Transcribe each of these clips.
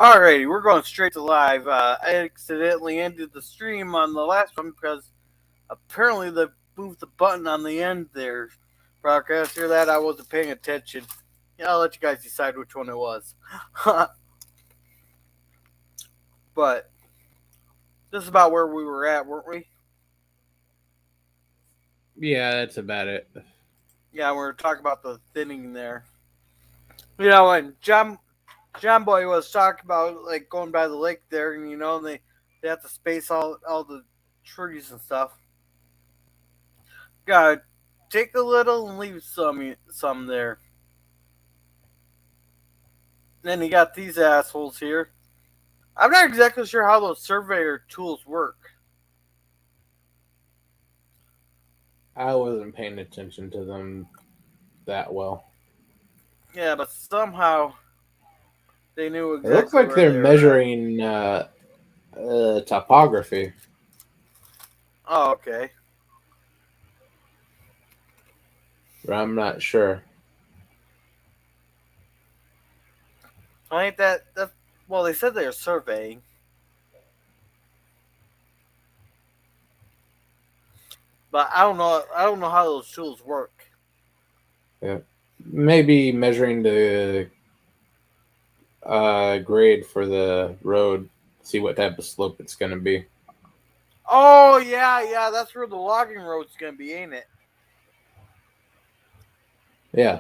Alrighty, we're going straight to live. I accidentally ended the stream on the last one because apparently they moved the button on the end there. Broadcaster, that I wasn't paying attention. Yeah, I'll let you guys decide which one it was. But this is about where we were at, weren't we? Yeah, that's about it. Yeah, we were talking about the thinning there. You know, and John Boy was talking about like going by the lake there, and they have to space all the trees and stuff. Gotta take a little and leave some there. Then you got these assholes here. I'm not exactly sure how those surveyor tools work. I wasn't paying attention to them that well. Yeah, but somehow they knew It looks exactly like where they're they were at. measuring topography. Oh, okay. But I'm not sure. I think that well, they said they were surveying. But I don't know. I don't know how those tools work. Yeah. Maybe measuring the grade for the road, see what type of slope it's going to be. Oh yeah. That's where the logging road's gonna be, ain't it? Yeah.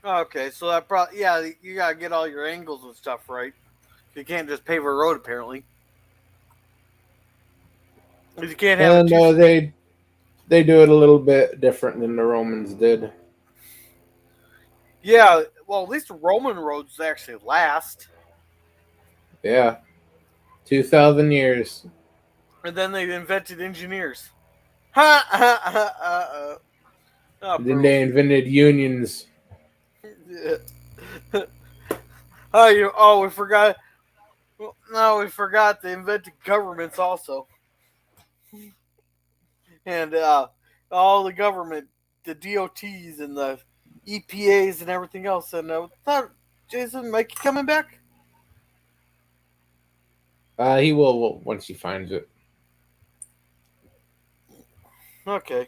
Okay, so that probably you gotta get all your angles and stuff right. You can't just pave a road apparently. You can't have it And too. they do it a little bit different than the Romans did. Yeah, well, at least the Roman roads actually last. Yeah. 2,000 years. And then they invented engineers. Ha ha ha ha. Oh, Then they invented unions. oh, we forgot. No, we forgot they invented governments also, and all the government, the DOTs and the EPAs and everything else. And thought Jason Mikey coming back. He will once he finds it. Okay.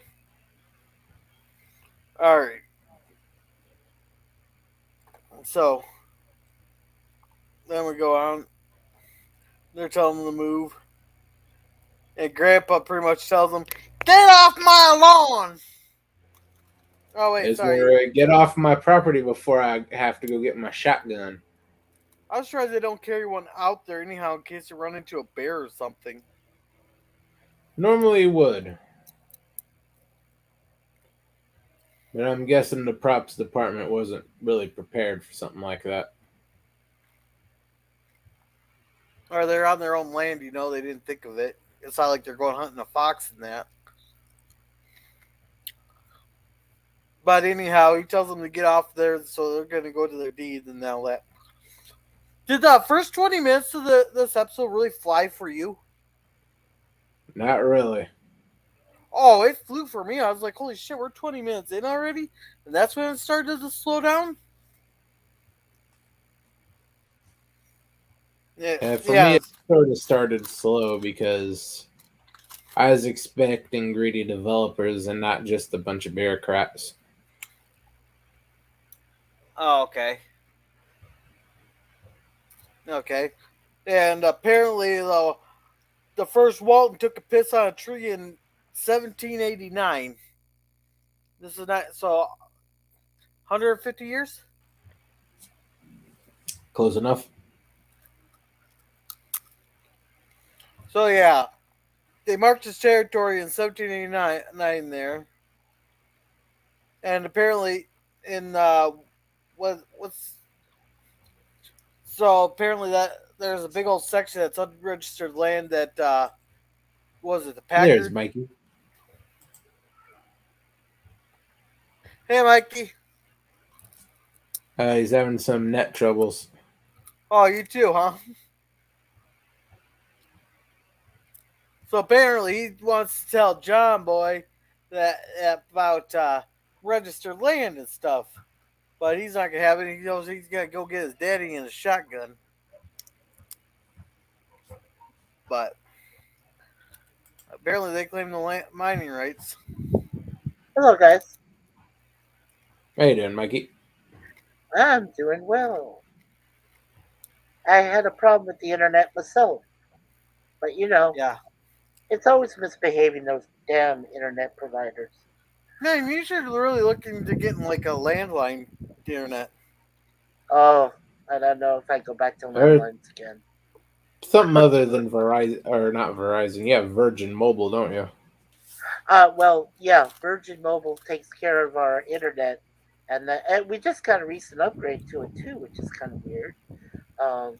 All right. So then we go on. They're telling them to move. And Grandpa pretty much tells them, "Get off my lawn!" Oh, wait, It's sorry. where get off my property before I have to go get my shotgun. I was surprised they don't carry one out there anyhow in case you run into a bear or something. Normally would. But I'm guessing the props department wasn't really prepared for something like that. Or they're on their own land, they didn't think of it. It's not like they're going hunting a fox and that. But anyhow, he tells them to get off there, so they're going to go to their deeds and all that. Did the first 20 minutes of this episode really fly for you? Not really. Oh, it flew for me. I was like, holy shit, we're 20 minutes in already? And that's when it started to slow down? Yeah, for me, it sort of started slow because I was expecting greedy developers and not just a bunch of bureaucrats. Oh, okay. Okay. And apparently, though, the first Walton took a piss on a tree in 1789. This is not, so 150 years? Close enough. So, yeah. They marked his territory in 1789 there. And apparently, in, what's, so apparently that there's a big old section that's unregistered land that, was it the Packard? There's Mikey. Hey, Mikey. He's having some net troubles. Oh, you too, huh? So apparently he wants to tell John Boy that about registered land and stuff, but he's not gonna have it. He knows he's gonna go get his daddy in a shotgun. but apparently they claim the mining rights. Hello, guys. How you doing, Mikey? I'm doing well. I had a problem with the internet myself, but Yeah. it's always misbehaving, those damn internet providers. Man, you should really look into getting like a landline internet. Oh, I don't know if I go back to Or landlines again. something other than Verizon, or not Verizon. You have Virgin Mobile, don't you? Well, yeah, Virgin Mobile takes care of our internet, and we just got a recent upgrade to it too, which is kind of weird. Um,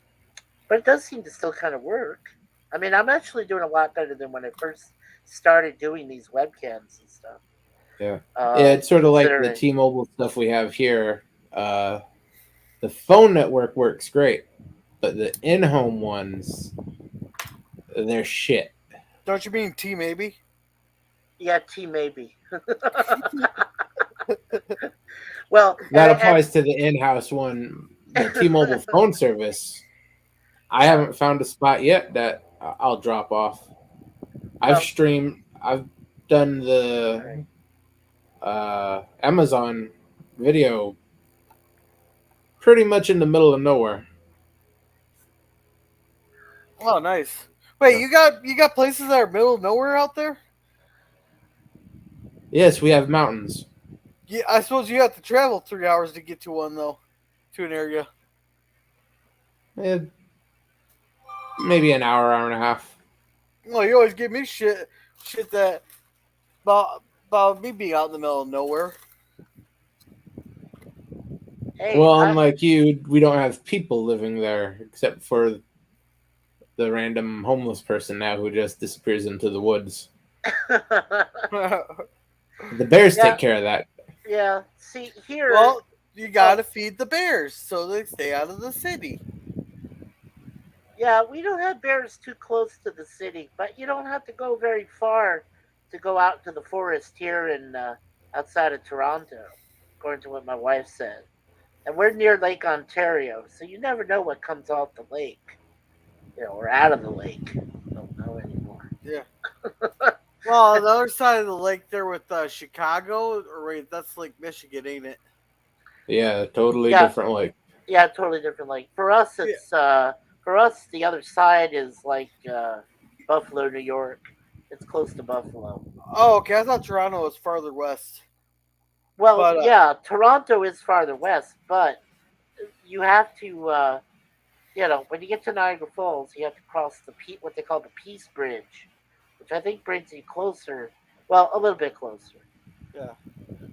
but it does seem to still kind of work. I mean, I'm actually doing a lot better than when I first started doing these webcams and stuff. Yeah. Yeah, it's sort of like the Considering, T-Mobile stuff we have here. Uh, the phone network works great, but the in-home ones, they're shit. Don't you mean T maybe? yeah, T maybe. Well, That applies to the in-house one. The T-Mobile phone service, I yeah, haven't found a spot yet that I'll drop off. well, I've done all right. the Amazon video pretty much in the middle of nowhere. Oh, nice. Wait, Yeah. you got places that are middle of nowhere out there? Yes, we have mountains. Yeah, I suppose you have to travel 3 hours to get to one though, to an area. Eh, maybe an hour and a half. Well, you always give me shit that about me being out in the middle of nowhere. Hey, Well, unlike you, we don't have people living there except for the random homeless person now who just disappears into the woods. The bears yeah, take care of that. yeah. See here, Well, you well, gotta feed the bears so they stay out of the city. yeah, we don't have bears too close to the city, but you don't have to go very far to go out to the forest here in outside of Toronto, according to what my wife said. And we're near Lake Ontario, so you never know what comes off the lake, or out of the lake. Don't know anymore. Yeah. Well, on the other side of the lake there with Chicago, or wait, that's Lake Michigan, ain't it? Yeah, totally Yeah, different lake. yeah, totally different lake. For us, Yeah. it's for us the other side is like Buffalo, New York. It's close to Buffalo. Oh, okay. I thought Toronto was farther west, Well, but yeah, Toronto is farther west, but you have to, when you get to Niagara Falls, you have to cross what they call the Peace Bridge, which I think brings you closer. Well, a little bit closer, yeah,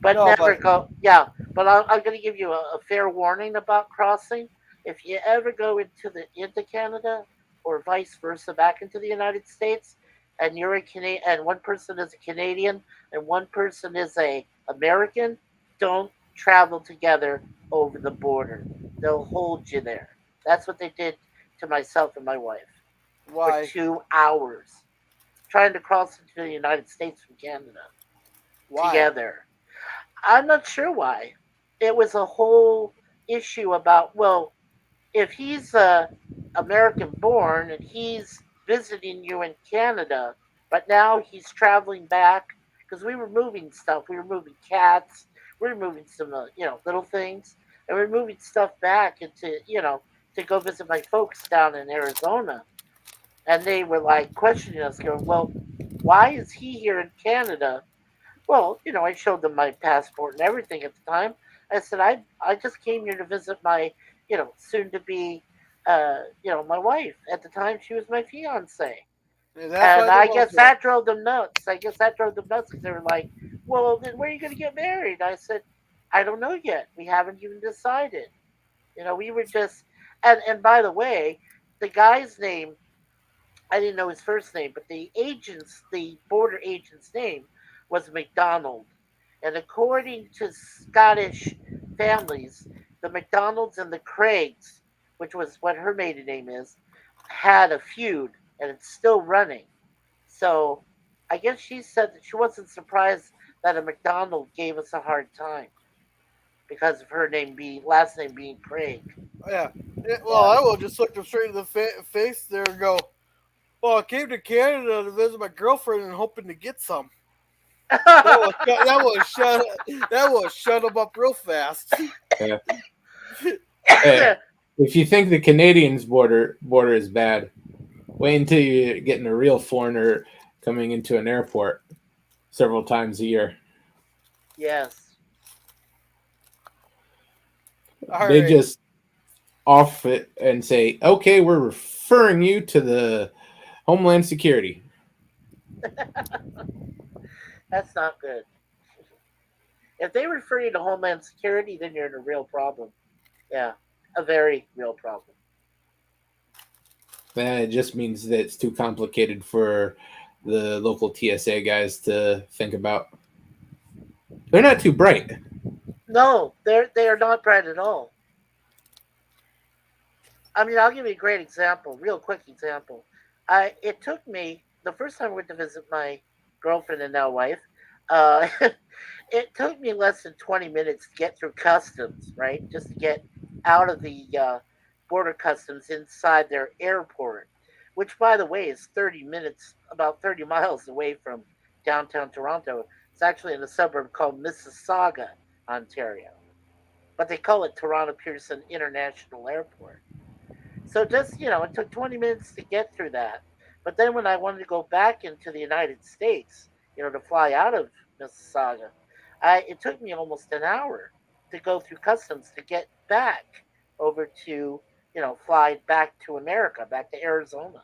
but no, never but go. Yeah, but I'm going to give you a fair warning about crossing. If you ever go into Canada or vice versa back into the United States, and you're a Canadian, and one person is a Canadian and one person is a American, don't travel together over the border. They'll hold you there. That's what they did to myself and my wife for why? 2 hours trying to cross into the United States from Canada Why? together. I'm not sure why. It was a whole issue about, well, if he's American born and he's visiting you in Canada, but now he's traveling back because we were moving stuff. We were moving cats. We were moving some, little things, and we were moving stuff back into, to go visit my folks down in Arizona. And they were like questioning us, going, "Well, why is he here in Canada?" Well, I showed them my passport and everything at the time. I said, I just came here to visit my, soon to be, my wife. At the time, she was my fiance. And that's And why they I want guess to. that drove them nuts. I guess that drove them nuts because they were like, well, then where are you going to get married? I said, I don't know yet. We haven't even decided. We were just, and by the way, the guy's name, I didn't know his first name, but the border agent's name was McDonald. And according to Scottish families, the McDonalds and the Craigs, which was what her maiden name is, had a feud and it's still running. So I guess she said that she wasn't surprised that a McDonald gave us a hard time because of her last name being Craig. Yeah. Well, Yeah. I will just look them straight in the face there and go, Well, I came to Canada to visit my girlfriend and hoping to get some. That will shut them up real fast. Yeah. Hey, if you think the Canadians border is bad, wait until you get a real foreigner coming into an airport several times a year. Yes. All They right. just off it and say, "Okay, we're referring you to the Homeland Security." That's not good. If they refer you to Homeland Security, then you're in a real problem. Yeah, a very real problem. It just means that it's too complicated for the local TSA guys to think about. They're not too bright. No, they are not bright at all. I mean, I'll give you a great example, real quick example. It took me the first time I went to visit my girlfriend and now wife. Uh, it took me less than 20 minutes to get through customs, right? Just to get out of the border customs inside their airport, which, by the way, is 30 minutes, about 30 miles away from downtown Toronto. It's actually in a suburb called Mississauga, Ontario, but they call it Toronto Pearson International Airport. So just, it took 20 minutes to get through that. But then when I wanted to go back into the United States, to fly out of Mississauga, it took me almost an hour to go through customs to get back over to, fly back to America, back to Arizona.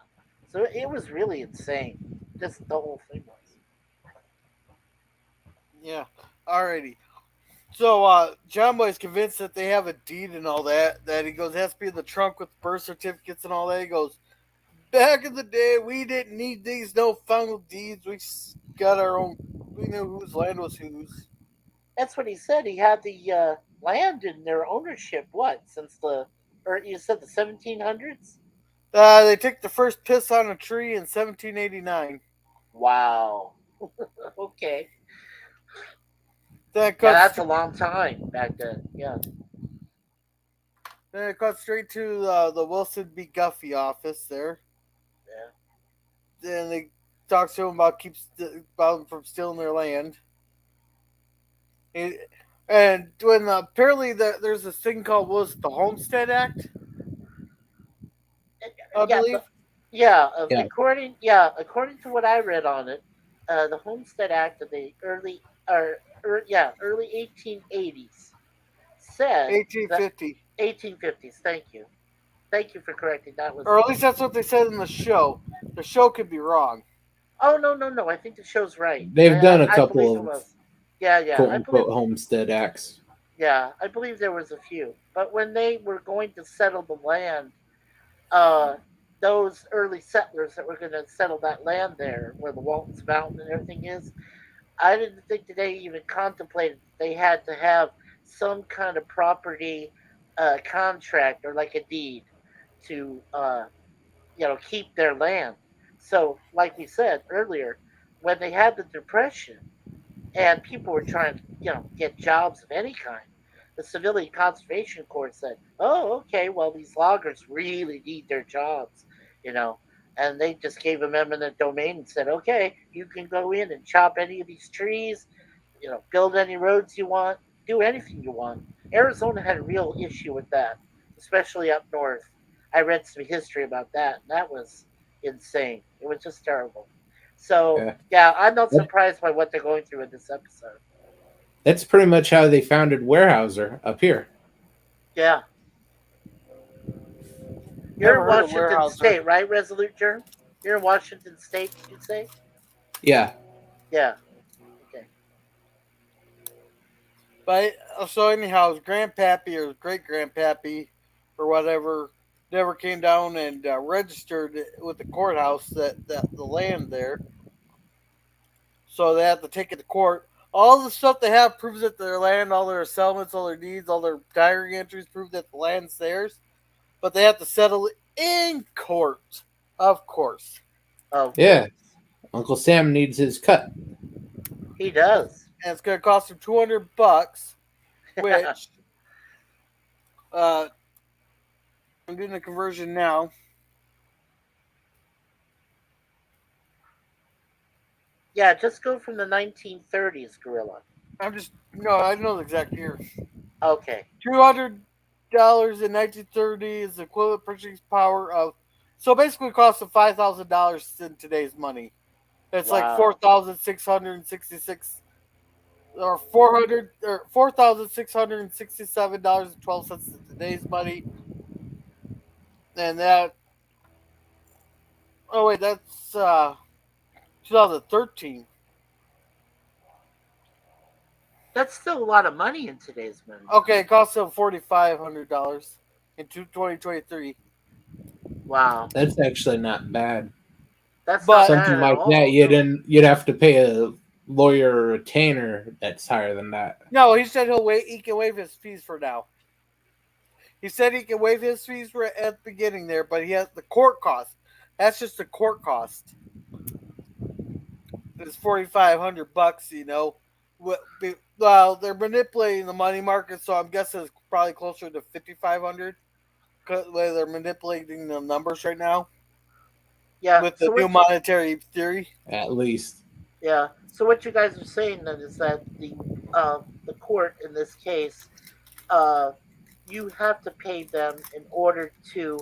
So it was really insane. Just the whole thing was. Yeah. Alrighty. So John Boy's convinced that they have a deed and all that. That he goes, it has to be in the trunk with birth certificates and all that. He goes, back in the day, we didn't need these no final deeds. We got our own. We knew whose land was whose. That's what he said. He had the land in their ownership, what, since or you said the 1700s? They took the first piss on a tree in 1789. Wow. Okay. Then it Yeah, cut, that's a long time back then. Yeah. straight to the Wilson B. Guffey office there. Yeah. Then they talk to him about him from stealing their land. And when apparently there's this thing called was the Homestead Act, I Yeah, believe. Yeah, according to what I read on it, the Homestead Act of the early 1880s said that 1850, 1850s. Thank you for correcting. That was or at least that's what they said in the show. The show could be wrong. Oh, no, I think the show's right. they've done a I believe couple it of was. Yeah, quote I believe unquote homestead acts. yeah, I believe there was a few. But when they were going to settle the land, uh, those early settlers that were going to settle that land there, where the Waltons Mountain and everything is, I didn't think that they even contemplated that they had to have some kind of property contract or like a deed to keep their land. So, like we said earlier, when they had the depression and people were trying to get jobs of any kind, the Civilian Conservation Corps said, "Oh, okay, well these loggers really need their jobs, you know." And they just gave them eminent domain and said, "Okay, you can go in and chop any of these trees, build any roads you want, do anything you want." Arizona had a real issue with that, especially up north. I read some history about that, and that was insane. It was just terrible. So, Yeah, yeah, I'm not That- surprised by what they're going through in this episode. that's pretty much how they founded Weyerhaeuser up here. Yeah. You're Never in heard of Washington Warehouser. State, right, Resolute Germ? You're in Washington State, did you say? Yeah, Yeah. Okay. But so anyhow, his grandpappy or great grandpappy or whatever never came down and registered with the courthouse that the land there. So they have to take it to court. All the stuff they have proves that their land, all their settlements, all their deeds, all their diary entries prove that the land's theirs. But they have to settle it in court, of course. Of yeah. course. Uncle Sam needs his cut. He does. And it's going to cost them $200, which I'm doing the conversion now. Yeah, just go from the 1930s, Gorilla. I know the exact year. Okay. $200 in 1930 is the equivalent purchasing power of. So basically, it costs them $5,000 in today's money. It's like Wow. 4,666 or 4,667.12 in today's money, and that. Oh wait, that's 2013. That's still a lot of money in today's money. Okay, it costs them $4,500 in 2023. Wow. That's actually not bad. That's not But bad Something at like that, all. you'd have to pay a lawyer or retainer that's higher than that. no, he said he'll wait. He can waive his fees for now. He said he can waive his fees for at the beginning there, but he has the court cost. That's just the court cost. It's $4,500. Well, they're manipulating the money market, so I'm guessing it's probably closer to 5,500. Because they're manipulating the numbers right now Yeah. with the So new what? monetary theory. At least. Yeah. So what you guys are saying then is that the court in this case, uh, you have to pay them in order to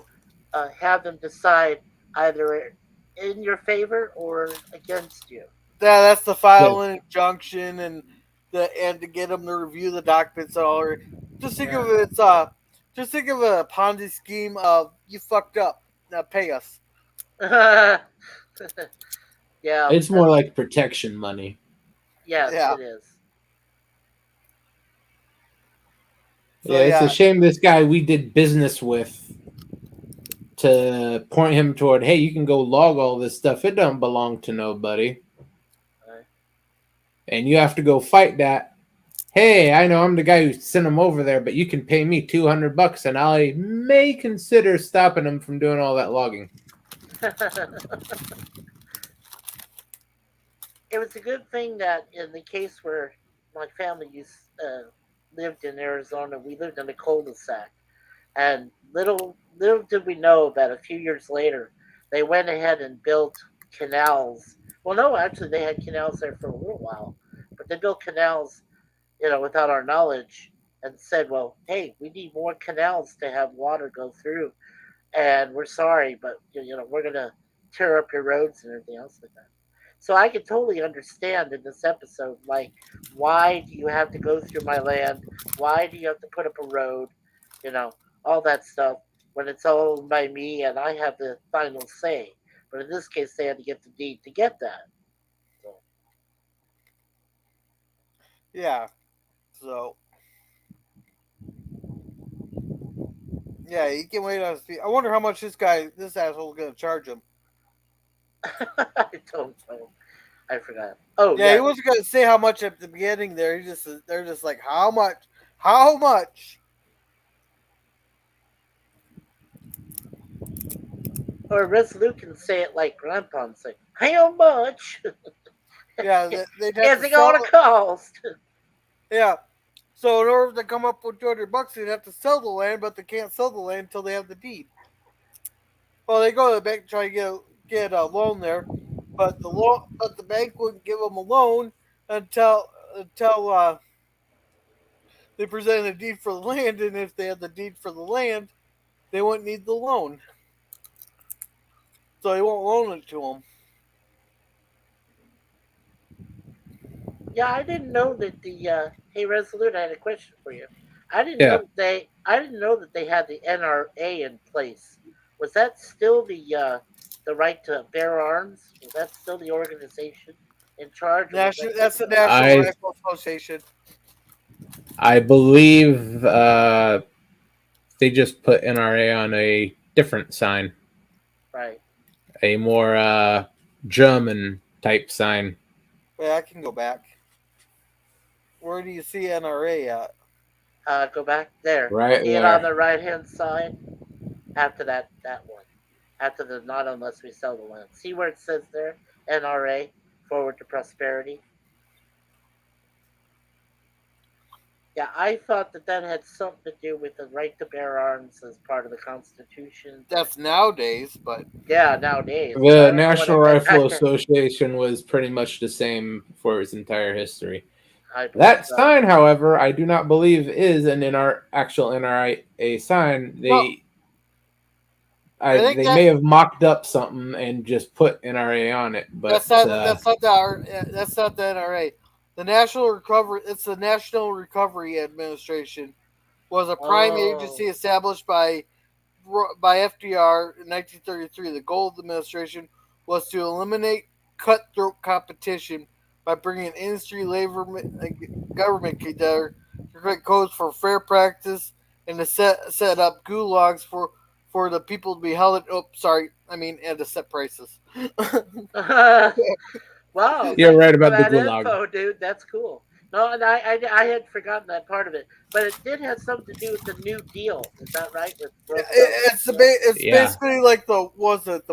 have them decide either in your favor or against you. That's the Yeah. filing injunction and to get them to review the documents and all. Just think Yeah. of it. Just think of a Ponzi scheme of you fucked up. Now pay us. Yeah. It's more like protection money. Yes, Yeah. it is. So Yeah, it's a yeah, shame this guy we did business with to point him toward, hey, you can go log all this stuff. It don't belong to nobody. Right. And you have to go fight that. Hey, I know I'm the guy who sent him over there, but you can pay me $200 and I may consider stopping him from doing all that logging. It was a good thing that in the case where my family lived in Arizona, we lived in a cul-de-sac, and little did we know that a few years later they went ahead and built canals. Well, no, actually they had canals there for a little while, but they built canals, without our knowledge, and said, "Well, hey, we need more canals to have water go through, and we're sorry, but we're gonna tear up your roads and everything else like that." So I could totally understand in this episode, like, why do you have to go through my land? Why do you have to put up a road? You know, all that stuff when it's all owned by me and I have the final say. But in this case, they had to get the deed to get that. So, yeah. So yeah, he can wait on his feet. I wonder how much this asshole, is gonna charge him. I don't know. I forgot. Oh Yeah, he yeah, wasn't gonna say how much at the beginning. They're just like how much, how much. or Resolute can say it like Grandpa and say, "How much Yeah, they'd have is to it gonna sell. cost?" Yeah. So in order to come up with $200, they'd have to sell the land, but they can't sell the land until they have the deed. Well, they go to the bank to try to get a loan there, but the bank wouldn't give them a loan until they presented a deed for the land, and if they had the deed for the land, they wouldn't need the loan, so they won't loan it to them. Yeah, I didn't know that the hey Resolute, I had a question for you. Yeah. I didn't know that they had the NRA in place. Was that still the right to bear arms? Was that still the organization in charge, or was that That's taken the over? National I Rifle Association. I believe they just put NRA on a different sign, Right. a more German type sign. Wait, I can go back. Where do you see NRA at? Go back there. Right See it on there. the right hand side after that one. After the not unless we sell the land. See where it says there? NRA, Forward to Prosperity. Yeah, I thought that had something to do with the right to bear arms as part of the Constitution. But That's nowadays, but yeah, nowadays. But I The don't know what National it meant Rifle back then. Association was pretty much the same for its entire history. I believe That so. sign, however, I do not believe is an actual NRA sign. no, I think They may have mocked up something and just put NRA on it, but that's not the NRA. The National Recovery it's the National Recovery Administration was a prime agency Oh. established by FDR in 1933. The goal of the administration was to eliminate cutthroat competition by bringing industry, labor, and government together to create codes for fair practice and to set up gulags for the people to be held. And to set prices. Wow, you're thank you right for about the that gulag. info, dude. That's cool. No, and I had forgotten that part of it, but it did have something to do with the New Deal. Is that right? With Roosevelt? It's Yeah. basically like the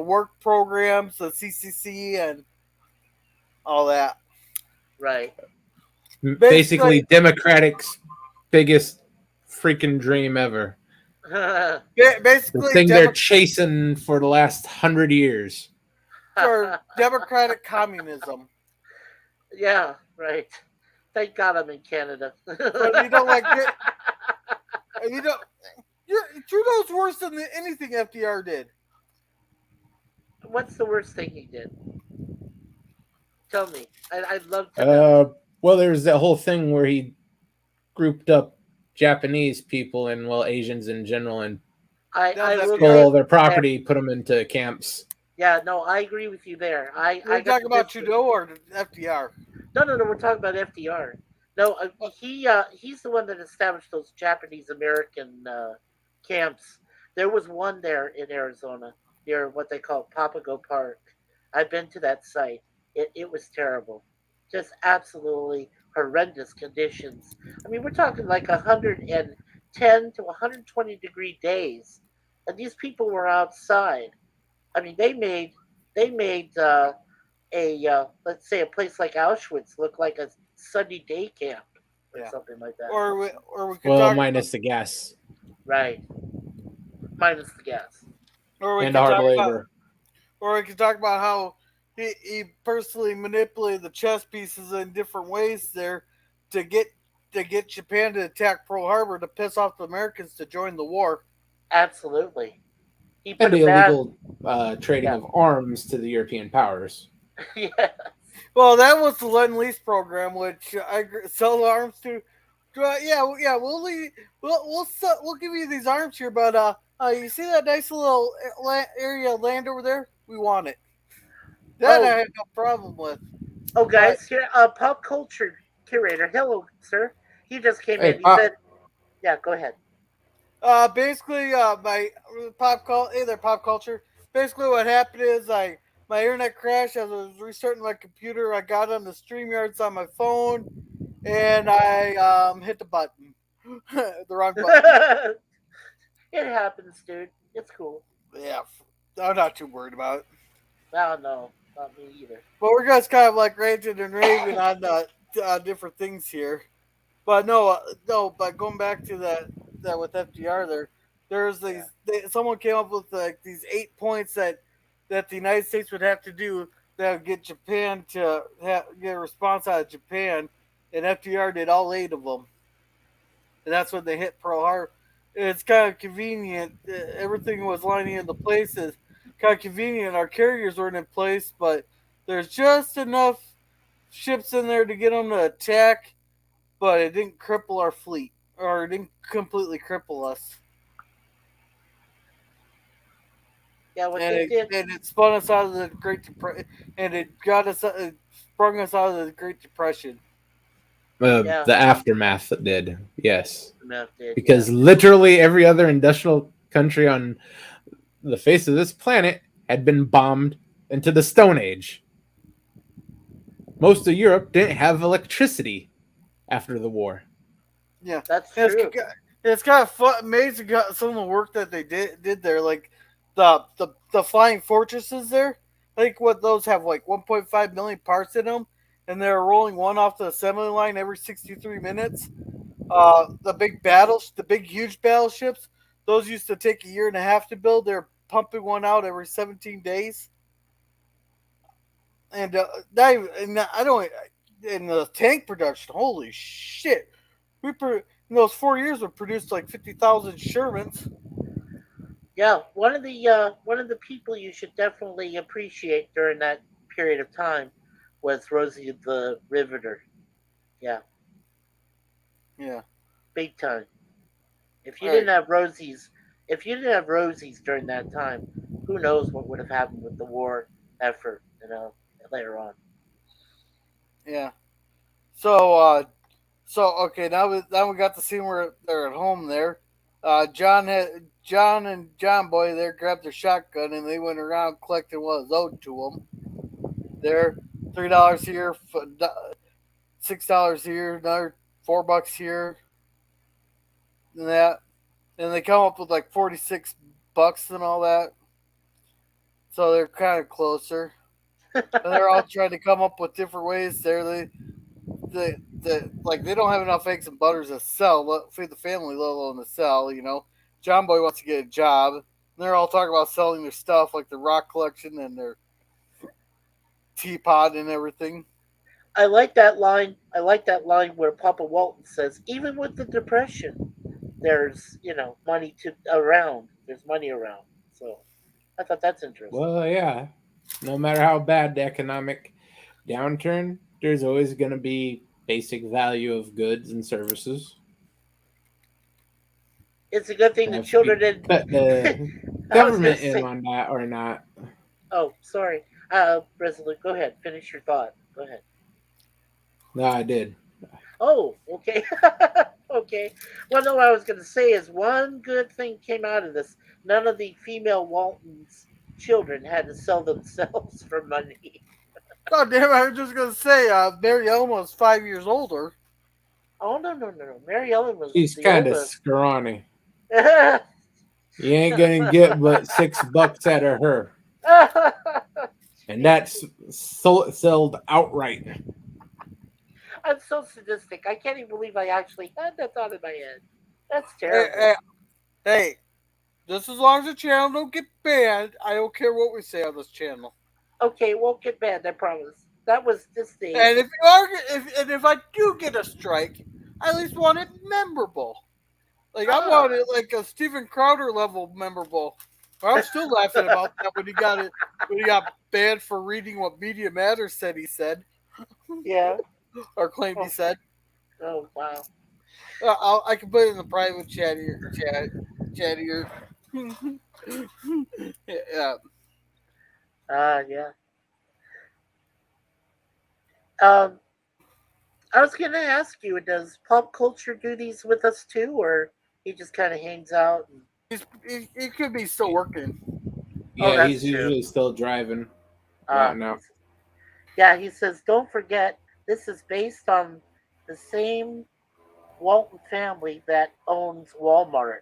work programs, the CCC, and all that. Right. Basically, Democratic's biggest freaking dream ever. The Basically, thing they're chasing for the last 100 years. for democratic communism. Yeah, right. Thank God I'm in Canada. But you don't like it. You don't. Trudeau's worse than anything FDR did. What's the worst thing he did? Tell me. I'd love to know. Well, there's that whole thing where he grouped up Japanese people and Asians in general and I will FDR. stole give their property, put them into camps. Yeah, no, I agree with you there. We're talking about Trudeau or FDR. No, we're talking about FDR. No, he's the one that established those Japanese American camps. There was one there in Arizona near what they call Papago Park. I've been to that site. It was terrible, just absolutely horrendous conditions. I mean, we're talking like 110 to 120-degree days, and these people were outside. I mean, they made let's say a place like Auschwitz look like a sunny day camp or something like that. Or we could Well, talk minus the gas Right, minus the gas. or we and could hard talk about labor. or we could talk about how he personally manipulated the chess pieces in different ways there to get Japan to attack Pearl Harbor to piss off the Americans to join the war. Absolutely, he And put the a bad. illegal trading of arms to the European powers. Yeah, Well, that was the Lend-Lease program, which I sell arms to. We'll give you these arms here, but you see that nice little area of land over there? We want it. That I have no problem with. Oh, guys, here, pop culture curator. Hello, sir. He just came in. He said, "Yeah, go ahead." Basically, my pop culture. Basically, what happened is my internet crashed as I was restarting my computer. I got on the StreamYards on my phone, and I hit the button, the wrong button. It happens, dude. It's cool. Yeah, I'm not too worried about it. No, not me either. But we're just kind of like ranting and raving on different things here. But no. But going back to that with FDR, there's these. Someone came up with like these 8 points that the United States would have to do that would get Japan to get a response out of Japan, and FDR did all 8 of them, and that's when they hit Pearl Harbor. It's kind of convenient. Everything was lining into places. Kind of convenient. Our carriers weren't in place, but there's just enough ships in there to get them to attack, but it didn't cripple our fleet, or it didn't completely cripple us. Yeah, what And they did. it spun us out of the Great Depression, and it sprung us out of the Great Depression. Yeah. The aftermath did, yes. Did, Because literally every other industrial country on the face of this planet had been bombed into the Stone Age. Most of Europe didn't have electricity after the war. Yeah, that's true. It's kind of amazing some of the work that they did there, like the flying fortresses there. I think what those have like 1.5 million parts in them, and they're rolling one off the assembly line every 63 minutes. The big huge battleships. Those used to take a year and a half to build. They're pumping one out every 17 days. And I don't. In the tank production, holy shit! In those 4 years we produced like 50,000 Shermans. Yeah, one of the people you should definitely appreciate during that period of time was Rosie the Riveter. Yeah, Yeah. big time. If you All right. didn't have Rosie's, if you didn't have Rosie's during that time, who knows what would have happened with the war effort? Later on. Yeah. So okay, now we got the scene where they're at home there. John and John Boy there grabbed their shotgun and they went around collecting what was owed to them. There, $3 here, $6 here, another $4 here, and that, and they come up with like $46 and all that. So they're kind of closer, and they're all trying to come up with different ways. There, they don't have enough eggs and butters to sell, feed the family, let alone to sell. John Boy wants to get a job. And they're all talking about selling their stuff, like their rock collection and their teapot and everything. I like that line. I like that line where Papa Walton says, "Even with the depression, there's money to around. There's money around." So I thought that's interesting. Well, yeah. No matter how bad the economic downturn, there's always going to be basic value of goods and services. It's a good thing Now, the if you children didn't. put the I was gonna government in say. on that or not. Oh, sorry. Resolute. Go ahead. Finish your thought. Go ahead. No, I did. Oh, okay. Okay. Well, no, what I was going to say is one good thing came out of this. None of the female Walton's children had to sell themselves for money. God damn it, I was just gonna say, Mary Ellen was 5 years older. Oh, no, no, no, no. Mary Ellen was She's the kind of oldest. scrawny. You ain't gonna get but $6 out of her, and that's sold outright. I'm so sadistic. I can't even believe I actually had that thought in my head. That's Hey, terrible. hey, hey, just as long as the channel don't get banned, I don't care what we say on this channel. Okay, won't get banned, I promise. That was just the. And if I do get a strike, I at least want it memorable. Like I want it like a Steven Crowder level memorable. I'm still laughing about that when he got banned for reading what Media Matters said he said Yeah. or claimed he said. Oh, wow. I can put it in the private chat here. Chat here. Yeah. Yeah. Um, I was going to ask you, does pop culture do these with us too, or he just kind of hangs out? He could be still working. Oh, Yeah, that's he's true. usually still driving. Uh, No. yeah, he says, don't forget, this is based on the same Walton family that owns Walmart.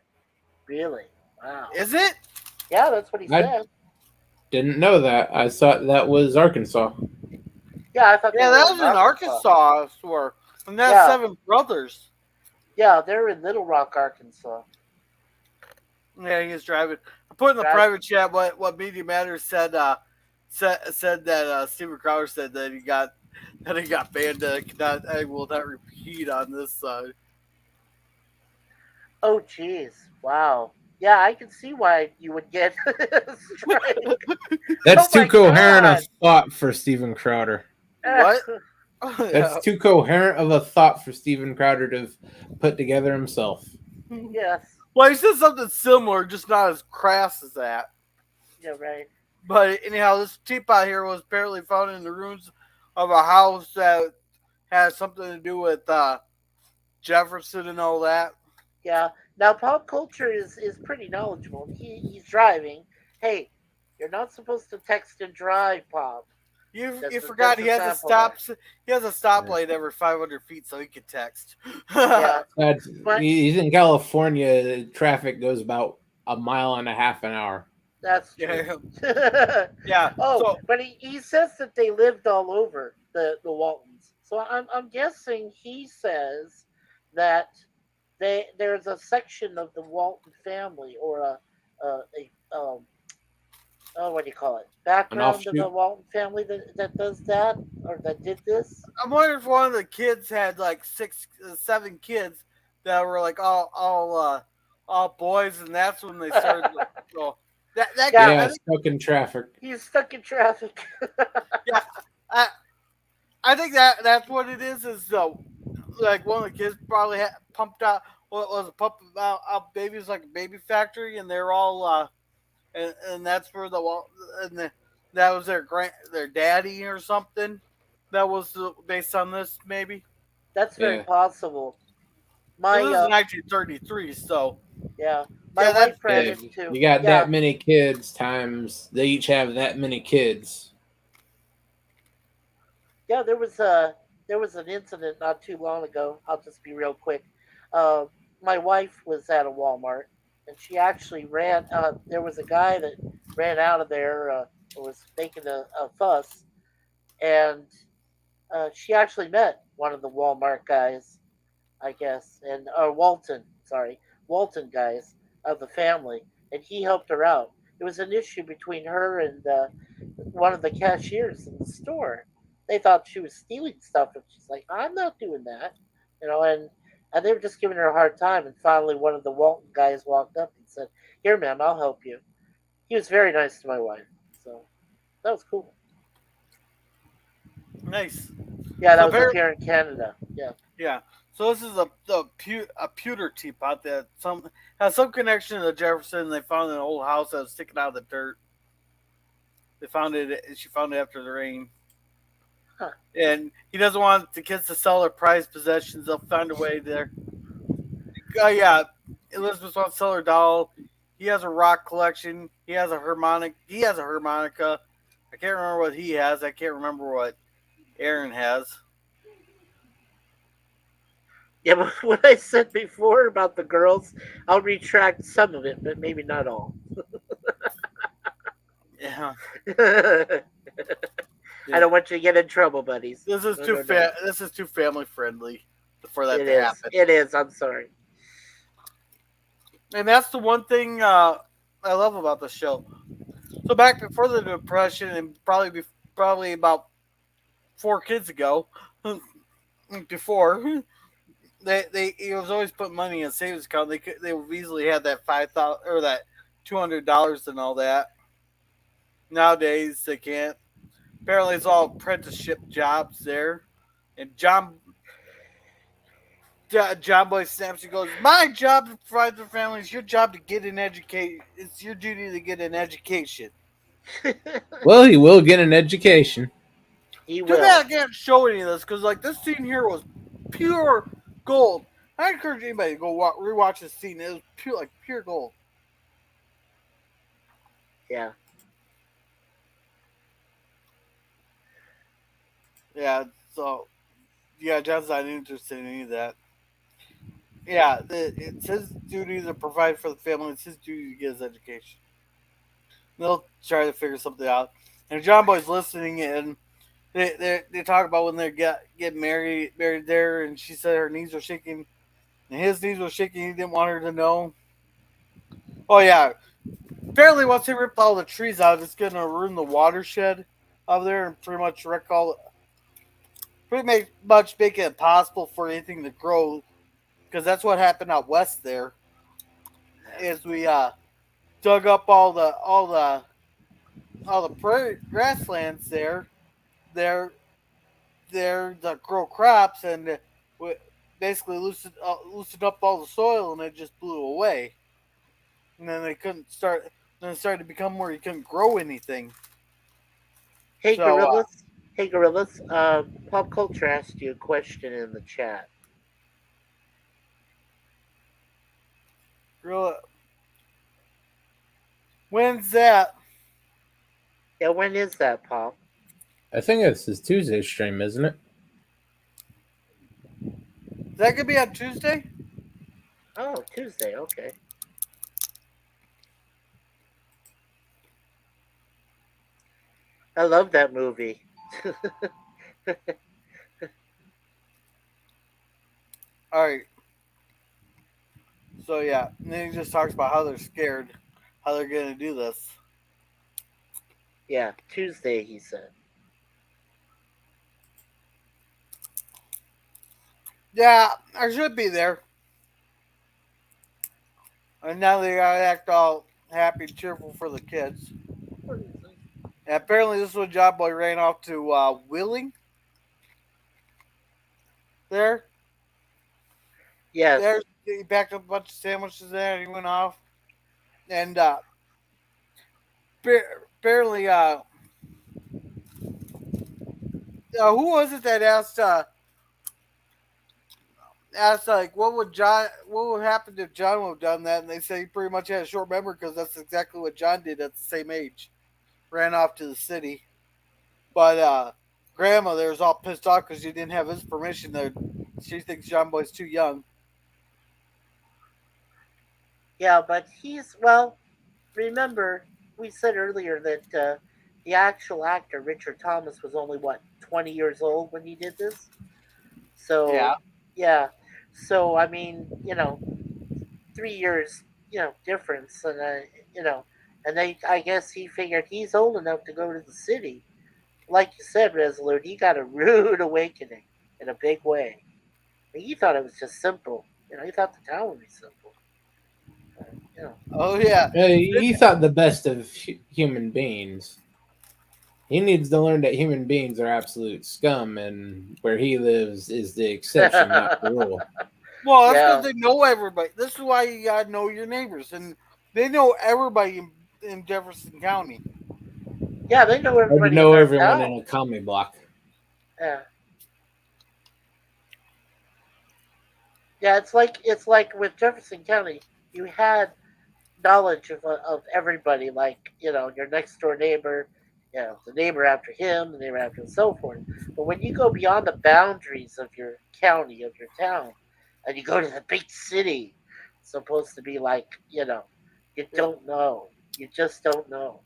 Really? Wow. Is it? Yeah, that's what he I said. didn't know that. I thought that was Arkansas. Yeah, I thought they Yeah, were that was in Arkansas, I swear. And that's Yeah. 7 brothers. Yeah, they're in Little Rock, Arkansas. Yeah, he is driving. I put in the private chat what Media Matters said. Said that Steven Crowder said that he got banned. I will not repeat on this. Oh, jeez. Wow. Yeah, I can see why you would get a strike. That's Oh my too coherent God. a thought for Steven Crowder. What? That's too coherent of a thought for Steven Crowder to put together himself. Yes. Well, he said something similar, just not as crass as that. Yeah, right. But anyhow, this teapot here was apparently found in the ruins of a house that has something to do with Jefferson and all that. Yeah. Now, pop culture is pretty knowledgeable. He's driving. Hey, you're not supposed to text and drive, Pop. You forgot he has a stop. He has a stoplight every 500 feet, so he can text. Yeah. He's in California. Traffic goes about 1.5 miles an hour. That's true. Yeah. But he says that they lived all over the Waltons. So I'm guessing he says that there's a section of the Walton family, or a oh, what do you call it? An Background of the offshoot. Walton family that does that, or that did this. I'm wondering if one of the kids had like seven kids that were like all boys, and that's when they started to go. That Yeah, I Yeah, think stuck in traffic. he's stuck in traffic. yeah, I I think that's what it is. Is like one of the kids probably pumped out what was it, pumping out babies like a baby factory, and they're all and that's where that was their daddy or something. That was based on this maybe. That's very Yeah. possible. Because My this is 1933, so yeah, my yeah, that's wife ran Yeah, into you got yeah that many kids times they each have that many kids. yeah. There was an incident not too long ago. I'll just be real quick. Uh, my wife was at a Walmart, and she actually ran. There was a guy that ran out of there. Was making a fuss, and she actually met one of the Walmart guys, I guess, and Walton, sorry, Walton guys of the family, and he helped her out. It was an issue between her and one of the cashiers in the store. They thought she was stealing stuff, and she's like, "I'm not doing that," and they were just giving her a hard time. And finally, one of the Walton guys walked up and said, "Here, ma'am, I'll help you." He was very nice to my wife, so that was cool. nice. Yeah, that So was up very here in Canada. Yeah. yeah. So this is a pewter teapot that some has some connection to Jefferson. They found in an old house that was sticking out of the dirt. They found it. She found it after the rain. Huh. And he doesn't want the kids to sell their prized possessions. They'll find a way there. Yeah, Elizabeth wants to sell her doll. He has a rock collection. He has a harmonic. He has a harmonica. I can't remember what he has. I can't remember what Aaron has. Yeah, but what I said before about the girls, I'll retract some of it, but maybe not all. Yeah, I yeah. don't want you to get in trouble, buddies. This is No, no, no. this is too family friendly for that It to is. happen. It is. I'm sorry. And that's the one thing I love about the show. So back before the depression, and probably about 4 kids ago, before they he was always putting money in a savings account. They would easily have that 5,000 or that $200 and all that. Nowadays they can't. Apparently it's all apprenticeship jobs there. And John Boy snaps and goes, "My job to provide for families. Your job to get an education. It's your duty to get an education." Well, he will get an education. He Too will. bad I can't show any of this because like this scene here was pure gold. I encourage anybody to go rewatch this scene. It was pure gold. Yeah. Yeah. So yeah, John's not interested in any of that. Yeah, it's his duty to provide for the family. It's his duty to get his education. They'll try to figure something out. And John Boy's listening, and they talk about when they get married there, and she said her knees were shaking, and his knees were shaking. He didn't want her to know. Oh yeah, apparently once they rip all the trees out, it's gonna ruin the watershed up there and pretty much make it impossible for anything to grow because that's what happened out west there. Is we dug up all the prairie grasslands there that grow crops and basically loosened up all the soil and it just blew away. And then they couldn't start. Then it started to become where you couldn't grow anything. Hey, So, gorillas. Hey, gorillas. Pop culture asked you a question in the chat. real, when's that? Yeah, when is that, Pop? I think it's his Tuesday stream, isn't it? Is that gonna be on Tuesday? Oh, Tuesday. Okay. I love that movie. All right. So yeah, and then he just talks about how they're scared, how they're gonna do this. Yeah, Tuesday, he said. Yeah, I should be there. And now they gotta act all happy and cheerful for the kids. And apparently, this is when John Boy ran off to Willing. There, Yes. there, he packed up a bunch of sandwiches there, and he went off. And apparently, who was it that asked like what would happen if John would have done that, and they say he pretty much had a short memory because that's exactly what John did at the same age, ran off to the city. But Grandma there was all pissed off because she didn't have his permission. There, she thinks John Boy's too young. Yeah, but he's, well, remember, we said earlier that the actual actor, Richard Thomas, was only, what, 20 years old when he did this? Yeah. So, yeah. So, I mean, 3 years, difference. And, and I guess he figured he's old enough to go to the city. Like you said, Resolute, he got a rude awakening in a big way. He thought it was just simple. He thought the town would be simple. Oh yeah. He thought the best of human beings. He needs to learn that human beings are absolute scum, and where he lives is the exception, not the rule. Well, that's Yeah. because they know everybody. This is why you gotta know your neighbors, and they know everybody in Jefferson County. Yeah, they know Or to everybody know in that everyone town. in a commie block. Yeah. Yeah, it's like with Jefferson County, you had knowledge of everybody, like your next door neighbor, the neighbor after him, the neighbor after him, and so forth. But when you go beyond the boundaries of your county, of your town, and you go to the big city, it's supposed to be like you don't know, you just don't know.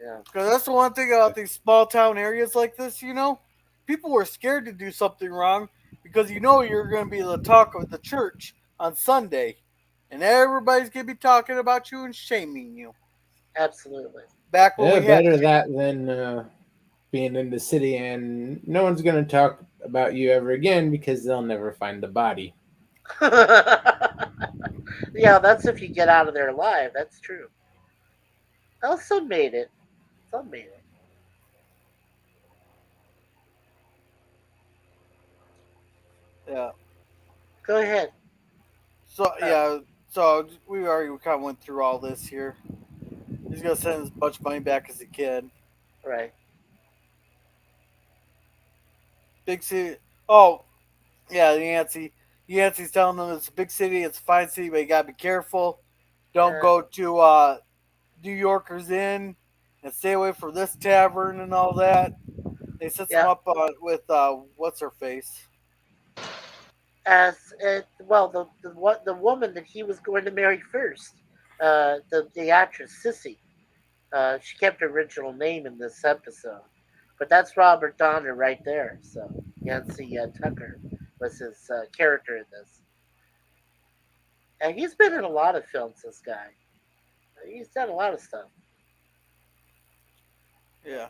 Yeah, Because that's the one thing about these small town areas like this. People were scared to do something wrong because you're going to be the talk of the church on Sunday, and everybody's going to be talking about you and shaming you. absolutely. Back when Yeah, we had better that than being in the city and no one's going to talk about you ever again because they'll never find the body. Yeah, that's if you get out of there alive. That's true. Oh, some made it. Some made it. yeah, Go ahead. so Uh, yeah, so we already kind of went through all this here. He's going to send as much money back as he can. right. Big city. Oh, yeah, Yancy. Yancy's telling them it's a big city, it's a fine city, but you gotta be careful. Don't Uh, go to New Yorker's Inn and stay away from this tavern and all that. They set some yeah. up with what's her face. As well, the woman that he was going to marry first, the actress Cissy. She kept her original name in this episode, but that's Robert Donner right there. So Yancy Tucker was his character in this, and he's been in a lot of films. This guy, he's done a lot of stuff. Yeah.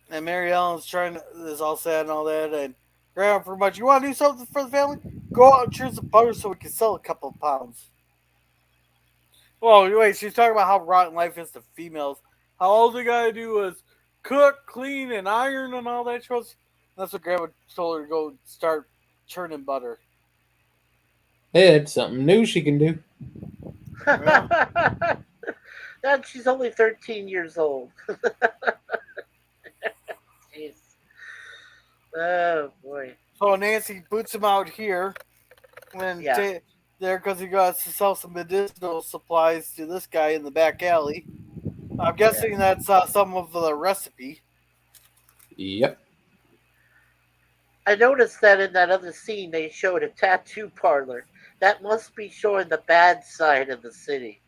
And Mary Ellen's trying to, is all sad and all that. And Grandma, pretty much, you want to do something for the family? Go out and choose some butter so we can sell a couple of pounds. Well, wait, she's talking about how rotten life is to females. How all they gotta do is cook, clean, and iron and all that. That's what Grandma told her to go start churning butter. Hey, it's something new she can do. Yeah. And she's only 13 years old. Jeez. Oh boy. So Nancy boots him out here when Yeah. there because he got to sell some medicinal supplies to this guy in the back alley. I'm guessing that's some of the recipe. Yep. I noticed that in that other scene they showed a tattoo parlor. That must be showing the bad side of the city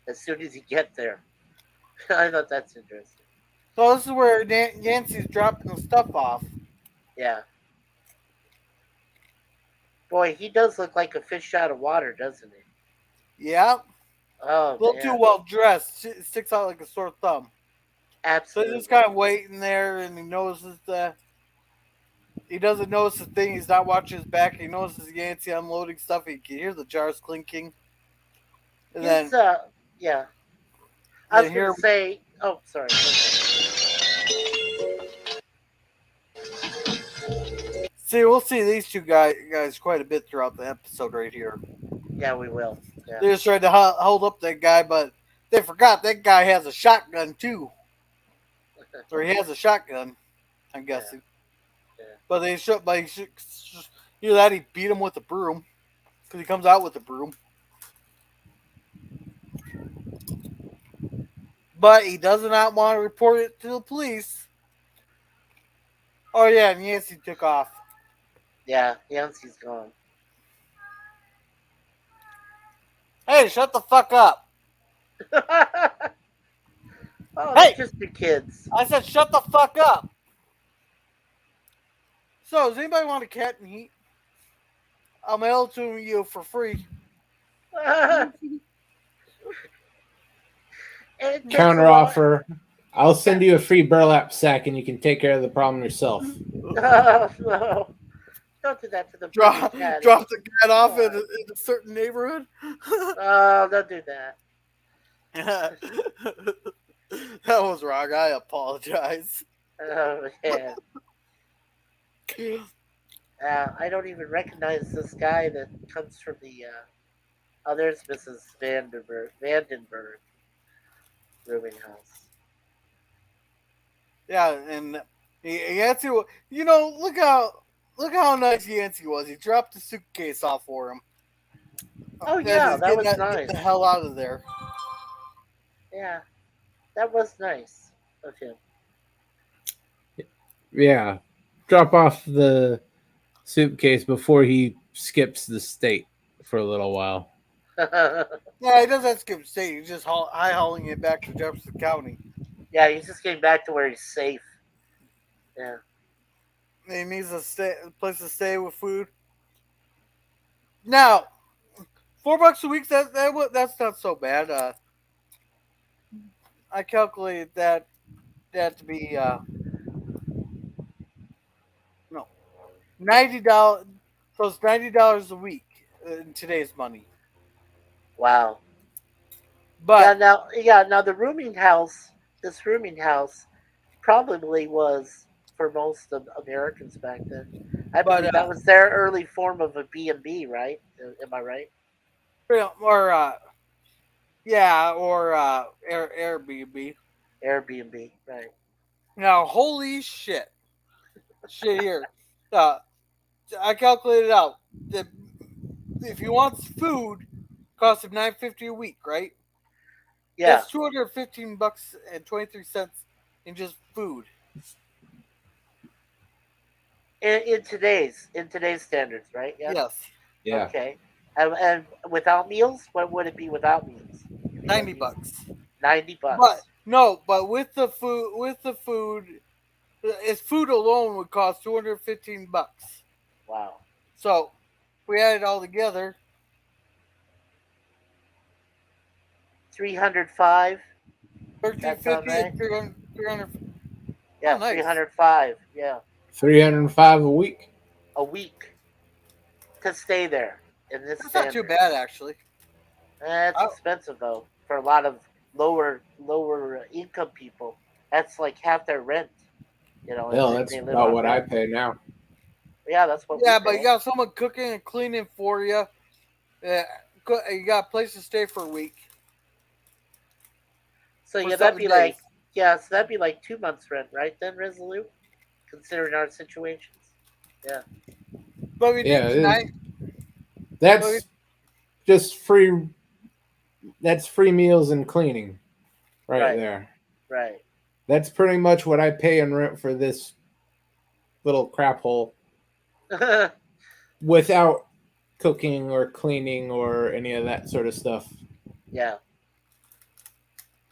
as soon as you get there. I thought that's interesting. So this is where Yancy's dropping the stuff off. Yeah. Boy, he does look like a fish out of water, doesn't he? Yeah, a Oh little too man, well dressed. Sticks out like a sore thumb. So he's just absolutely. kind of waiting there, and he notices that he doesn't notice the thing. He's not watching his back. He notices Yancy unloading stuff. He can hear the jars clinking, and His yeah. I was then gonna here. say. Oh, sorry. Go ahead. See, we'll see these two guys quite a bit throughout the episode right here. Yeah, we will. Yeah. They just tried to hold up that guy, but they forgot that guy has a shotgun too, or he has a shotgun. I'm guessing. Yeah. But they should, but you know that he beat him with a broom because he comes out with a broom. But he does not want to report it to the police. Oh yeah, and Yancy took off. Yeah, Yancy's gone. Hey, shut the fuck up! Oh, they're Hey, just your kids. I said shut the fuck up. So, does anybody want a cat and heat? I'll mail it to you for free. It takes Counter a lot. offer. I'll send you a free burlap sack and you can take care of the problem yourself. No, no. Don't do that to the Drop cat. the cat off Come in on. a certain neighborhood. Oh, don't do that. That was wrong. I apologize. Oh man. I don't even recognize this guy that comes from the. Oh, there's Mrs. Vandenberg rooming house. Yeah, and Yancy, you know, look how nice Yancy was. He dropped the suitcase off for him. Oh As yeah, he's that was getting nice. the hell out of there. Yeah, that was nice of him. Yeah. Drop off the suitcase before he skips the state for a little while. Yeah, he doesn't have to skip state. He's just high hauling it back to Jefferson County. Yeah, he's just getting back to where he's safe. Yeah. He needs a place to stay with food. Now, $4 a week. That's not so bad. I calculated that to be no $90. So it's $90 a week in today's money. Wow. But Now the rooming house, this rooming house, probably was for most of Americans back then. I But, believe that was their early form of a B&B, right? Am I right? or yeah, or Airbnb. Airbnb, right? Now, holy shit here. Uh, I calculated out that if he wants food, costs him $9.50 a week, right? Yeah. That's $215.23 in just food. In today's standards, right? Yeah. Yes, Yeah. Okay. And without meals, what would it be without meals? $90. $90. But no, but with the food, his food alone would cost $215. Wow. So if we add it all together, 305. $13.50 sound right? and 300. Yeah, Oh, nice. 305. Yeah, 305 a week. a week to stay there in this That's not too standard. bad, actually. It's Oh. expensive though for a lot of lower income people. That's like half their rent. You know, Hell, if that's they live about on what I rent. pay now. Yeah, that's what. Yeah, we but pay. you got someone cooking and cleaning for you. You got a place to stay for a week. So for yeah, that'd be 7 days. so that'd be like 2 months rent, right? Then Resolute, considering our situations. Yeah. But we Yeah, did it tonight. is. That's just free. That's free meals and cleaning, right there. Right. That's pretty much what I pay in rent for this little crap hole without cooking or cleaning or any of that sort of stuff. Yeah.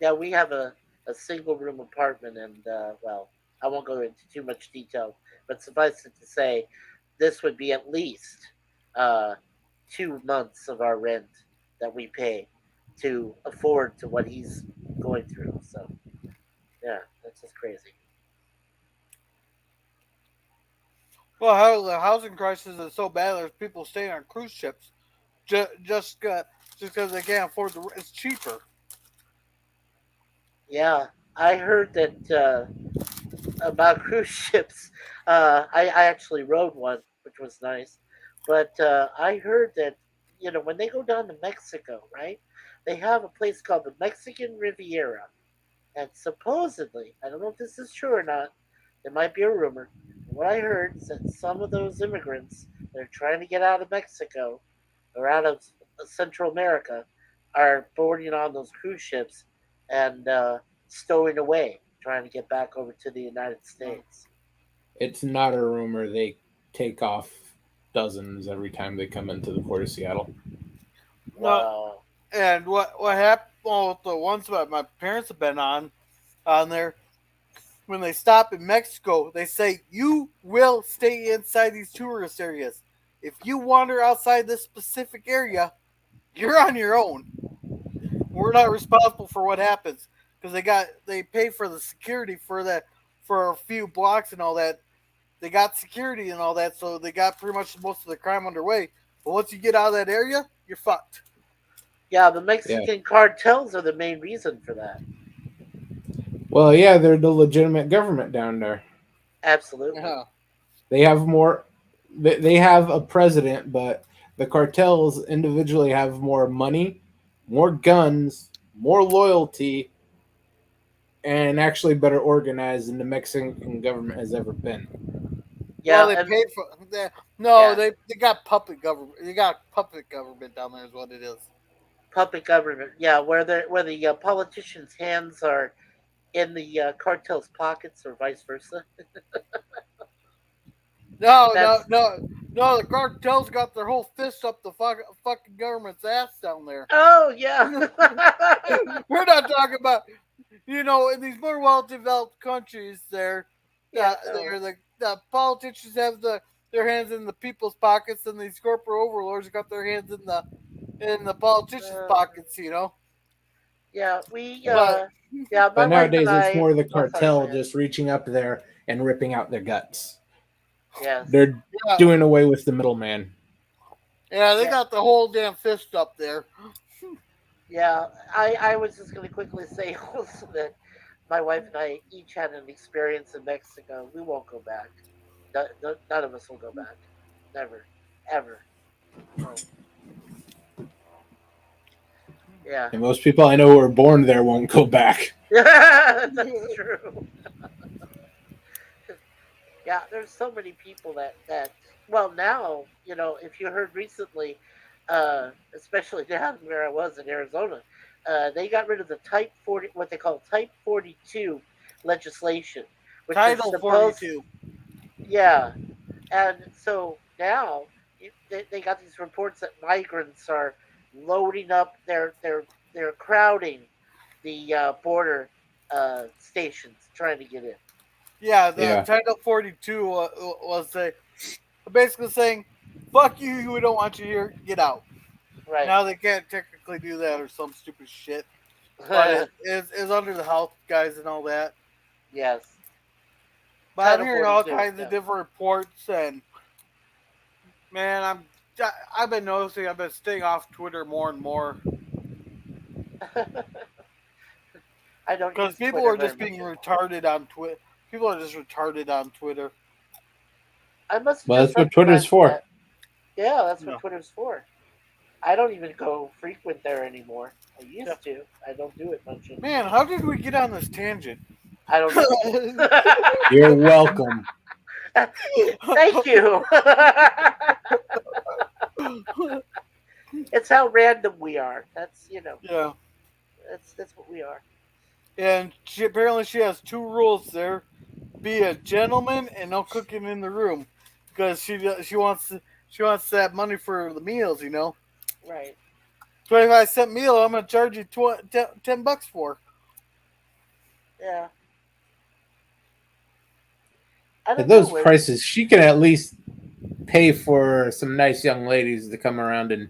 Yeah, we have a single room apartment, and well, I won't go into too much detail, but suffice it to say, this would be at least 2 months of our rent that we pay to afford to what he's going through. So yeah, that's just crazy. Well, how the housing crisis is so bad, there's people staying on cruise ships just because they can't afford the. It's cheaper. Yeah, I heard that about cruise ships. I actually rode one, which was nice. But I heard that, when they go down to Mexico, right, they have a place called the Mexican Riviera. And supposedly, I don't know if this is true or not, it might be a rumor. What I heard is that some of those immigrants that are trying to get out of Mexico or out of Central America are boarding on those cruise ships and stowing away, trying to get back over to the United States. It's not a rumor. They take off dozens every time they come into the port of Seattle. No, Wow. and what happened? Well, the ones that my parents have been on there, when they stop in Mexico, they say you will stay inside these tourist areas. If you wander outside this specific area, you're on your own. We're not responsible for what happens because they pay for the security for that for a few blocks and all that. They got security and all that, so they got pretty much most of the crime underway. But once you get out of that area, you're fucked. Yeah, the Yeah. Mexican cartels are the main reason for that. Well, yeah, they're the legitimate government down there. Absolutely. Yeah. They have more. They have a president, but the cartels individually have more money, more guns, more loyalty, and actually better organized than the Mexican government has ever been. Yeah, Well, they and paid for. No, yeah, they got puppet government. They got puppet government down there, is what it is. puppet government. Yeah, where the politicians' hands are in the cartel's pockets, or vice versa. No, no, That's no, no. The cartels got their whole fist up the fucking government's ass down there. oh yeah, We're not talking about, in these more well-developed countries, yeah. No, the politicians have their hands in the people's pockets, and these corporate overlords got their hands in the politicians' uh, pockets. yeah. We But yeah. My But wife and nowadays, it's I. more the Oh, sorry. Go cartel ahead. just reaching up there and ripping out their guts. Yes. They're yeah, doing away with the middleman. yeah, they Yeah. got the whole damn fist up there. Yeah. I was just going to quickly say also that my wife and I each had an experience in Mexico. We won't go back. None of us will go back. Never, ever. No. Yeah. And most people I know who are born there won't go back. That's true. Yeah, there's so many people that well now, if you heard recently, especially down where I was in Arizona, they got rid of the Type 40, what they call Type 42 legislation, which is Title supposed, 42. yeah, and so now they got these reports that migrants are loading up, they're crowding the border stations trying to get in. Yeah, the Yeah. Title 42 was basically saying, "Fuck you, we don't want you here. Get out." Right. Now they can't technically do that or some stupid shit, but it is under the health guys and all that. Yes. But I'm Title hearing all 42. kinds of Yeah. different reports, and man, I've been noticing I've been staying off Twitter more and more I don't because use people Twitter are very just much being anymore. retarded on Twitter. People are just retarded on Twitter. I must have Well, just that's what Twitter's recognized for. that. Yeah, that's what No. Twitter's for. I don't even go frequent there anymore. I Yeah. used to. I don't do it much anymore. Man, how did we get on this tangent? I don't know. You're welcome. Thank you. It's how random we are. That's Yeah. that's what we are. And apparently she has two rules there: be a gentleman and no cooking in the room, because she wants that money for the meals. Right. 25-cent meal, I'm gonna charge you $10 for. Yeah. I At don't those know. prices, she can at least pay for some nice young ladies to come around and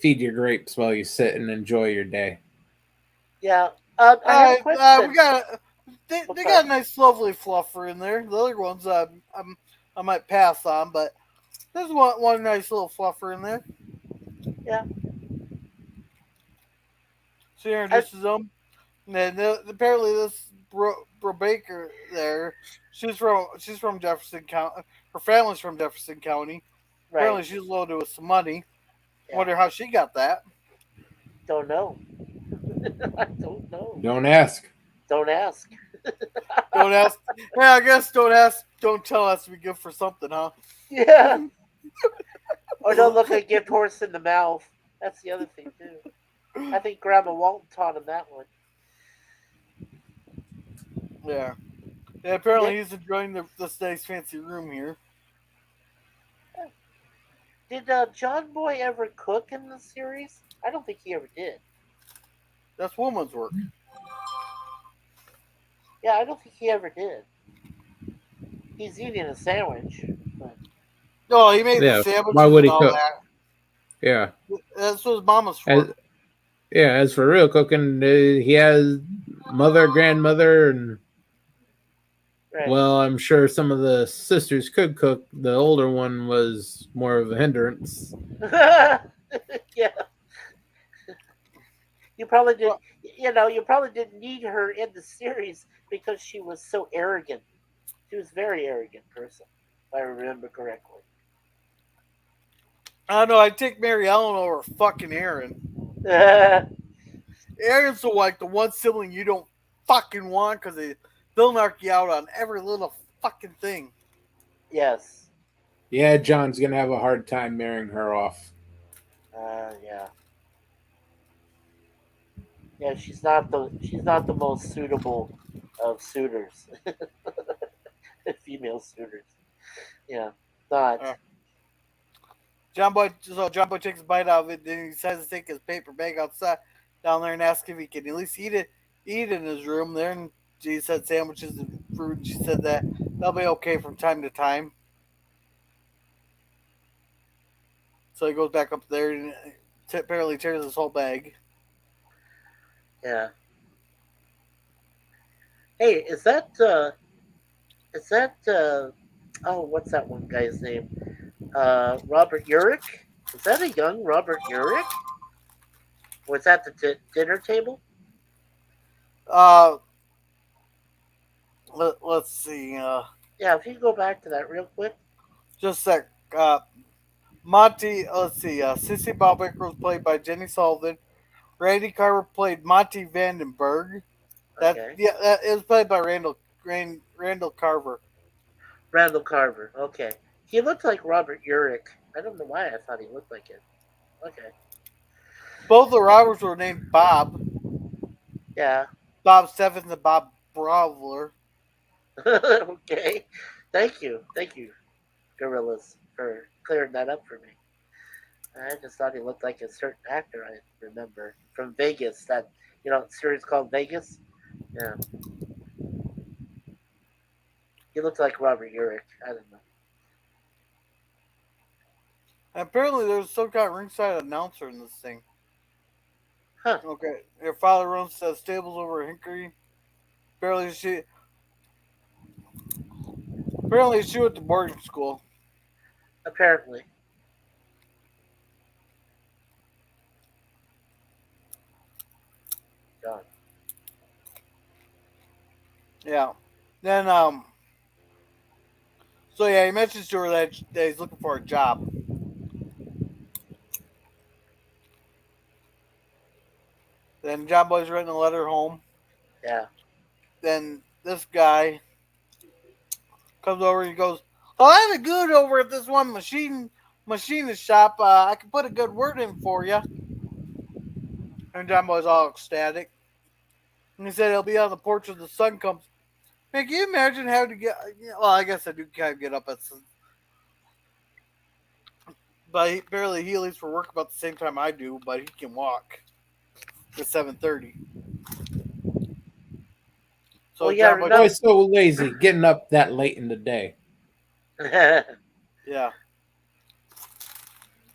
feed your grapes while you sit and enjoy your day. Yeah. I have a question. We got they I'm got sorry. a nice, lovely fluffer in there. The other ones I might pass on, but there's one nice little fluffer in there. Yeah. She I, introduces them. And then apparently this Brubaker there, she's from Jefferson County. Her family's from Jefferson County. right. Apparently she's loaded with some money. Yeah. Wonder how she got that. Don't know. I don't know. Don't ask. Don't ask. Don't ask. Yeah, I guess don't ask. Don't tell has to be good for something, huh? Yeah. Or don't look a gift horse in the mouth. That's the other thing too. I think Grandma Walton taught him that one. Yeah. Yeah. Apparently Did, he's enjoying this nice fancy room here. did John Boy ever cook in the series? I don't think he ever did. That's woman's work. Yeah, I don't think he ever did. He's eating a sandwich. But Oh, he made the Yeah. sandwiches Why would and he all cook? that. Yeah. That's what his mama's for. As for real cooking, he has mother, grandmother, and right. well, I'm sure some of the sisters could cook. The older one was more of a hindrance. Yeah. You probably did. Well, You probably didn't need her in the series because she was so arrogant. She was a very arrogant person, if I remember correctly. I don't know. I'd take Mary Ellen over fucking Aaron. Aaron's the one sibling you don't fucking want because they'll knock you out on every little fucking thing. Yes. Yeah, John's gonna have a hard time marrying her off. Yeah. Yeah, she's not the most suitable of suitors, female suitors. Yeah, not. Uh, John Boy takes a bite out of it, then he decides to take his paper bag outside down there and ask if he can at least eat in his room there. And she said sandwiches and fruit. And she said that they'll be okay from time to time. So he goes back up there and apparently tears his whole bag. Yeah. Hey, oh, what's that one guy's name? Robert Urich? Is that a young Robert Urich? Was that the dinner table? Uh, let's see. Yeah, if you go back to that real quick. Just a sec. Monty. Let's see. Cissy Brubaker was played by Jenny Sullivan. Randy Carver played Monty Vandenberg. Okay. It was played by Randall Carver. Randall Carver. Okay. He looked like Robert Urich. I don't know why I thought he looked like it. Okay. Both the robbers were named Bob. Yeah. Bob Stevens and Bob Brovler. Okay. Thank you, Gorillas, for clearing that up for me. I just thought he looked like a certain actor I remember from Vegas. That series called Vegas. Yeah. He looked like Robert Urich. I don't know. And apparently there was some kind of ringside announcer in this thing. Huh. Okay. Her father runs the stables over at Hickory. Apparently she went to boarding school. Apparently. God. Yeah. Then so yeah, he mentions to her that he's looking for a job. Then John Boy's writing a letter home. Yeah. Then this guy comes over and he goes, "Oh, I have a good over at this one machinist shop. I can put a good word in for you." And John Boy's all ecstatic. And he said he'll be on the porch when the sun comes. Man, can you imagine having to get? Well, I guess I do kind of get up at some, but he leaves for work about the same time I do. But he can walk at 7:30. So Well, yeah, John Boy, remember- Boy's so lazy getting up that late in the day. yeah.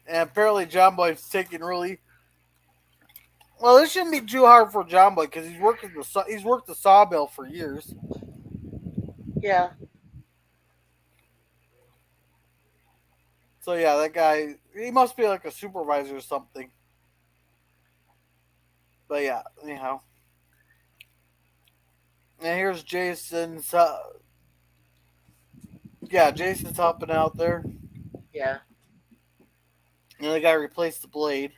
And apparently, John Boy's taking really well. This shouldn't be too hard for John Boy because he's worked the sawmill for years. Yeah. So yeah, that guy he must be like a supervisor or something. But yeah, anyhow. And here's Jason's. Yeah, Jason's helping out there. Yeah. And the guy replaced the blade.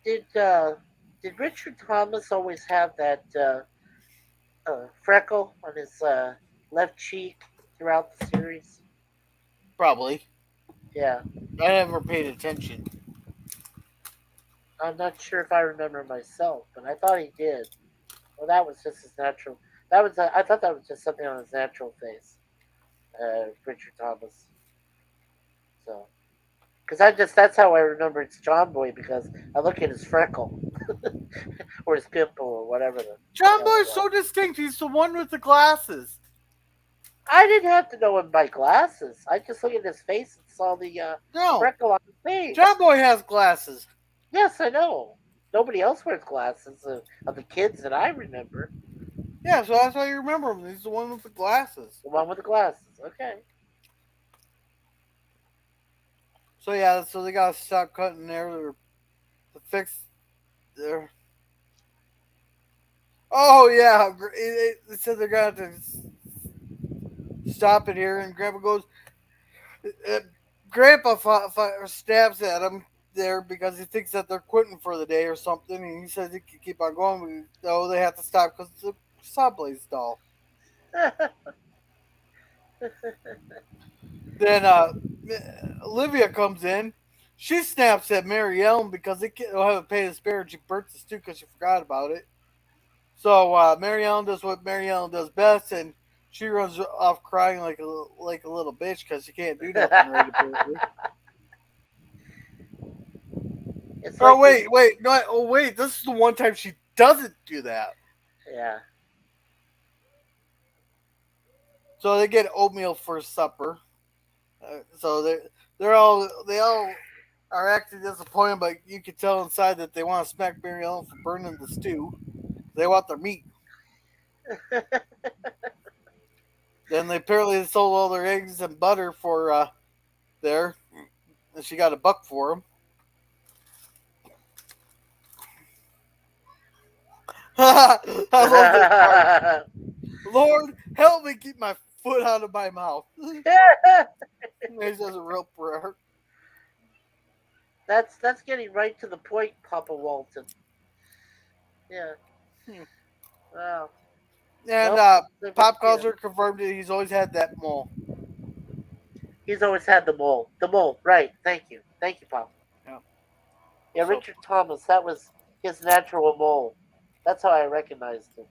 Did did Richard Thomas always have that freckle on his left cheek throughout the series? Probably. Yeah. I never paid attention. I'm not sure if I remember myself, but I thought he did. Well, that was just his natural. That was I thought that was just something on his natural face, Richard Thomas. So, because I just that's how I remember it's John Boy because I look at his freckle or his pimple or whatever the John hell it Boy's was. so distinct. He's the one with the glasses. I didn't have to know him by glasses. I just looked at his face and saw the No, freckle on his face. John Boy has glasses. Yes, I know. Nobody else wears glasses of the kids that I remember. Yeah, so that's why you remember him. He's the one with the glasses. The one with the glasses. Okay. So yeah, so they gotta stop cutting there to fix their. Oh yeah, they said they're gonna have to stop it here, and Grandpa goes. Uh, Grandpa stabs at him there because he thinks that they're quitting for the day or something, and he says he can keep on going. But no, they have to stop because the saw blades stall. Then Olivia comes in. She snaps at Mary Ellen because they don't have a pay to spare, and she burnt the stew because she forgot about it. So Mary Ellen does what Mary Ellen does best, and she runs off crying like a little bitch because she can't do nothing right apparently. It's Oh like wait, no, oh wait, this is the one time she doesn't do that. yeah. So they get oatmeal for supper. So they all are acting disappointed, but you can tell inside that they want to smack Mary Ellen for burning the stew. They want their meat. Then they apparently sold all their eggs and butter for there, and she got $1 for them. I love this part. Lord, help me keep my foot out of my mouth. He says a real prayer. That's getting right to the point, Papa Walton. Yeah. Wow. And Well, Pop Culture confirmed that he's always had that mole. he's always had the mole. The mole, right. Thank you, Pop. Yeah. Yeah, So- Richard Thomas, that was his natural mole. That's how I recognized him.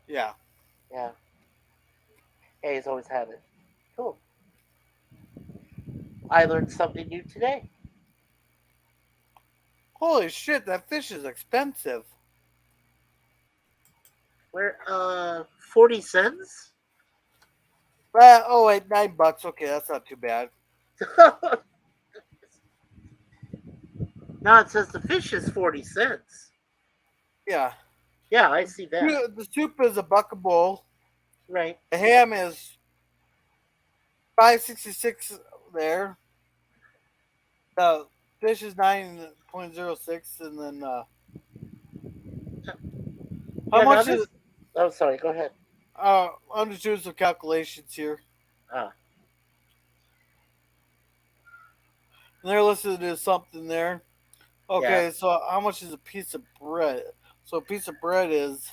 Yeah. Yeah. Yeah, he's always had it. Cool. I learned something new today. Holy shit, that fish is expensive. Where 40 cents? Oh wait, $9. Okay, that's not too bad. No, it says the fish is 40 cents. Yeah. Yeah, I see that. The soup is $1 a bowl. Right. The ham is $5.66 there. The fish is 9.06, and then how much is? Oh, sorry. Go ahead. I'm just doing some calculations here. Ah. And they're listening to something there. Okay, Yeah. so how much is a piece of bread? So a piece of bread is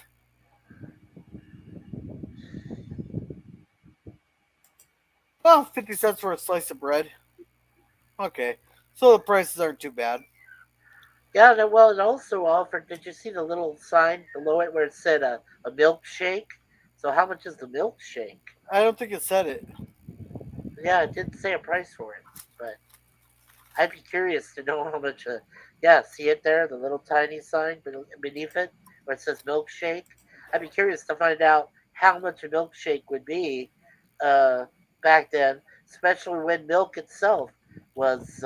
well, 50 cents for a slice of bread. Okay, so the prices aren't too bad. Yeah, well, it also offered. Did you see the little sign below it where it said a milkshake? So how much is the milkshake? I don't think it said it. Yeah, it didn't say a price for it, but I'd be curious to know how much. Yeah, see it there, the little tiny sign beneath it where it says milkshake. I'd be curious to find out how much a milkshake would be back then, especially when milk itself was,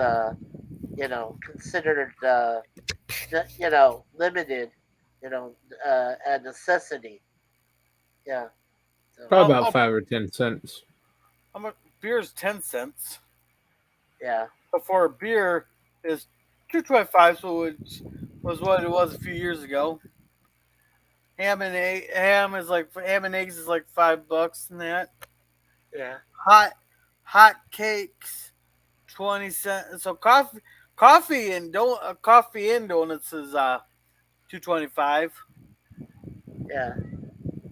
considered, limited, a necessity. Yeah. So, Probably about Oh, 5 or 10 cents. how much? Beer is 10 cents. yeah. Before a beer is 2.25, so which was what it was a few years ago. Ham and eggs is like $5 and that. Yeah. Hot hot cakes 20 cents. So coffee and donuts is 2.25, Yeah.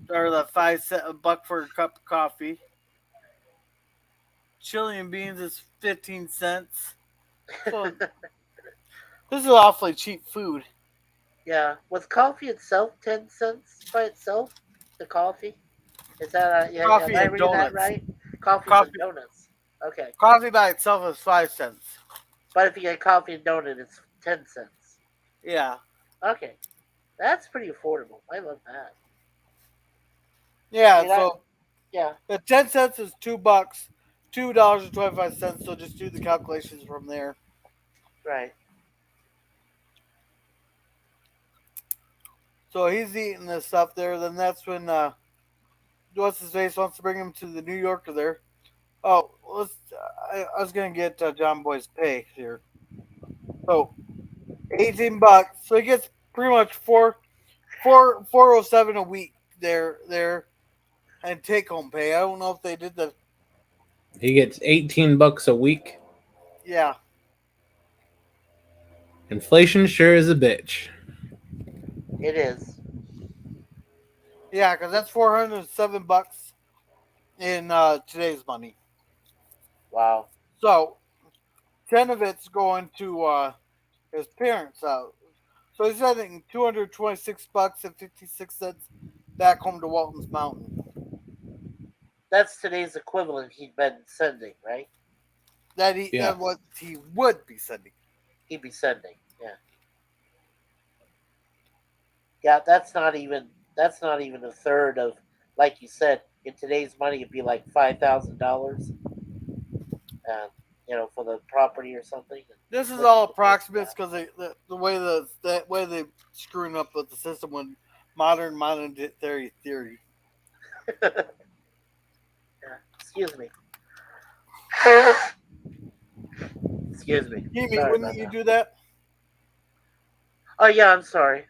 or the 5 cent a buck for a cup of coffee. Chili and beans is 15 cents. So this is awfully cheap food. Yeah. Was coffee itself 10 cents by itself? The coffee? Is that yeah? Am Coffee I and reading that donuts. right? Coffees and Coffee donuts. Okay. coffee by itself is 5 cents. But if you get coffee and donut, it's 10 cents. Yeah. Okay. That's pretty affordable. I love that. I Yeah, mean, I so yeah. the 10 cents is $2, $2.25. So just do the calculations from there. Right. So he's eating this stuff there. Then that's when what's his face wants to bring him to the New Yorker there. Oh, I was gonna get John Boy's pay here. So $18. So he gets pretty much 407 a week there and take home pay. I don't know if they did the He gets $18 a week. yeah. Inflation sure is a bitch. It is. Yeah, because that's $407 in today's money. Wow. So 10 of it's going to his parents out. So he's sending $226 and 56 cents back home to Walton's Mountain. That's today's equivalent he'd been sending, right? Yeah. That what he would be sending. He'd be sending. Yeah. Yeah, that's not even a third of, like you said, in today's money it'd be like $5,000, for the property or something. This is Look all at the base of approximates because the way that way they screwing up with the system with modern theory. that. Yeah. Excuse me. Excuse me. Kimi, Sorry wouldn't about you that. do that? Oh yeah, I'm sorry.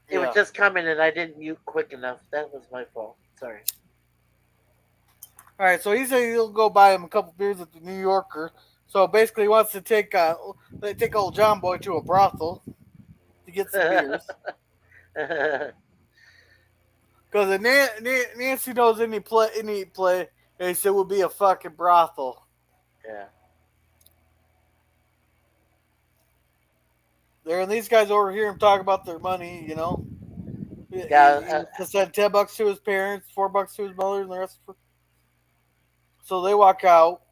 It was Yeah. just coming and I didn't mute quick enough. That was my fault. Sorry. All right. So he said he'll go buy him a couple beers at the New Yorker. So basically, he wants to take old John Boy to a brothel to get some beers. Yeah. Because Nancy knows any play, and he said would be a fucking brothel. There, and these guys over him talk about their money. Yeah. He sent $10 to his parents, $4 to his mother, and the rest. So they walk out.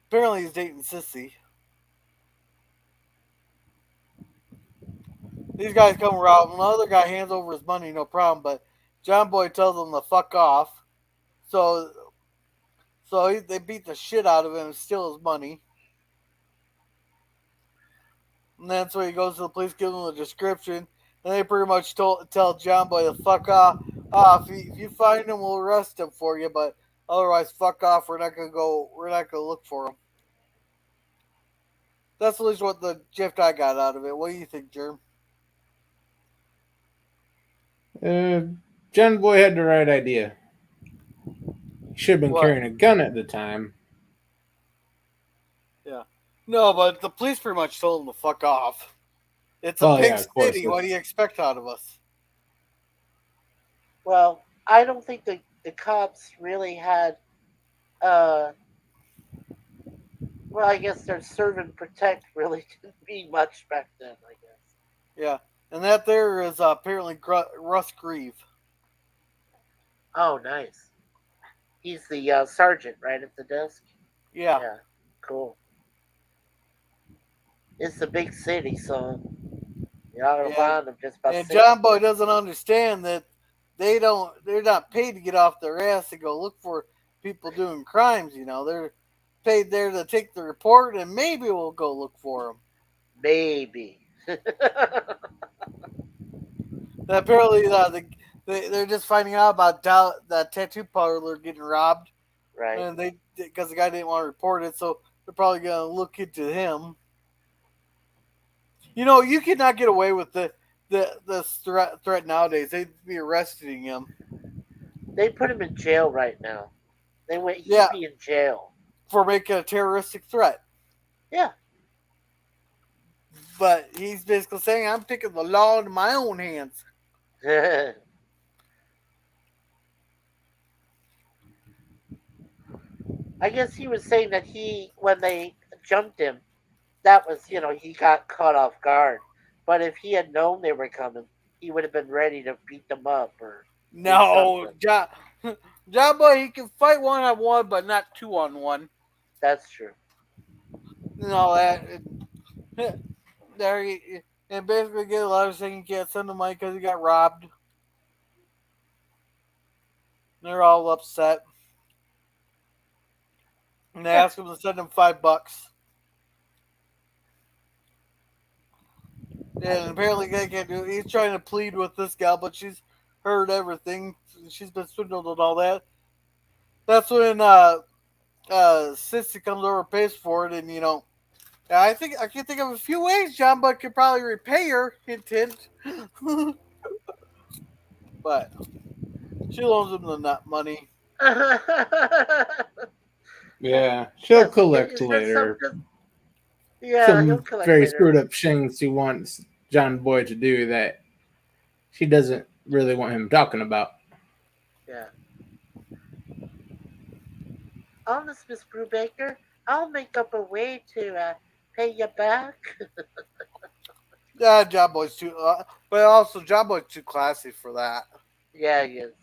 Apparently, he's dating Cissy. These guys come around. Another guy hands over his money, no problem. But John Boy tells them to fuck off. So, they beat the shit out of him and steal his money. And that's where he goes to the police, gives them a description, and they pretty much tell John Boy to fuck off. If you find him, we'll arrest him for you. But otherwise, fuck off. We're not gonna look for him. That's at least what the gift I got out of it. What do you think, Germ? John Boy had the right idea. He should have been What? carrying a gun at the time. Yeah. No, but the police pretty much told him to fuck off. It's a Oh, big yeah, of course. city. What do you expect out of us? Well, I don't think the cops really had. Uh, well, I guess their serve and protect really didn't mean much back then. I guess. Yeah. And that there is apparently Russ Grieve. Oh, nice. He's the sergeant, right at the desk. Yeah. Yeah. Cool. It's a big city, so you ought to Yeah. find them just about. And John Boy doesn't understand that they're not paid to get off their ass to go look for people doing crimes. They're paid there to take the report, and maybe we'll go look for them. Maybe. Apparently, they're just finding out about that tattoo parlor getting robbed, Right. and because the guy didn't want to report it, so they're probably gonna look into him. You cannot get away with the threat nowadays. They'd be arresting him. They put him in jail right now. He'd Yeah, be in jail. for making a terroristic threat. Yeah. But he's basically saying, I'm taking the law into my own hands. I guess he was saying that when they jumped him, that was, he got caught off guard. But if he had known they were coming, he would have been ready to beat them up or No, John Boy, he can fight 1-on-1, but not 2-on-1. That's true. There and basically get a letter saying you can't send him money because he got robbed. They're all upset. And they ask him to send him $5. And apparently they can't do it. He's trying to plead with this gal, but she's heard everything. She's been swindled and all that. That's when Cissy comes over and pays for it, and I can think of a few ways John Buck could probably repay her. Hint, hint. But she loans him the nut money. Yeah, she'll collect later. Yeah, he'll collect very later. screwed up things she wants John Boy to do that she doesn't really want him talking about. Yeah. Honest, Miss Brubaker, I'll make up a way to pay you back. Yeah, John Boy's too, but also John Boy's too classy for that. Yeah, he is.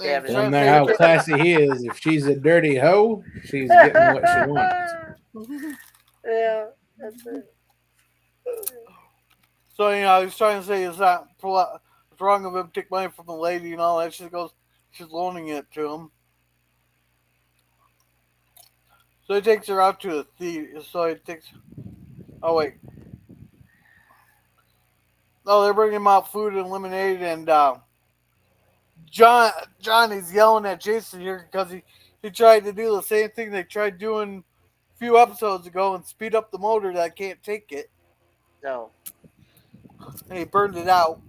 Damn it. No matter how classy he is, if she's a dirty hoe, she's getting what she wants. Yeah, that's it. So, he's trying to say it's not what's wrong of him to take money from the lady and all that. She's loaning it to him. So he takes her out to a theater. Oh, wait. No, they're bringing him out food and lemonade, and Johnny's yelling at Jason here because he tried to do the same thing they tried doing a few episodes ago and speed up the motor that can't take it. No. And he burned it out.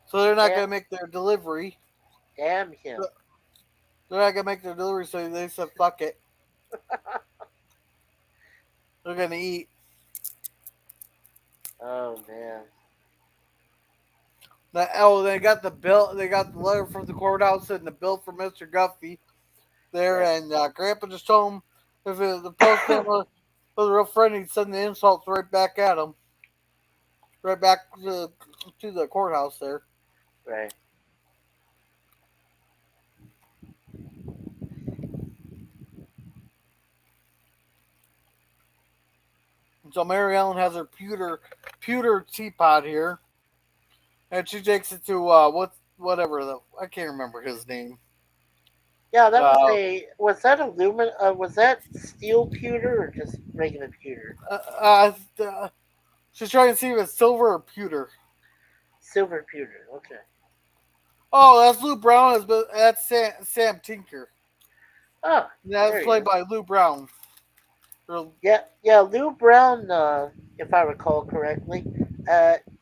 So they're not going to make their delivery. Damn him. They're not going to make their delivery, so they said, fuck it. They're going to eat. Oh, man. They got the bill. They got the letter from the courthouse and the bill from Mr. Guffey there, and Grandpa just told him if the postman was a real friend, he'd send the insults right back at him, right back to the courthouse there. Right. So Mary Ellen has her pewter teapot here, and she takes it to I can't remember his name. Yeah, that was that aluminum? Was that steel pewter or just regular pewter? She's trying to see if it's silver or pewter. Silver pewter. Okay. Oh, that's Lou Brown. That's Sam Tinker. Oh, that's played by Lou Brown. Yeah. Lou Brown, if I recall correctly,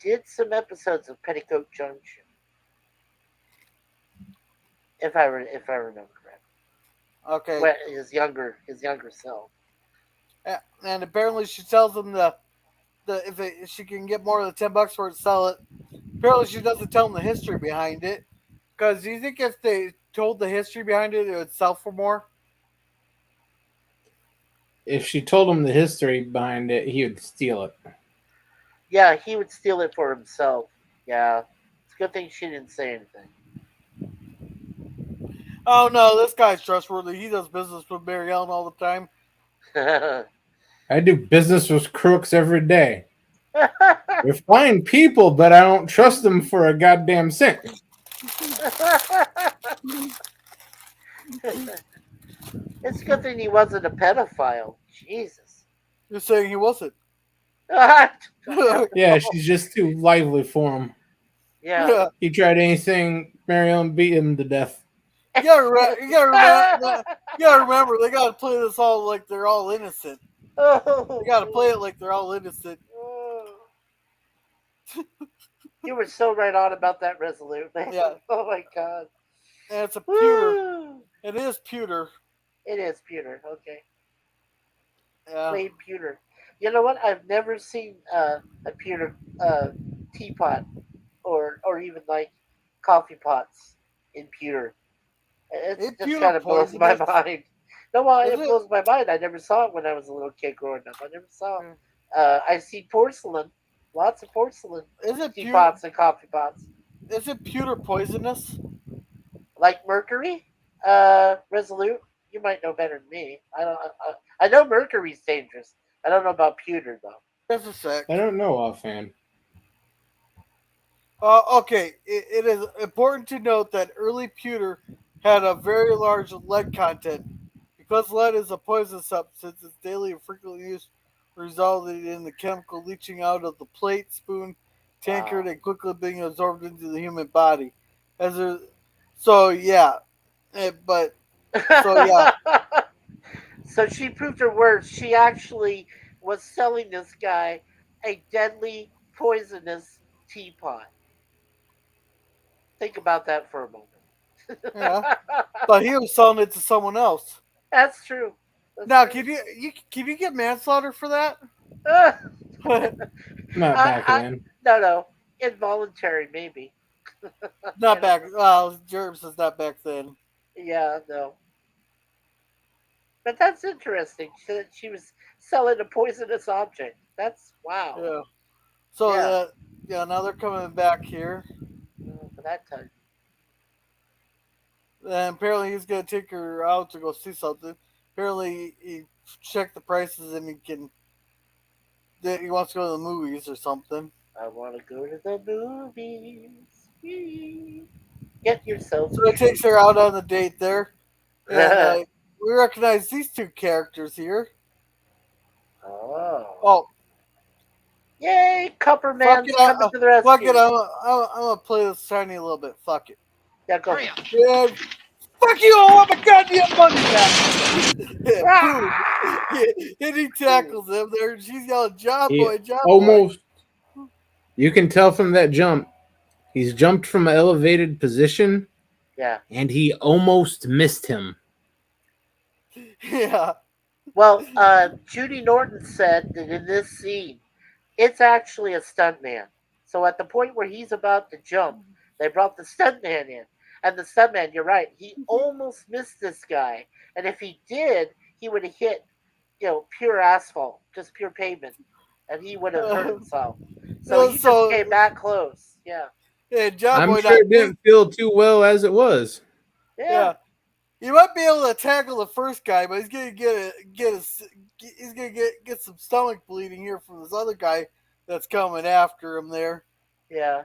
did some episodes of Petticoat Junction. If I remember correctly. Okay. Well, his younger self. And apparently, she tells him if she can get more than $10 for it, sell it. Apparently, she doesn't tell him the history behind it. Because do you think if they told the history behind it, it would sell for more? If she told him the history behind it, he would steal it. Yeah, he would steal it for himself. Yeah. It's a good thing she didn't say anything. Oh, no, this guy's trustworthy. He does business with Mary Ellen all the time. I do business with crooks every day. They're fine people, but I don't trust them for a goddamn cent. It's a good thing he wasn't a pedophile. Jesus. You're saying he wasn't. Yeah, she's just too lively for him. Yeah. He tried anything, Marion beat him to death. You gotta remember, they gotta play this all like they're all innocent. Oh, They gotta play it like they're all innocent. you were so right on about that Resolute, man. Yeah. Oh my god. And it's a pewter. Woo. It is pewter. It is pewter. Okay. Yeah. Plain pewter. You know what? I've never seen a pewter teapot or even like coffee pots in pewter. It It's just pewter kind of blows my poisonous. mind. No, well, Is it it? blows my mind. I never saw it when I was a little kid growing up. I never saw. Mm. I see porcelain, lots of porcelain Is it pewter? teapots and coffee pots, Is it pewter poisonous? like mercury. Resolute. You might know better than me. I don't. I know mercury's dangerous. I don't know about pewter though. Just a sec. I don't know offhand. Okay, it is important to note that early pewter had a very large lead content. Because lead is a poisonous substance, its daily and frequent use resulted in the chemical leaching out of the plate, spoon, tankard, Wow. and quickly being absorbed into the human body. As a, so yeah, but so yeah, So she proved her words. She actually was selling this guy a deadly, poisonous teapot. Think about that for a yeah. moment. But he was selling it to someone else. That's true. That's Now, true. can you get manslaughter for that? Not back then. No. Involuntary, maybe. Not back. Well, Germs is not back then. Yeah, no. But that's interesting. She was selling a poisonous object. That's wow. Yeah. So Yeah. yeah. Now they're coming back here. For that time. And apparently he's gonna take her out to go see something. Apparently he checked the prices and he wants to go to the movies or something. I want to go to the movies. Get yourself. So he takes her out on the date there, and we recognize these two characters here. Oh. Oh, Yay, Copper fuck Man's it! coming to the rescue. Fuck it! I'm gonna play this tiny a little bit. Fuck it. Yeah, go. Yeah, fuck you! I want my goddamn money back. Ah! Boom! And he tackles him there. And she's yelling, "Job He boy, job boy!" almost. You can tell from that jump, he's jumped from an elevated position, Yeah. and he almost missed him. Yeah. Well, Judy Norton said that in this scene, it's actually a stuntman. So at the point where he's about to jump, they brought the stuntman in. And the stuntman, you're right, he almost missed this guy. And if he did, he would have hit, pure asphalt, just pure pavement. And he would have hurt himself. So he just came back close. Yeah. Yeah, job I'm boy. sure it didn't feel too well as it was. Yeah. You might be able to tackle the first guy, but he's gonna get some stomach bleeding here from this other guy that's coming after him there. Yeah.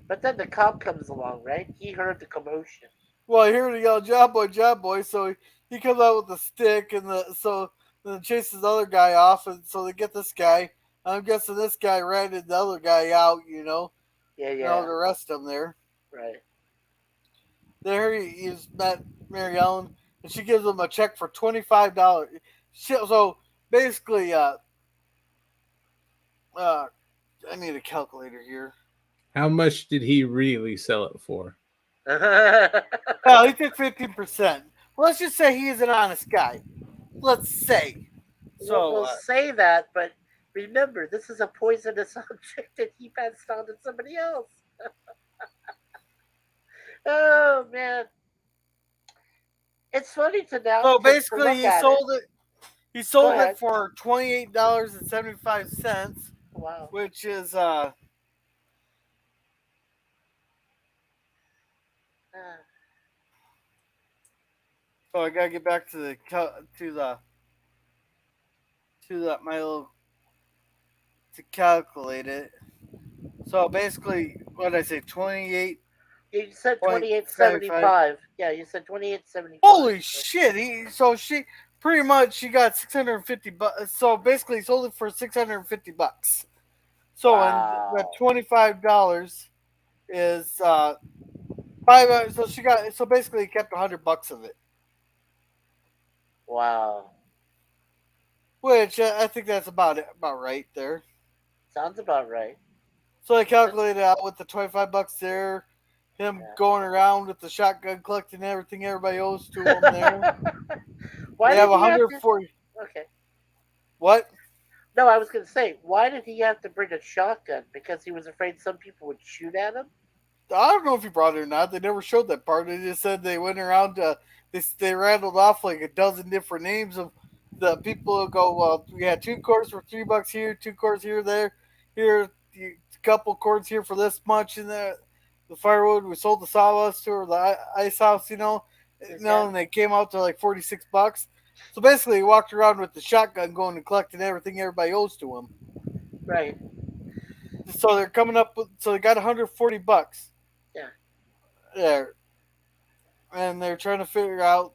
But then the cop comes along, right? He heard the commotion. Well, I hear the yell, job boy. So he comes out with a stick, and then chases the other guy off, and so they get this guy. I'm guessing this guy ratted the other guy out, Yeah. to arrest him there. Right. There he's met Mary Ellen, and she gives him a check for $25. So basically, I need a calculator here. How much did he really sell it for? Well, he took 15%. Well, let's just say he is an honest guy. Let's say. So we'll say that, but remember, this is a poisonous object that he passed on to somebody else. Oh man, it's funny to now. So to basically, look he at sold it. He sold ahead. it for $28.75, Wow. which is So I gotta get back to my little to calculate it. So basically, what did I say, 28 You said Point 28.75. Yeah, you said 28.75. Holy shit! She pretty much she got 650 bucks. So basically, he sold it for $650. So and the Wow. $25 is five. So she got so basically he kept $100 of it, Wow. which I think that's about right there. Sounds about right. So I calculated out with the $25 there, him going around with the shotgun collecting everything everybody owes to him there. Why They have did he have to? 140. Okay. What? No, I was going to say, why did he have to bring a shotgun? Because he was afraid some people would shoot at him? I don't know if he brought it or not. They never showed that part. They just said they went around. They rattled off like a dozen different names of the people who go. Well, we had 2 quarts for $3 here, 2 quarts here, there, here, a couple quarts here for this much, and the firewood. We sold the sawdust to her, the ice house, Okay. and they came out to like $46. So basically, he walked around with the shotgun, going and collecting everything everybody owes to him. Right. So they're coming up with. So they got $140 Yeah. there, and they're trying to figure out.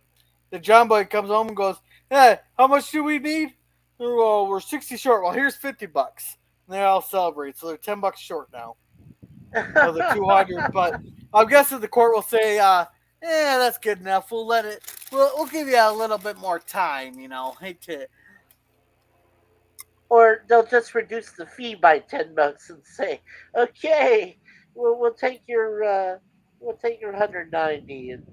The John Boy comes home and goes, "Hey, how much do we need?" Well, we're 60 short. Well, here's $50. And they all celebrate, so they're $10 short now of the 200. But I'm guessing the court will say, that's good enough. We'll let it. We'll give you a little bit more time. Hate to. Or they'll just reduce the fee by $10 and say, "Okay, we'll take your we'll take your 190 and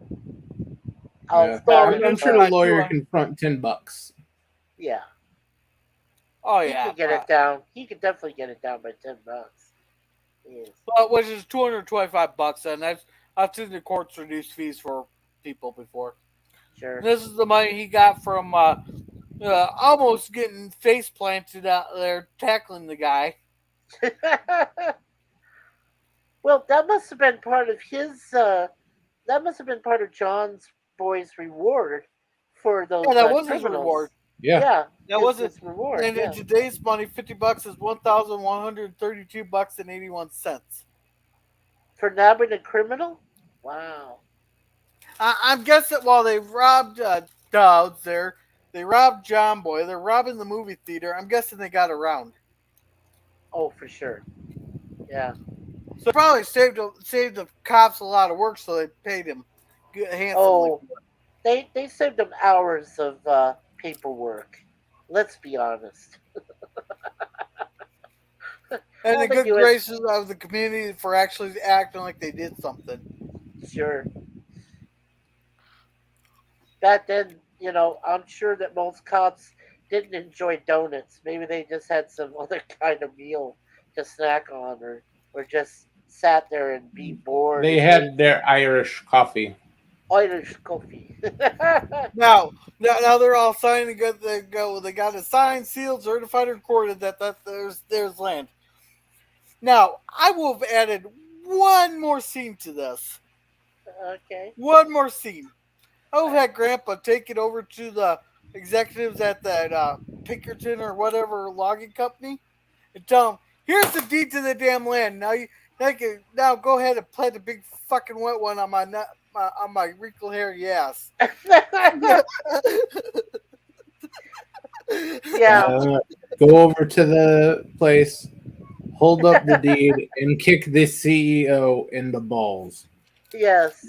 I'll Yeah, start Well, it I'm at sure the lawyer can front $10. yeah." Oh He yeah, could get it down. He could definitely get it down by $10. Yes. well, which is $225, and I've seen the courts reduce fees for people before. Sure. This is the money he got from almost getting face planted out there tackling the guy. Well, that must have been part of his. That must have been part of John's boy's reward for Yeah, those that was his reward. criminals. Yeah. Yeah, That his, wasn't. his reward. And in Yeah. today's money, $50 is $1,132.81. For nabbing a criminal. Wow. I'm guessing while they robbed Dowds there, they robbed John Boy. They're robbing the movie theater. I'm guessing they got around. Oh, for sure. Yeah. So probably saved the cops a lot of work, so they paid him handsomely. Oh, they saved them hours of paperwork. Let's be honest. And All the the good U.S. graces of the community for actually acting like they did something. Sure. Back then, I'm sure that most cops didn't enjoy donuts. Maybe they just had some other kind of meal to snack on, or just sat there and be bored They and wait had their Irish coffee. Irish coffee. Now they're all signed and good. They got a signed, sealed, certified, and recorded that there's land. Now I will have added one more scene to this. Okay. One more scene. I would have had Grandpa take it over to the executives at that Pinkerton or whatever logging company and tell them, "Here's the deed to the damn land. Now go ahead and plant a big fucking wet one on my wrinkled hairy ass." Yeah. Go over to the place, hold up the deed, and kick the CEO in the balls. Yes.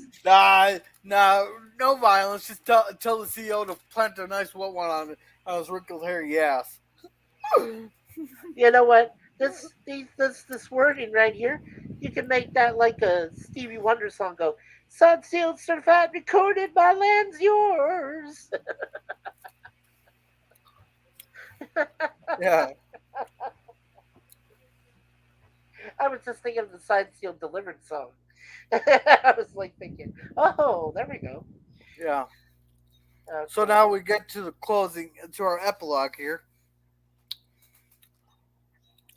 No violence. Just tell the CEO to plant a nice wet one on his wrinkled hairy ass. You know what? This wording right here, you can make that like a Stevie Wonder song. Go, "Signed, sealed, certified, recorded. My land's yours." Yeah. I was just thinking of the signed, sealed, delivered song. I was like thinking, oh, there we go. Yeah. Okay. So now we get to the closing, to our epilogue here.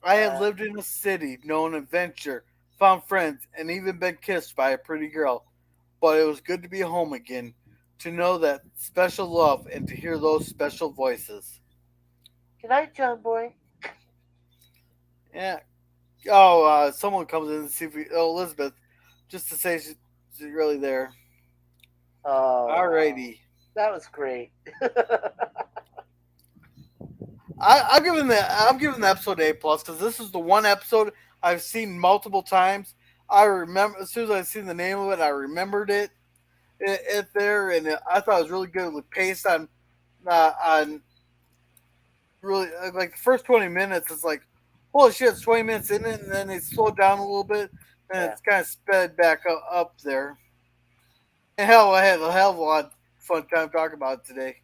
I had lived in a city, known adventure, found friends, and even been kissed by a pretty girl. But it was good to be home again, to know that special love and to hear those special voices. Good night, John Boy. Yeah. Oh, someone comes in to see if Elizabeth, just to say really there. Oh, wow. Alrighty. That was great. I'm giving the episode A+ because this is the one episode I've seen multiple times. I remember as soon as I seen the name of it, I remembered it there, and I thought it was really good with pace on really like the first 20 minutes. It's like holy shit, it's 20 minutes in it, and then they slow it down a little bit, and Yeah. it's kind of sped back up there. And hell, I had a hell of a lot of fun time talking about it today.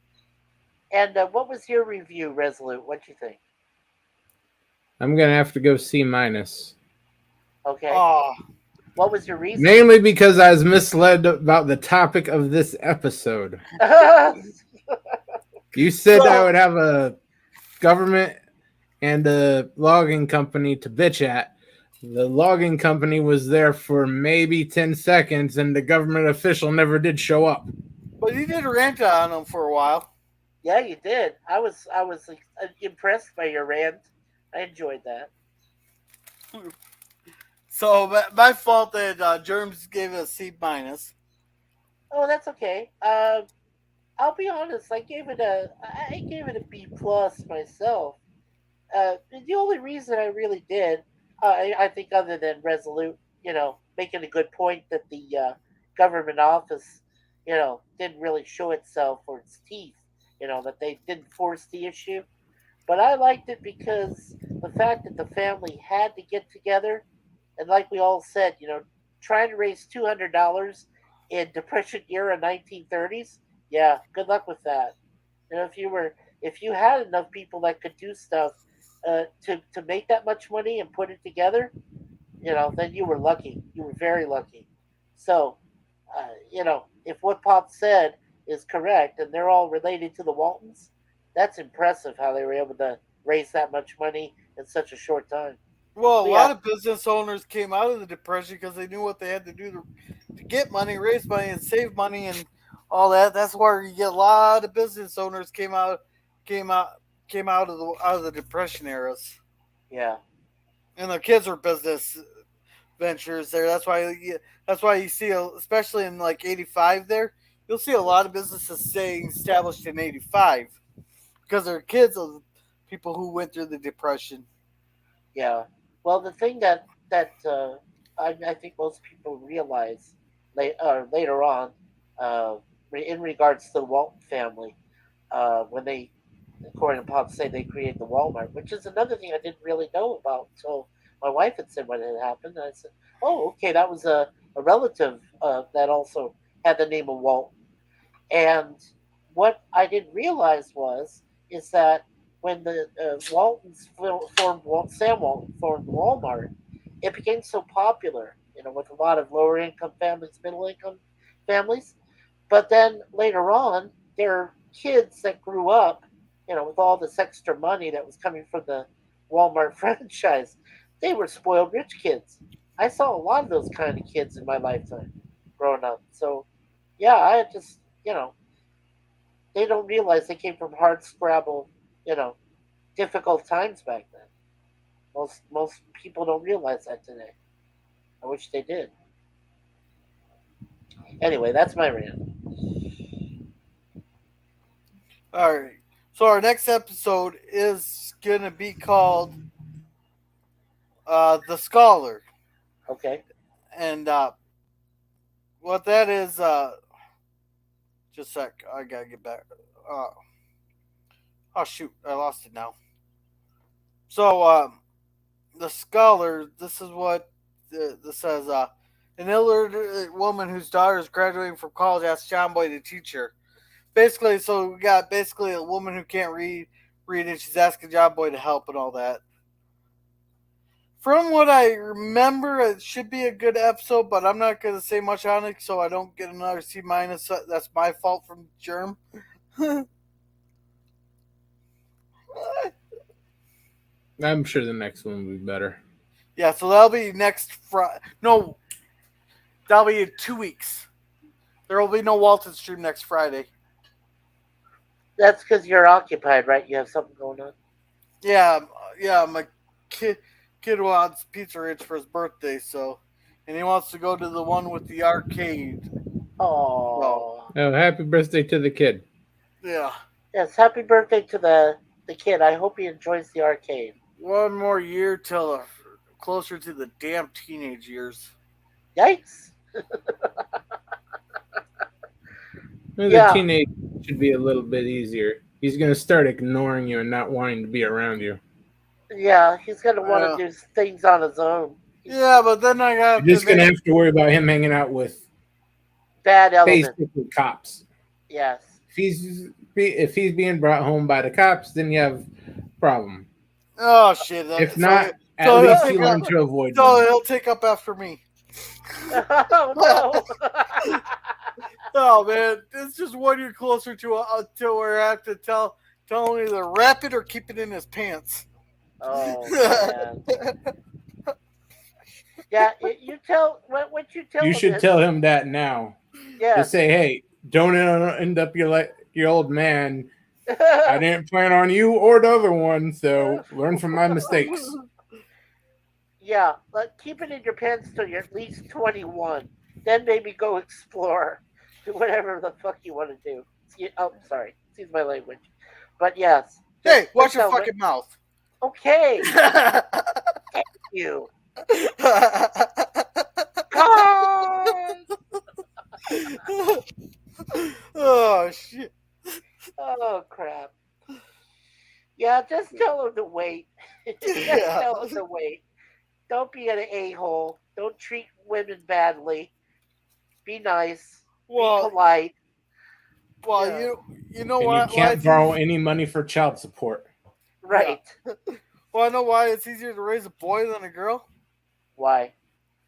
And what was your review, Resolute? What you think? I'm gonna have to go C minus. Okay. Oh, What was your reason? Mainly because I was misled about the topic of this episode. You said I would have a government and a logging company to bitch at. The logging company was there for maybe 10 seconds, and the government official never did show up. but you did rant on them for a while. Yeah, you did. I was impressed by your rant. I enjoyed that. So my fault that Germs gave it a C minus. Oh, that's okay. I'll be honest. I gave it a B+ myself. The only reason I really did, I think, other than Resolute, making a good point that the government office, didn't really show itself or its teeth, that they didn't force the issue. But I liked it because the fact that the family had to get together, and like we all said, trying to raise $200 in Depression era 1930s, yeah, good luck with that. If you had enough people that could do stuff to make that much money and put it together, then you were lucky. You were very lucky. So, if what Pop said is correct, and they're all related to the Waltons, that's impressive how they were able to raise that much money in such a short time. Well, a So lot yeah, of business owners came out of the depression because they knew what they had to do to get money, raise money, and save money, and all that. That's where you get a lot of business owners came out, came out of the depression eras, yeah, and their kids were business ventures there. That's why you see, especially in like '85, there you'll see a lot of businesses staying established in '85 because their kids are people who went through the depression. yeah. Well, the thing that I think most people realize later on, uh, in regards to the Walton family, when they, according to Pop, say they created the Walmart, which is another thing I didn't really know about until my wife had said when it happened. And I said, "Oh, okay, that was a relative that also had the name of Walton." And what I didn't realize is that when the Waltons Sam Walton formed Walmart, it became so popular, with a lot of lower income families, middle income families. But then later on, their kids that grew up, with all this extra money that was coming from the Walmart franchise, they were spoiled rich kids. I saw a lot of those kind of kids in my lifetime growing up. So, yeah, I just, they don't realize they came from hard scrabble, you know, difficult times back then. Most people don't realize that today. I wish they did. Anyway, that's my rant. All right. So our next episode is gonna be called "The Scholar," Okay. and what that is, just a sec. I gotta get back. Uh, oh shoot, I lost it now. So the scholar. This is what this says. An illiterate woman whose daughter is graduating from college asks John Boy to teach her. Basically, so we got basically a woman who can't read, and she's asking John Boy to help and all that. From what I remember, it should be a good episode, but I'm not going to say much on it, so I don't get another C minus. That's my fault from Germ. I'm sure the next one will be better. Yeah, so that'll be next Friday. No, that'll be in 2 weeks. There will be no Walton stream next Friday. That's because you're occupied, right? You have something going on. Yeah, my kid wants Pizza Ranch for his birthday, so and he wants to go to the one with the arcade. Oh, Oh, happy birthday to the kid. Yeah. yes. Happy birthday to the kid. I hope he enjoys the arcade. One more year till closer to the damn teenage years. Yikes. Well, the Yeah, teenage should be a little bit easier. He's going to start ignoring you and not wanting to be around you. yeah. He's gonna want Uh, to do things on his own. yeah, but then I got You're just to going to make. have to worry about him hanging out with Bad element. basically cops. Yes. If he's being brought home by the cops, then you have a problem. Oh shit! If So, not, at so least he'll you take learn up, to avoid so them. he'll take up after me. Oh no. Oh man, it's just 1 year closer to where I have to tell him either wrap it or keep it in his pants. Oh man. Yeah, you tell what you tell You him should is, tell him that now. yeah. Just say, hey, don't end up your old man. I didn't plan on you or the other one, so learn from my mistakes. Yeah, but keep it in your pants till you're at least 21. Then maybe go explore. Do whatever the fuck you want to do. Oh, sorry. Excuse my language. But yes. Hey, watch your tell me- fucking mouth. Okay, you. God! Oh shit! Oh, crap. Yeah, just tell him to wait. Just Yeah. tell him to wait. Don't be an a-hole. Don't treat women badly. Be nice. Be Well, polite. well, Yeah. you know And why? you can't borrow any money for child support. Right. Well, I know why it's easier to raise a boy than a girl. Why?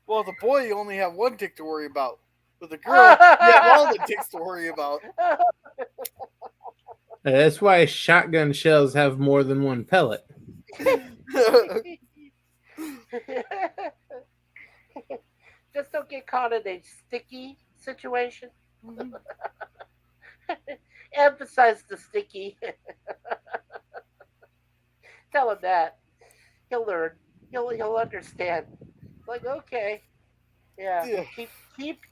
Well, the boy you only have one dick to worry about. With the girl, you have all the dicks to worry about. That's why shotgun shells have more than one pellet. Just don't get caught in a sticky situation. Emphasize the sticky. Tell him that. He'll learn. He'll understand. Like, okay. Yeah. Yeah.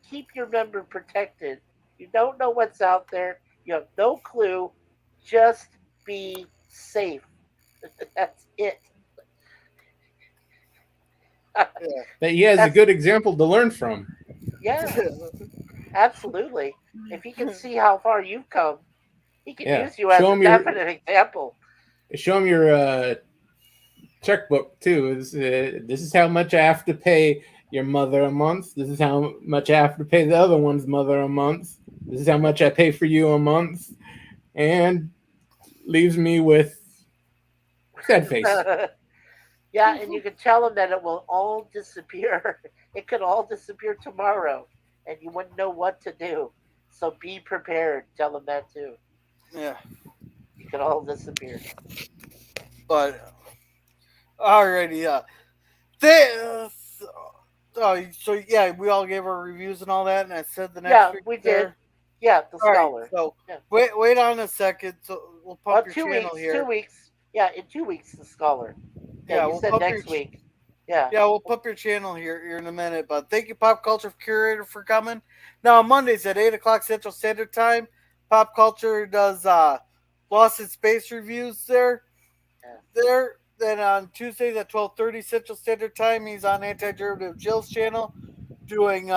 Keep your member protected. You don't know what's out there. You have no clue. Just be safe. That's it. That he has a That's- good example to learn from. Yeah, absolutely. If he can see how far you've come, he can Yeah. use you as Show a him your- definite example. Show him your checkbook too. This is how much I have to pay your mother a month. This is how much I have to pay the other one's mother a month. This is how much I pay for you a month, and leaves me with sad face. Yeah, and you can tell him that it will all disappear. It could all disappear tomorrow, and you wouldn't know what to do. So be prepared. Tell him that too. Yeah, It could all disappear. but alrighty. So yeah, we all gave our reviews and all that, and I said the next Yeah, week we did. there. Yeah, the All right, scholar. so Yeah. wait on a second. So we'll pump your 2 channel weeks. here. 2 weeks. Yeah, in 2 weeks, the scholar. Yeah, Yeah, you we'll said pump next your- week. Yeah. Yeah, we'll pump your channel here in a minute. But thank you, Pop Culture Curator, for coming. Now on Mondays at 8 o'clock Central Standard Time, Pop Culture does Lost in Space reviews there. Yeah. There. Then on Tuesdays at 12:30 Central Standard Time, he's on Anti-Derivative Jill's channel doing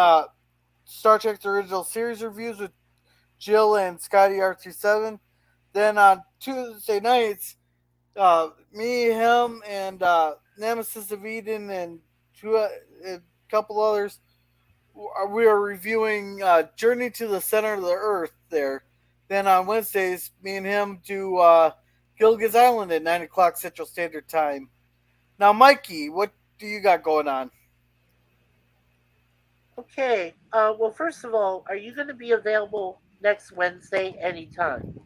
Star Trek The Original Series reviews with Jill and Scotty R37. Then on Tuesday nights, me, him, and Nemesis of Eden and a couple others, we are reviewing Journey to the Center of the Earth there. Then on Wednesdays, me and him do Gilligan's Island at 9 o'clock Central Standard Time. Now, Mikey, what do you got going on? Okay. Well, first of all, are you going to be available next Wednesday anytime?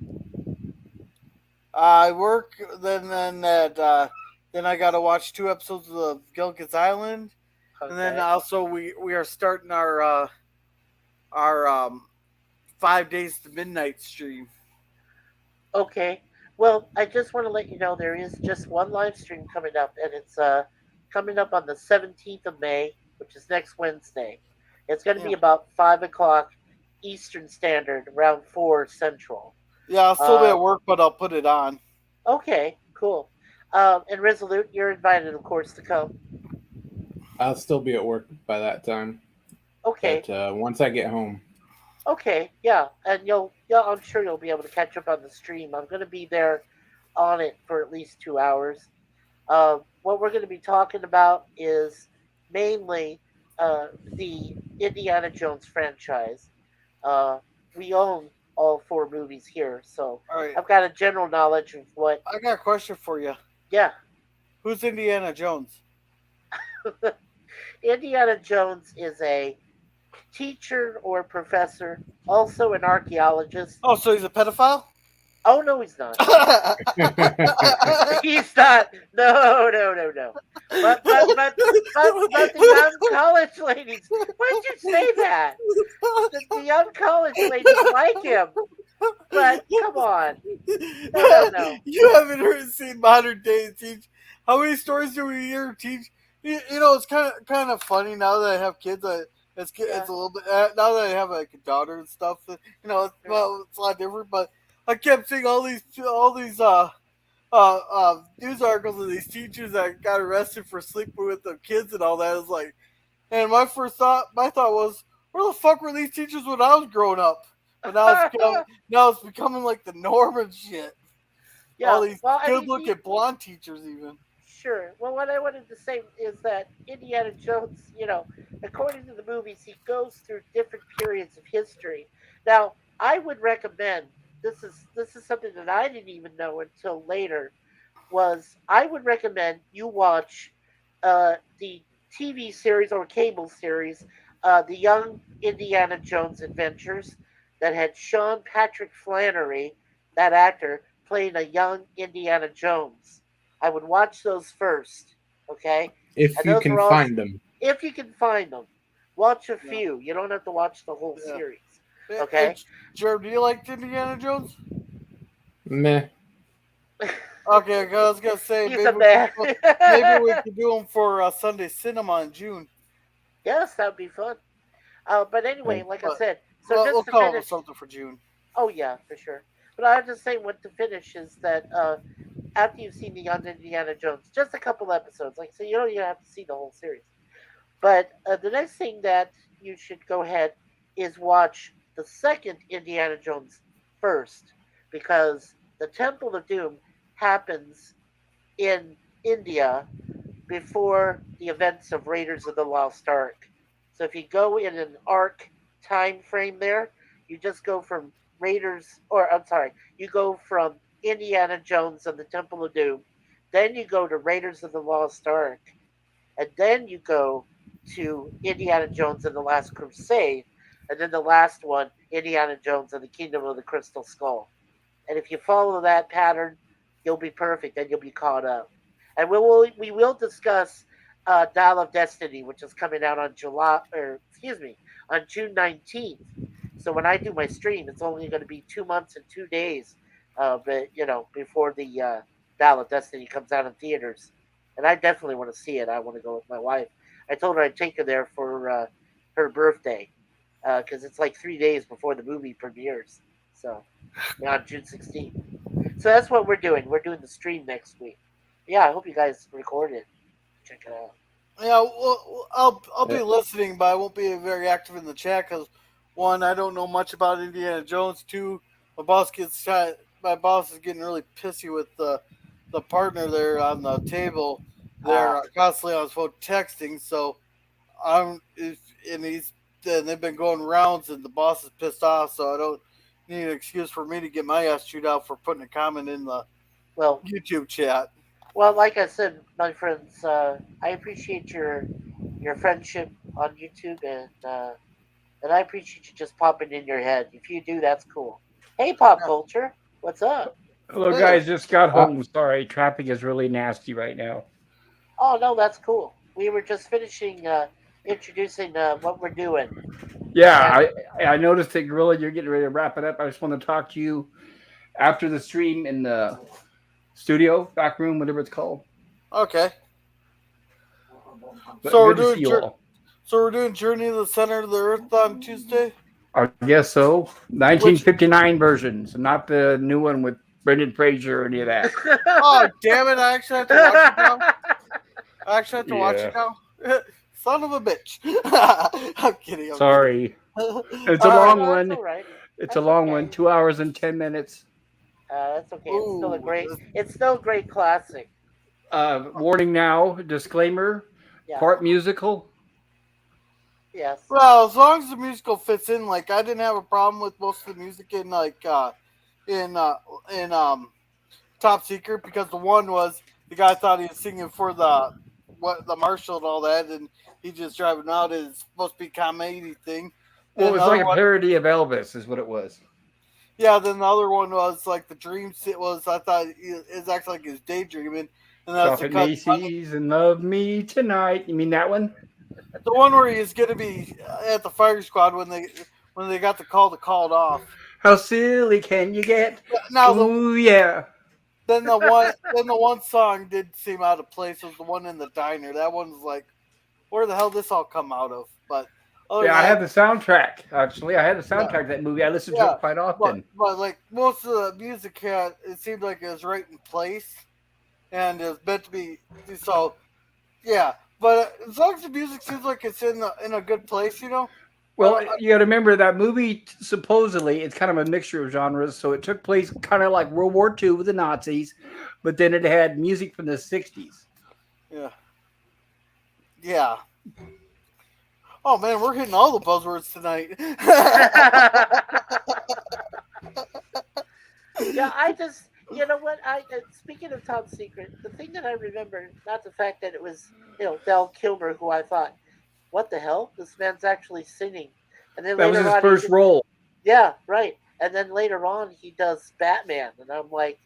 I work, then I got to watch 2 episodes of Gilligan's Island. Okay. And then also we are starting our 5 days to midnight stream. Okay. Well, I just want to let you know there is just one live stream coming up, and it's coming up on the 17th of May. which is next Wednesday. It's going to be Yeah. about 5 o'clock Eastern Standard, around 4 Central. Yeah, I'll still be Uh, at work, but I'll put it on. okay, cool. And Resolute, you're invited, of course, to come. I'll still be at work by that time, Okay, but once I get home, okay, yeah, and yeah, I'm sure you'll be able to catch up on the stream. I'm going to be there on it for at least 2 hours. What we're going to be talking about is mainly the Indiana Jones franchise. Uh, we own all four movies here, so All right. I've got a general knowledge of what. I got a question for you. Yeah, Who's Indiana Jones? Indiana Jones is a teacher or professor, also an archaeologist. Oh, so he's a pedophile? Oh no, he's not. He's not. No, no, no, no. But the young college ladies. Why'd you say that? The young college ladies like him. But come on. No. You haven't seen Modern Day Teach. How many stories do we hear teach? It's kind of funny now that I have kids. It's a little bit now that I have like a daughter and stuff. It's a lot different. But I kept seeing all these news articles of these teachers that got arrested for sleeping with their kids and all that. It's like, and my thought was, where the fuck were these teachers when I was growing up? But now it's becoming like the norm and shit. Yeah, All these good-looking blonde teachers, even. Sure. Well, what I wanted to say is that Indiana Jones, according to the movies, he goes through different periods of history. Now, I would recommend this is something that I didn't even know until later. I would recommend you watch the TV series or cable series, The Young Indiana Jones Adventures, that had Sean Patrick Flannery, that actor, playing a young Indiana Jones. I would watch those first, okay? if And you those can were all- find them. If you can find them, watch a few. You don't have to watch the whole series, okay? Hey, Jared, do you like Indiana Jones? Meh. Okay, I was gonna say He's a man. maybe we could do them for Sunday Cinema in June. Yes, that would be fun. But anyway, like I said, so we'll just to call it finish. something for June. Oh yeah, for sure. But I have to say, what to finish is that after you've seen the Young Indiana Jones, just a couple episodes, like so, you don't even have to see the whole series. But the next thing that you should go ahead is watch the second Indiana Jones first, because the Temple of Doom happens in India before the events of Raiders of the Lost Ark. So if you go in an arc time frame there, you just go from you go from Indiana Jones and the Temple of Doom, then you go to Raiders of the Lost Ark, and then you go to Indiana Jones and the Last Crusade, and then the last one, Indiana Jones and the Kingdom of the Crystal Skull. And if you follow that pattern, you'll be perfect and you'll be caught up. And we will discuss Dial of Destiny, which is coming out on on June 19th. So when I do my stream, it's only going to be 2 months and 2 days, before the Dial of Destiny comes out in theaters. And I definitely want to see it. I want to go with my wife. I told her I'd take her there for her birthday, because it's like 3 days before the movie premieres. So on June 16th. So that's what we're doing. We're doing the stream next week. Yeah, I hope you guys record it. Check it out. Yeah, well, I'll be listening, but I won't be very active in the chat because, one, I don't know much about Indiana Jones. Two, my boss is getting really pissy with the partner there on the table. They're constantly on his phone texting, so they've been going rounds, and the boss is pissed off. So I don't need an excuse for me to get my ass chewed out for putting a comment in the YouTube chat. Well, like I said, my friends, I appreciate your friendship on YouTube, and I appreciate you just popping in your head. If you do, that's cool. Hey, Pop Culture, what's up? Hello, guys. Just got home. Sorry, traffic is really nasty right now. Oh no, that's cool. We were just finishing introducing what we're doing. Yeah, I noticed that, Gorilla, you're getting ready to wrap it up. I just want to talk to you after the stream in the studio, back room, whatever it's called. Okay. But so we're doing So we're doing Journey to the Center of the Earth on Tuesday? I guess so. 1959 version, so not the new one with Brendan Fraser or any of that. Oh, damn it. I actually have to watch it now. I actually have to watch it now. Son of a bitch. I'm kidding. Sorry. It's a long one. It's a long one, 2 hours and 10 minutes. That's okay. It's still a great classic. Warning now, disclaimer, part musical. Yes. Well, as long as the musical fits in, like I didn't have a problem with most of the music in Top Secret, because the one was the guy thought he was singing for the marshal and all that, and he just driving out. It's supposed to be a comedy thing. Well, it was like a parody of Elvis, is what it was. Yeah. Then the other one was like the dreams. It was. I thought it's actually like his daydreaming, and that's Stop at Macy's and Love Me Tonight. You mean that one? The one where he's going to be at the fire squad when they got the call to call it off. How silly can you get? Now, yeah. Then the one song did seem out of place. Was the one in the diner. That one was like, where the hell did this all come out of? But I had the soundtrack. Actually, I had the soundtrack of that movie. I listened to it quite often. But like most of the music it seemed like it was right in place, and it was meant to be. So, yeah. But as long as the music seems like it's in a good place, you know. Well, you got to remember that movie. Supposedly, it's kind of a mixture of genres. So it took place kind of like World War II with the Nazis, but then it had music from the '60s. Yeah. Yeah. Oh man, we're hitting all the buzzwords tonight. Yeah, you know what? Speaking of Top Secret, the thing that I remember, not the fact that it was, Val Kilmer, who I thought, what the hell? This man's actually singing. And then that was his first role. Yeah, right. And then later on, he does Batman, and I'm like,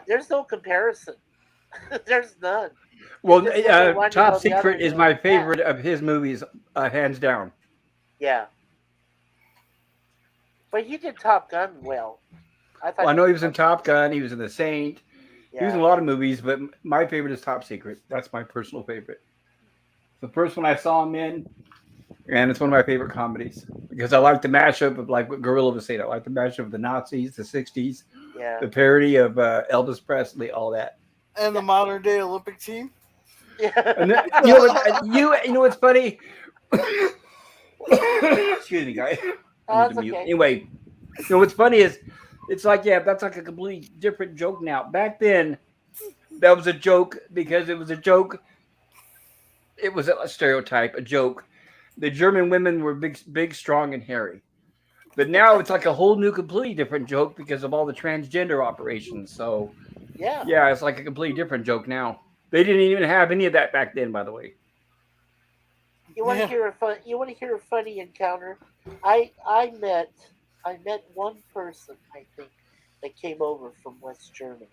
there's no comparison. There's none. Well, Top Secret is my favorite of his movies, hands down. Yeah. But he did Top Gun well. I know he was in Top Gun. He was in The Saint. Yeah. He was in a lot of movies, but my favorite is Top Secret. That's my personal favorite. The first one I saw him in, and it's one of my favorite comedies because I like the mashup of like what Gorilla was saying. I like the mashup of the Nazis, the '60s, the parody of Elvis Presley, all that, and the modern day Olympic team. Yeah. And then, you know what's funny? Excuse me, guys. Okay. Anyway, you know what's funny is. It's like, that's like a completely different joke now. Back then, that was a joke because it was a joke. It was a stereotype, a joke. The German women were big, strong, and hairy. But now it's like a whole new, completely different joke because of all the transgender operations. So, it's like a completely different joke now. They didn't even have any of that back then, by the way. You want to hear a funny encounter? I met one person, I think, that came over from West Germany,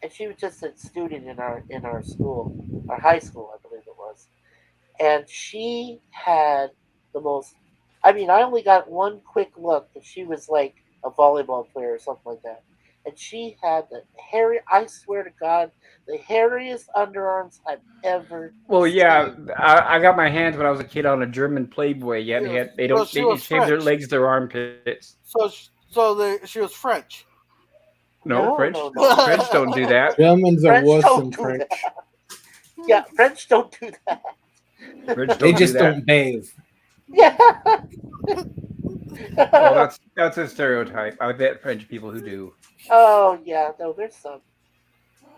and she was just a student in our school, our high school, I believe it was. And she had the most. I mean, I only got one quick look, and she was like a volleyball player or something like that. And she had the hairy. I swear to God, the hairiest underarms I've ever. Well, yeah, I got my hands when I was a kid on a German Playboy. Yeah, they shave their legs, their armpits. She was French. No, French don't do that. Germans are worse than French. Yeah, French don't do that. They just don't bathe. Yeah. Well, that's a stereotype. I bet French people who do. Oh yeah, no, there's some.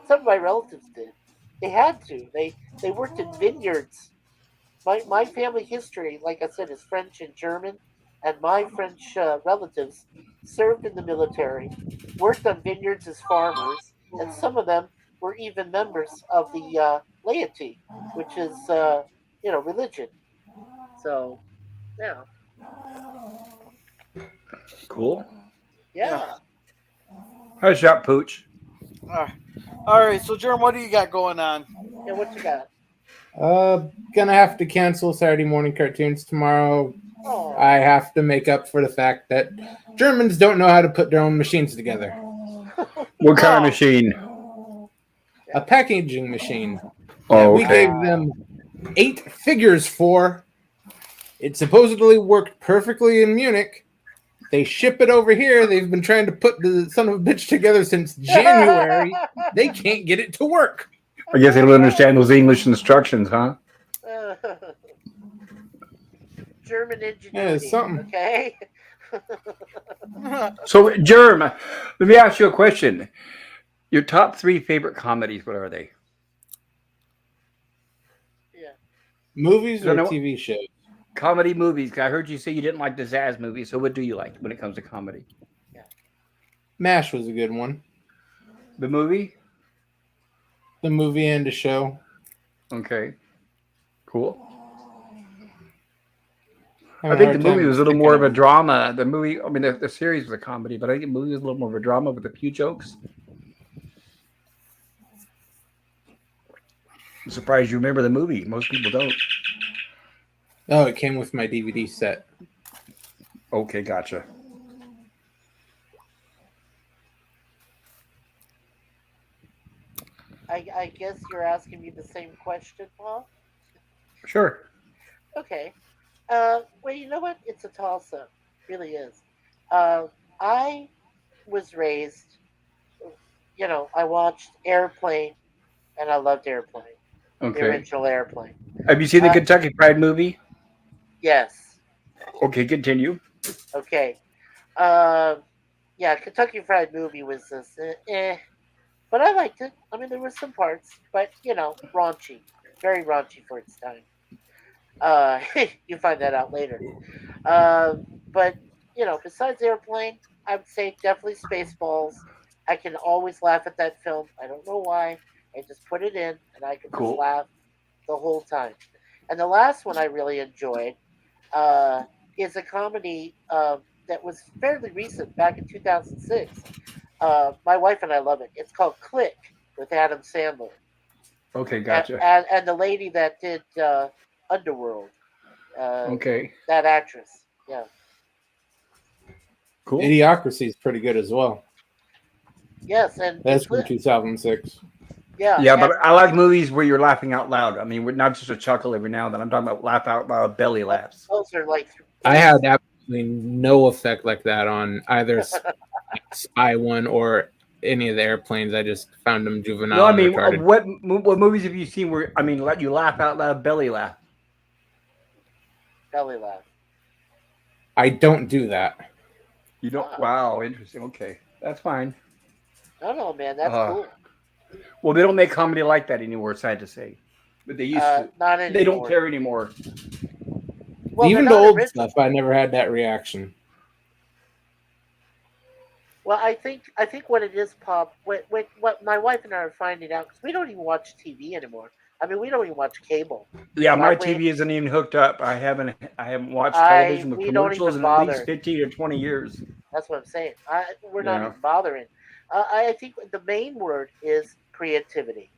Some of my relatives did. They had to. They worked in vineyards. My family history, like I said, is French and German, and my French relatives served in the military, worked on vineyards as farmers, and some of them were even members of the laity, which is religion. So, yeah. Cool. Yeah. How's shot, Pooch? All right, so Jerem, what do you got going on? Yeah, what you got? Gonna have to cancel Saturday morning cartoons tomorrow. Oh. I have to make up for the fact that Germans don't know how to put their own machines together. What kind of machine? A packaging machine. Oh, okay. We gave them 8 figures for It supposedly worked perfectly in Munich. They ship it over here. They've been trying to put the son of a bitch together since January. They can't get it to work. I guess they don't understand those English instructions, huh? German Yeah, ingenuity. it's something. Okay. So, Germ, let me ask you a question. Your top 3 favorite comedies, what are they? Yeah. Movies So or no- TV shows? Comedy movies. I heard you say you didn't like the Zaz movies. So, what do you like when it comes to comedy? MASH was a good one. The movie? The movie and the show. Okay. Cool. Have I a think the hard movie time was a little thinking more of a them. drama. The movie, I mean, the series was a comedy, but I think the movie was a little more of a drama with a few jokes. I'm surprised you remember the movie. Most people don't. Oh, it came with my DVD set. Okay, gotcha. I guess you're asking me the same question, Paul. Sure. Okay. Well, you know what? It's a toss-up. Really is. I was raised. I watched Airplane, and I loved Airplane, the Okay. original Airplane. Have you seen the Uh, Kentucky Fried movie? Yes. Okay, continue. Okay. Yeah, Kentucky Fried Movie was this, but I liked it. I mean, there were some parts, but raunchy, very raunchy for its time. Uh, you find that out later. But besides Airplane, I would say definitely Spaceballs. I can always laugh at that film. I don't know why. I just put it in, and I can just Cool. laugh the whole time. And the last one I really enjoyed uh, is a comedy that was fairly recent, back in 2006. My wife and I love it. It's called Click with Adam Sandler Okay, and, gotcha. and the lady that did Underworld, Okay, that actress. Yeah. cool. Idiocracy is pretty good as well. Yes, and That's it's from 2006. yeah. Yeah, and but I like movies where you're laughing out loud. I mean, we're not just a chuckle every now and then. I'm talking about laugh out loud, belly laughs. those are like. I had absolutely no effect like that on either Spy One or any of the airplanes. I just found them juvenile No, I and mean, retarded. what movies have you seen where let you laugh out loud, belly laugh? belly laugh. I don't do that. You don't. Ah. Wow, interesting. Okay, that's fine. No, man, that's Uh, cool. Well, they don't make comedy like that anymore. Sad to say, but they used to. Not They don't anymore. care anymore. Well, Even they're the not old original. stuff, I never had that reaction. Well, I think what it is, Pop. What my wife and I are finding out, because we don't even watch TV anymore. I mean, we don't even watch cable. Yeah, So my TV isn't even hooked up. I haven't watched television with we don't commercials even in at least bother. 15 or 20 years. That's what I'm saying. We're not Yeah. even bothering. I think the main word is creativity,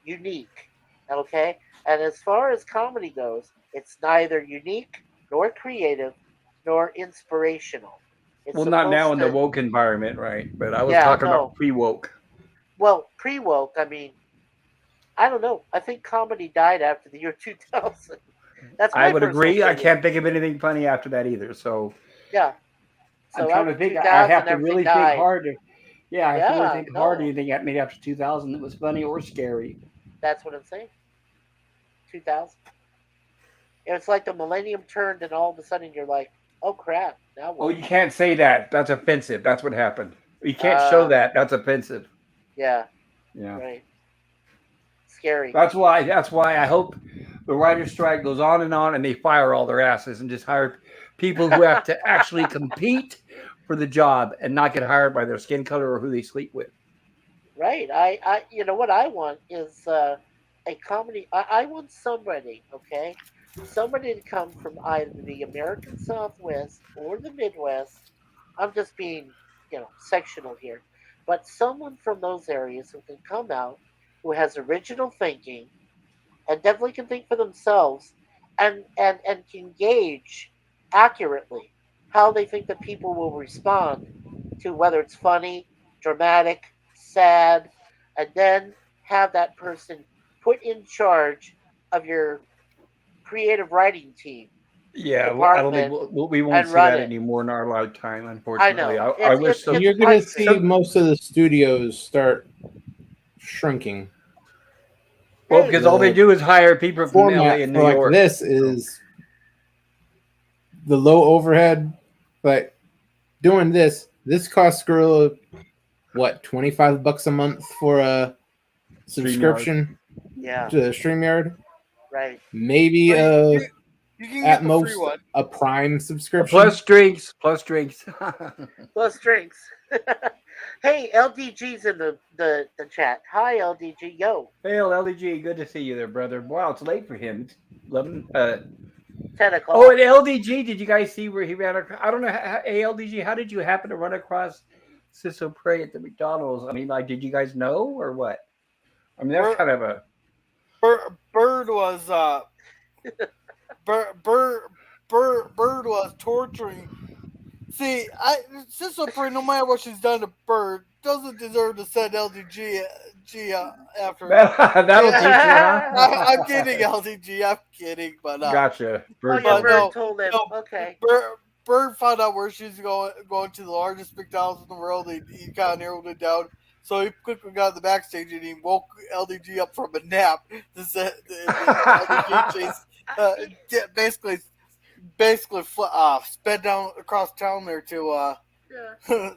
unique. Okay, and as far as comedy goes, it's neither unique nor creative nor inspirational. It's Well, not now supposed in the to. woke environment, right? But I was Yeah, talking about no. pre-woke. Well, pre woke. I mean, I don't know. I think comedy died after the year 2000. That's I my would personal agree. I opinion. can't think of anything funny after that either. So Yeah. I'm So trying to after think. I 2000, have to everything really think died. hard. Yeah, I have to really Yeah, think hard. no, Anything that made after 2000 that was funny or scary. that's what I'm saying. 2000. It's like the millennium turned, and all of a sudden you're like, oh crap, now Oh, what? you can't say that. That's offensive. That's what happened. You can't show Uh, that. That's offensive. yeah, Yeah. right. Scary. That's why. That's why I hope the writer's strike goes on, and they fire all their asses and just hire people who have to actually compete for the job and not get hired by their skin color or who they sleep with. Right. What I want is a comedy. I want somebody, okay, somebody to come from either the American Southwest or the Midwest. I'm just being, sectional here, but someone from those areas who can come out, who has original thinking, and definitely can think for themselves, and can gauge accurately how they think that people will respond to whether it's funny, dramatic, sad, and then have that person put in charge of your creative writing team Yeah, well, I don't think department we won't and see run that it. anymore in our lifetime. Unfortunately, know. I wish It's so. You're going to pricey. see most of the studios start shrinking. Well, Hey, because all they do is hire people from LA Format and for New like York. this is the low overhead, but doing this costs Gorilla what, $25 a month for a subscription yeah, to StreamYard? right. Maybe Well, you can at get the free most one. a Prime subscription. Plus drinks. Plus drinks. Hey, LDG's in the chat. Hi, LDG. Yo, Hail, LDG. Good to see you there, brother. Wow, it's late for him. It's 11. 10 o'clock. Oh, and LDG, did you guys see where he ran across? I don't know. Hey, LDG, how did you happen to run across Cissy Brubaker at the McDonald's? I mean, like, did you guys know or what? I mean, that's kind of a... Bird was Bird was torturing. See, Cissy Brubaker, no matter what she's done to Bird, doesn't deserve to send LDG after. That'll teach you, huh? I'm kidding, LDG. I'm kidding, but Gotcha. Oh, Bird yeah, but Bird no, told him. no, Okay. Bird found out where she's going to the largest McDonald's in the world. He kind of narrowed it down. So he quickly got the backstage and he woke LDG up from a nap. LDG basically sped down across town there to Yeah.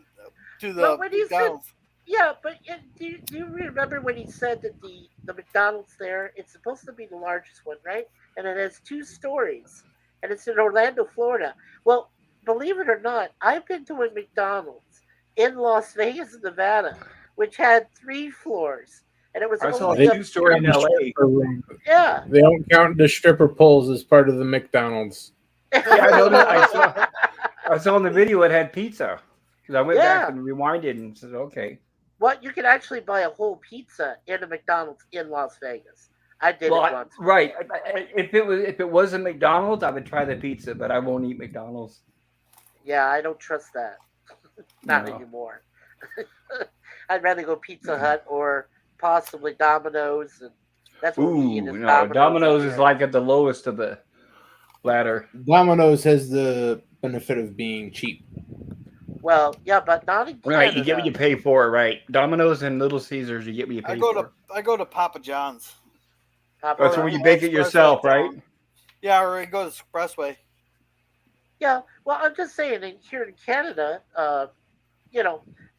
to the But when he said, McDonald's. yeah, but do you remember when he said that the McDonald's there, it's supposed to be the largest one, right? And it has 2 stories, and it's in Orlando, Florida. Well, believe it or not, I've been to a McDonald's in Las Vegas, Nevada, which had 3 floors, and it was I saw only a 2-story in LA. yeah. They don't count the stripper poles as part of the McDonald's. Yeah, I know that. I saw in the video it had pizza. Because I went back and rewinded and said, okay. Well, you can actually buy a whole pizza in a McDonald's in Las Vegas. I did it once. Right. If it was a McDonald's, I would try the pizza, but I won't eat McDonald's. Yeah, I don't trust that. Not anymore. I'd rather go Pizza Hut or possibly Domino's, and that's what we eat. Domino's is like at the lowest of the ladder. Domino's has the benefit of being cheap. Well, yeah, but not in Canada. Right, you get what you pay for, right? Domino's and Little Caesars, you get what you pay for. I go to Papa John's. That's where you bake it yourself, right? Yeah, or I go to Expressway. Yeah, well, I'm just saying, here in Canada,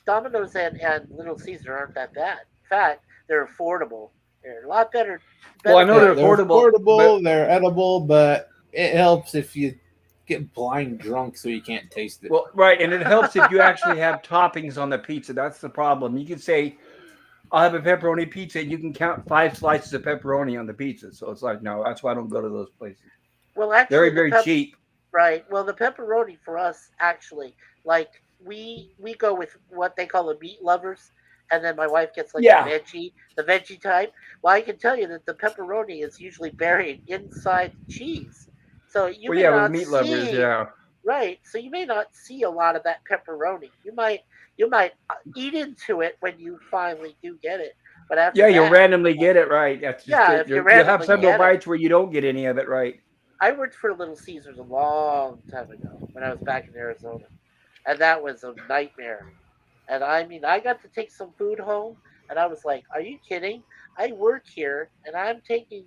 Domino's and Little Caesar aren't that bad. In fact, they're affordable. They're a lot better. Well, I know they're affordable. They're edible, but it helps if you get blind drunk so you can't taste it. Well, right, and it helps if you actually have toppings on the pizza. That's the problem. You can say, I'll have a pepperoni pizza, and you can count 5 slices of pepperoni on the pizza. So it's like, no, that's why I don't go to those places. Well, actually, very, very cheap. Right. Well, the pepperoni for us, actually, like we go with what they call the meat lovers, and then my wife gets like the veggie type. Well, I can tell you that the pepperoni is usually buried inside the cheese. So you may not with meat see, lovers, right. So you may not see a lot of that pepperoni. You might eat into it when you finally do get it. But after you'll randomly get it right. That's just you'll have several bites where you don't get any of it right. I worked for Little Caesars a long time ago when I was back in Arizona, and that was a nightmare. And I mean, I got to take some food home, and I was like, "Are you kidding? I work here, and I'm taking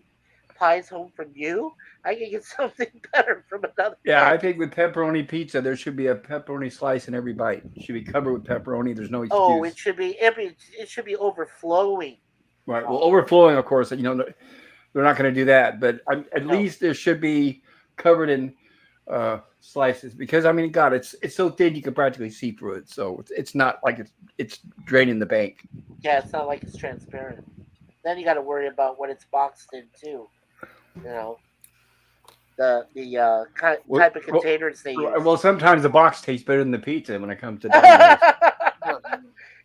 pies home from you. I can get something better from another." Yeah, I think with pepperoni pizza, there should be a pepperoni slice in every bite. It should be covered with pepperoni. There's no excuse. Oh, it should be overflowing. Right. Well, overflowing, of course. They're not going to do that, but at least there should be covered in slices because I mean, God, it's so thin you can practically see through it. So it's not like it's draining the bank. Yeah, it's not like it's transparent. Then you got to worry about what it's boxed in too. The type of containers they use. Well, sometimes the box tastes better than the pizza when it comes to Domino's.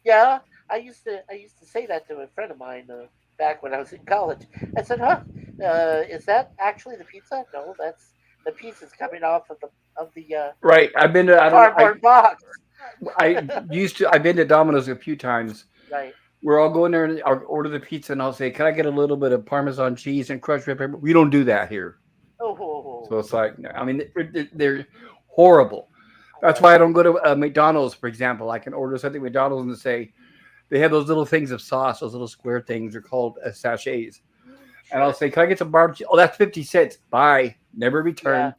Yeah, I used to say that to a friend of mine back when I was in college. I said, is that actually the pizza? No, that's the pizza's coming off of the right. I've been to cardboard box. I've been to Domino's a few times. Right. Where I'll go in there and I'll order the pizza and I'll say, "Can I get a little bit of Parmesan cheese and crushed red pepper?" We don't do that here. Oh. So it's like, I mean, they're horrible. That's why I don't go to McDonald's, for example. I can order something at McDonald's and say they have those little things of sauce, those little square things. They're called sachets. And I'll say, can I get some barbecue? Oh, that's 50 cents. Bye. Never return.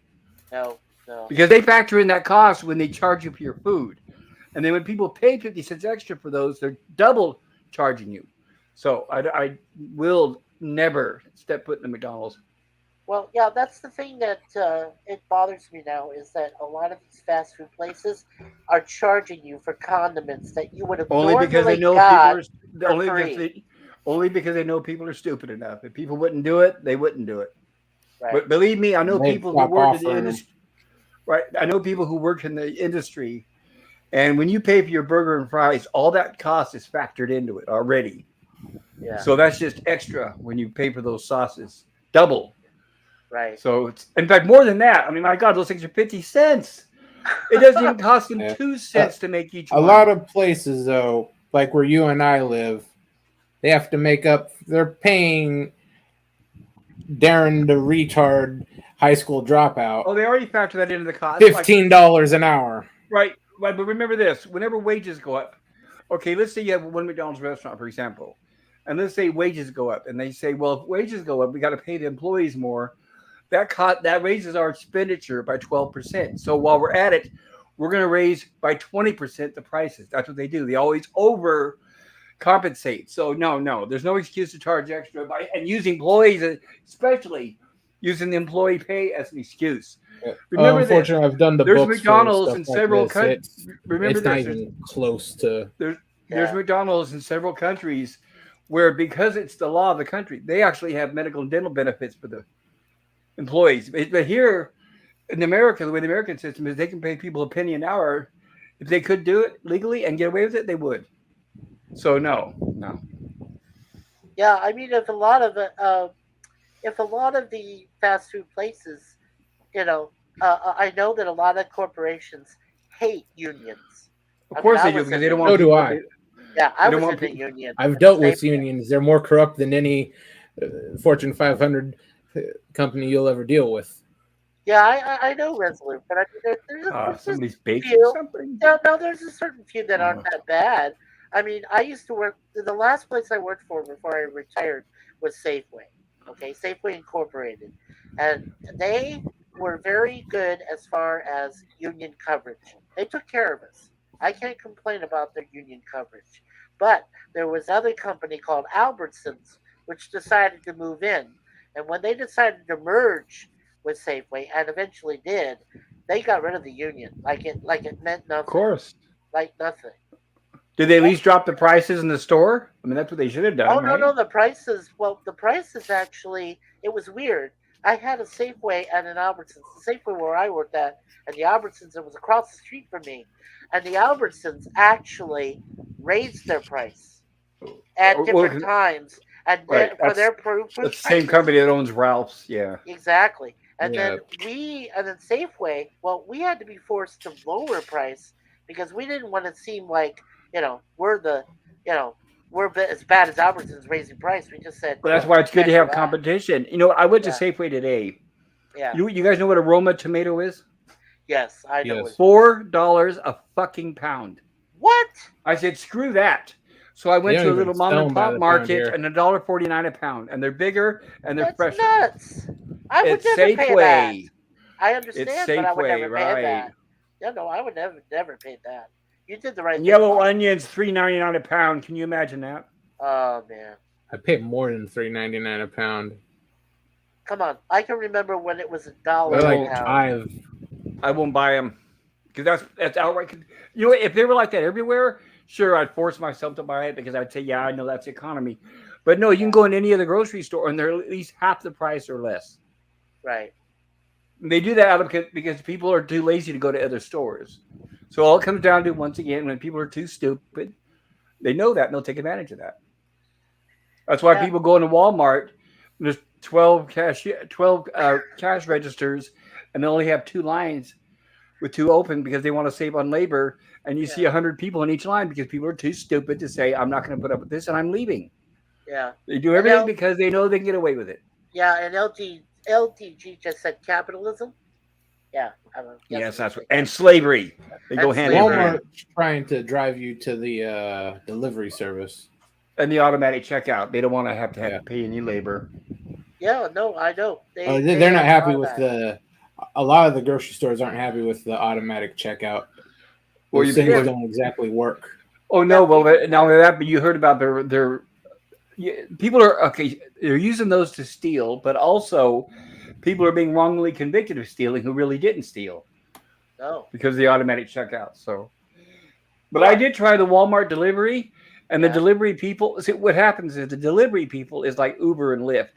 Yeah. No. Because they factor in that cost when they charge you for your food. And then when people pay 50 cents extra for those, they're double charging you. So I will never step foot in the McDonald's. Well, yeah, that's the thing that it bothers me now is that a lot of these fast food places are charging you for condiments that you would have Only because they know only because they know people are stupid enough. If people wouldn't do it, they wouldn't do it. Right. But believe me, I know They people who stop work in the offering industry. Right, I know people who work in the industry, and when you pay for your burger and fries, all that cost is factored into it already. Yeah. So that's just extra when you pay for those sauces, double. Right. So it's, in fact, more than that. I mean, my God, those things are 50 cents. It doesn't even cost them 2 cents to make each one. A lot of places, though, like where you and I live, they have to make up. They're paying Darren the retard high school dropout Oh, they already factor that into the cost. $15 an hour. Right. But remember this: whenever wages go up, okay, let's say you have one McDonald's restaurant, for example, and let's say wages go up, and they say, well, if wages go up, we got to pay the employees more. That raises our expenditure by 12%. So while we're at it, we're going to raise by 20% the prices. That's what they do. They always overcompensate. So no, there's no excuse to charge extra and use employees, especially using the employee pay as an excuse. Remember, unfortunately, I've done the there's books McDonald's for in stuff several like this. countries. Remember, it's not even close to. There's McDonald's in several countries where, because it's the law of the country, they actually have medical and dental benefits for the employees. But here in America, the way the American system is, they can pay people a penny an hour. If they could do it legally and get away with it, they would. So no. Yeah, I mean, if a lot of the fast food places, I know that a lot of corporations hate unions. Of course they do, because they don't want. So do I. Yeah, I was in the union. I've dealt with unions. They're more corrupt than any Fortune 500 company you'll ever deal with. Yeah, I know Resolute, but I mean, there's somebody's baking something. No, there's a certain few that aren't that bad. I mean, I used to work. The last place I worked for before I retired was Safeway. Okay, Safeway Incorporated, and they were very good as far as union coverage. They took care of us. I can't complain about their union coverage, but there was another company called Albertsons, which decided to move in, and when they decided to merge with Safeway, and eventually did, they got rid of the union. Like it meant nothing. Of course. Like nothing. Did they at least drop the prices in the store? I mean, that's what they should have done. Oh, right? no, the prices. Well, the prices actually, it was weird. I had a Safeway and an Albertsons. The Safeway where I worked at, and the Albertsons, it was across the street from me. And the Albertsons actually raised their price at different times. And right. for their proof. The same company that owns Ralph's, yeah. Exactly. And then Safeway, well, we had to be forced to lower price because we didn't want to seem like, we're as bad as Albertsons raising price. We just said. Well, that's why it's good to have competition. I went to Safeway today. Yeah. You guys know what aroma tomato is? Yes, I know. Yes. $4 a fucking pound. What? I said, screw that. So I went to a little mom and pop market, and $1.49 a pound, and they're bigger and they're fresh. Nuts. I would never Safeway. Pay that. I understand, It's Safeway, but I would never right. pay that. Yeah, no, I would never pay that. You did the right thing. Yellow onions, $3.99 a pound. Can you imagine that? Oh man. I paid more than $3.99 a pound. Come on, I can remember when it was $1 They're like a pound. $5. I won't buy them because that's outright. If they were like that everywhere, sure, I'd force myself to buy it because I'd say, yeah, I know that's economy. But no, you can go in any other grocery store and they're at least half the price or less. Right. And they do that because people are too lazy to go to other stores. So all it comes down to, once again, when people are too stupid, they know that and they'll take advantage of that. That's why people go into Walmart. There's 12 cash registers, and they only have 2 lines with 2 open because they want to save on labor. And you see 100 people in each line because people are too stupid to say, I'm not going to put up with this and I'm leaving. Yeah. They do everything because they know they can get away with it. Yeah, and LG LTG just said capitalism. Yeah, I don't know. Yes, that's what. And slavery. They go And hand in slavery. hand. Walmart's trying to drive you to the delivery service. And the automatic checkout. They don't want to have Yeah. to pay any labor. Yeah, no, I know. They're not happy with that. a lot of the grocery stores aren't happy with the automatic checkout. Well, Those you things people- don't exactly work. Oh no! Yeah, Well, people- not only that, but you heard about their people are okay. They're using those to steal, but also people are being wrongly convicted of stealing who really didn't steal No. because of the automatic checkout. So, but I did try the Walmart delivery, and the Yeah. delivery people. See, what happens is the delivery people is like Uber and Lyft,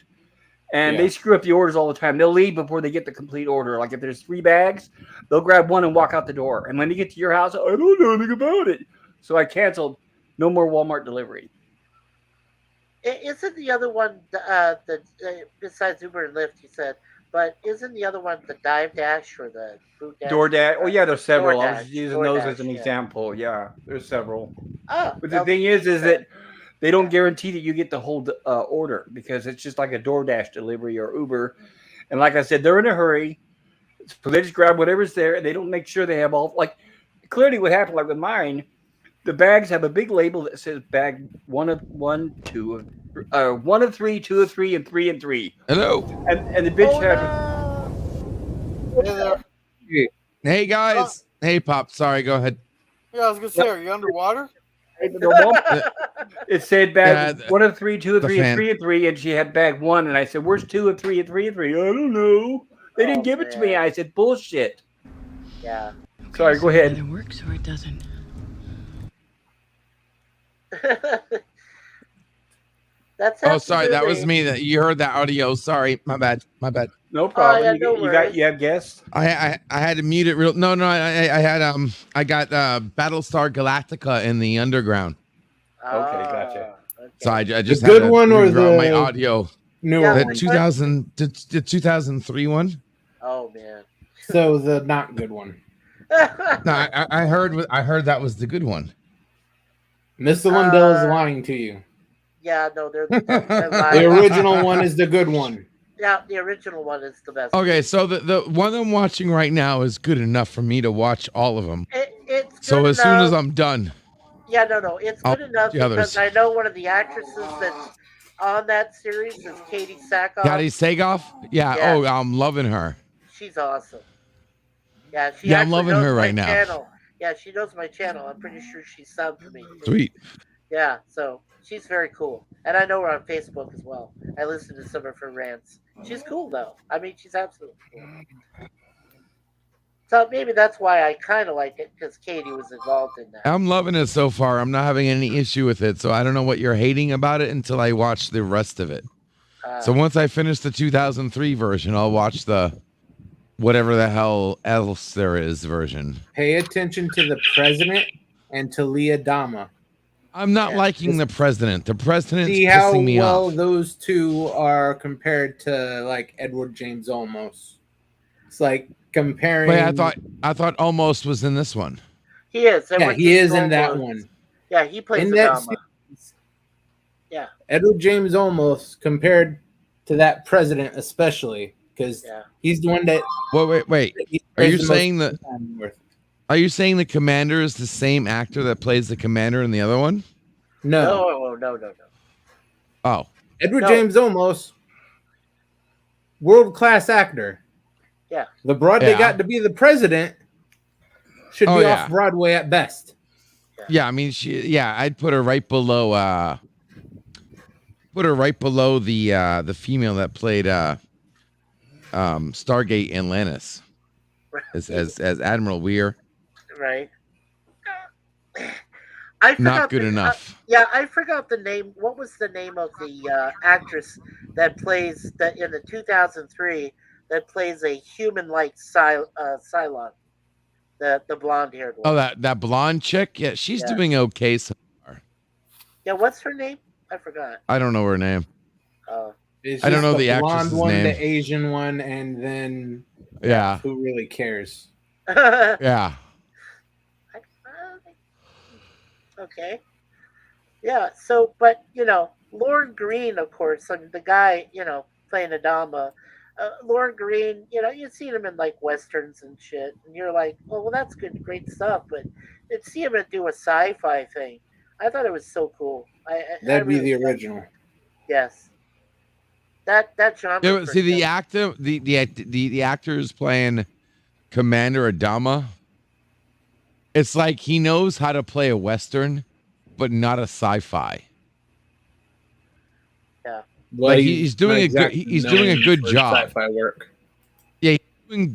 and Yeah. they screw up the orders all the time. They'll leave before they get the complete order. Like if there's 3 bags, they'll grab one and walk out the door. And when they get to your house, I don't know anything about it. So I canceled. No more Walmart delivery. Isn't the other one besides Uber and Lyft? You said, but isn't the other one the Dive Dash or the Food Dash? DoorDash. Oh yeah, there's several. I was DoorDash, using those as an DoorDash, yeah. example. Yeah, there's several. Oh, But the thing is that they don't guarantee that you get the whole order because it's just like a DoorDash delivery or Uber. And like I said, they're in a hurry, so they just grab whatever's there. And they don't make sure they have all like clearly what happened. Like with mine, the bags have a big label that says bag 1 of 1, 2 of 1 of 3, 2 of 3, and 3 and 3. Hello. And the bitch had. Hey guys. Hey Pop. Sorry. Go ahead. Yeah, I was gonna say, are you underwater? It said bag Yeah, 1 of 3, 2 of the 3, and fan. 3 and 3, and she had bag 1, and I said, "Where's 2 of 3 and 3 and 3?" I don't know. They didn't give it to me. man. I said, "Bullshit." Yeah. Sorry, go ahead. Either works or it doesn't. That's Oh, sorry. That was absolutely- me. That you heard that audio. Sorry. My bad. My bad. No problem. yeah, no worries. You have guests. I had to mute it real. No. I got Battlestar Galactica in the underground. Okay, gotcha. Okay. So I just The had good to one or reroute my the- audio. Newer Yeah, The one. 2003 one. Oh man. So the not good one. No, I heard that was the good one. Mr. Lundell is lying to you. Yeah, no, they're The lying. original one is the good one. Yeah, the original one is the best. Okay, so the one I'm watching right now is good enough for me to watch all of them. It's good So as soon as enough- I'm done, Yeah, no, it's I'll good enough the others. because I know one of the actresses that's on that series is Katie Sackhoff. Patty Sagoff. Yeah. Yeah. Oh, I'm loving her. She's awesome. Yeah, she Yeah, I'm actually loving knows her my right now. channel. Yeah, she knows my channel. I'm pretty sure she subbed to me. Sweet. Yeah, so she's very cool. And I know her on Facebook as well. I listen to some of her rants. She's cool, though. I mean, she's absolutely cool. So maybe that's why I kind of like it, because Katie was involved in that. I'm loving it so far. I'm not having any issue with it. So I don't know what you're hating about it until I watch the rest of it. So once I finish the 2003 version, I'll watch the whatever the hell else there is version. Pay attention to the president and to Leah Dama. I'm not Yeah. liking the president. The president's See how pissing me well off. those two are compared to like Edward James Olmos. It's like comparing. Wait, I thought Almost was in this one. He is. Yeah, Edward he James is in that Olmos. one. Yeah, he plays In the that drama. series, Yeah. Edward James Olmos compared to that president, especially because Yeah. he's the one that. Wait. he Are you plays the most saying that? time worth. Are you saying the commander is the same actor that plays the commander in the other one? No, No. Oh, Edward No. James Olmos, world class actor. Yeah. The broad Yeah. they got to be the president should Oh, be yeah. off Broadway at best. yeah. I mean, I'd put her right below. Put her right below the female that played Stargate Atlantis as Admiral Weir. Right. I Not forgot good the- enough. Yeah, I forgot the name. What was the name of the actress that plays that in the 2003 that plays a human-like Cylon, the blonde-haired one? Oh, that blonde chick. Yeah, she's Yeah. doing okay so far. Yeah, what's her name? I forgot. I don't know her name. It's I don't just know the blonde actress's one, name. the Asian one, and then Yeah, who really cares? yeah. Okay. Yeah. So, but Lauren Green, of course, I mean, the guy, playing Adama, Lauren Green, you've seen him in like westerns and shit, and you're like, oh, well, that's good, great stuff. But to see him do a sci-fi thing, I thought it was so cool. I That'd be really the original. Yes, that genre. Yeah, for see him- the actor, the actors playing Commander Adama. It's like he knows how to play a western, but not a sci-fi. Well, Like he's doing a good he's doing a good job. Sci-fi work. Yeah,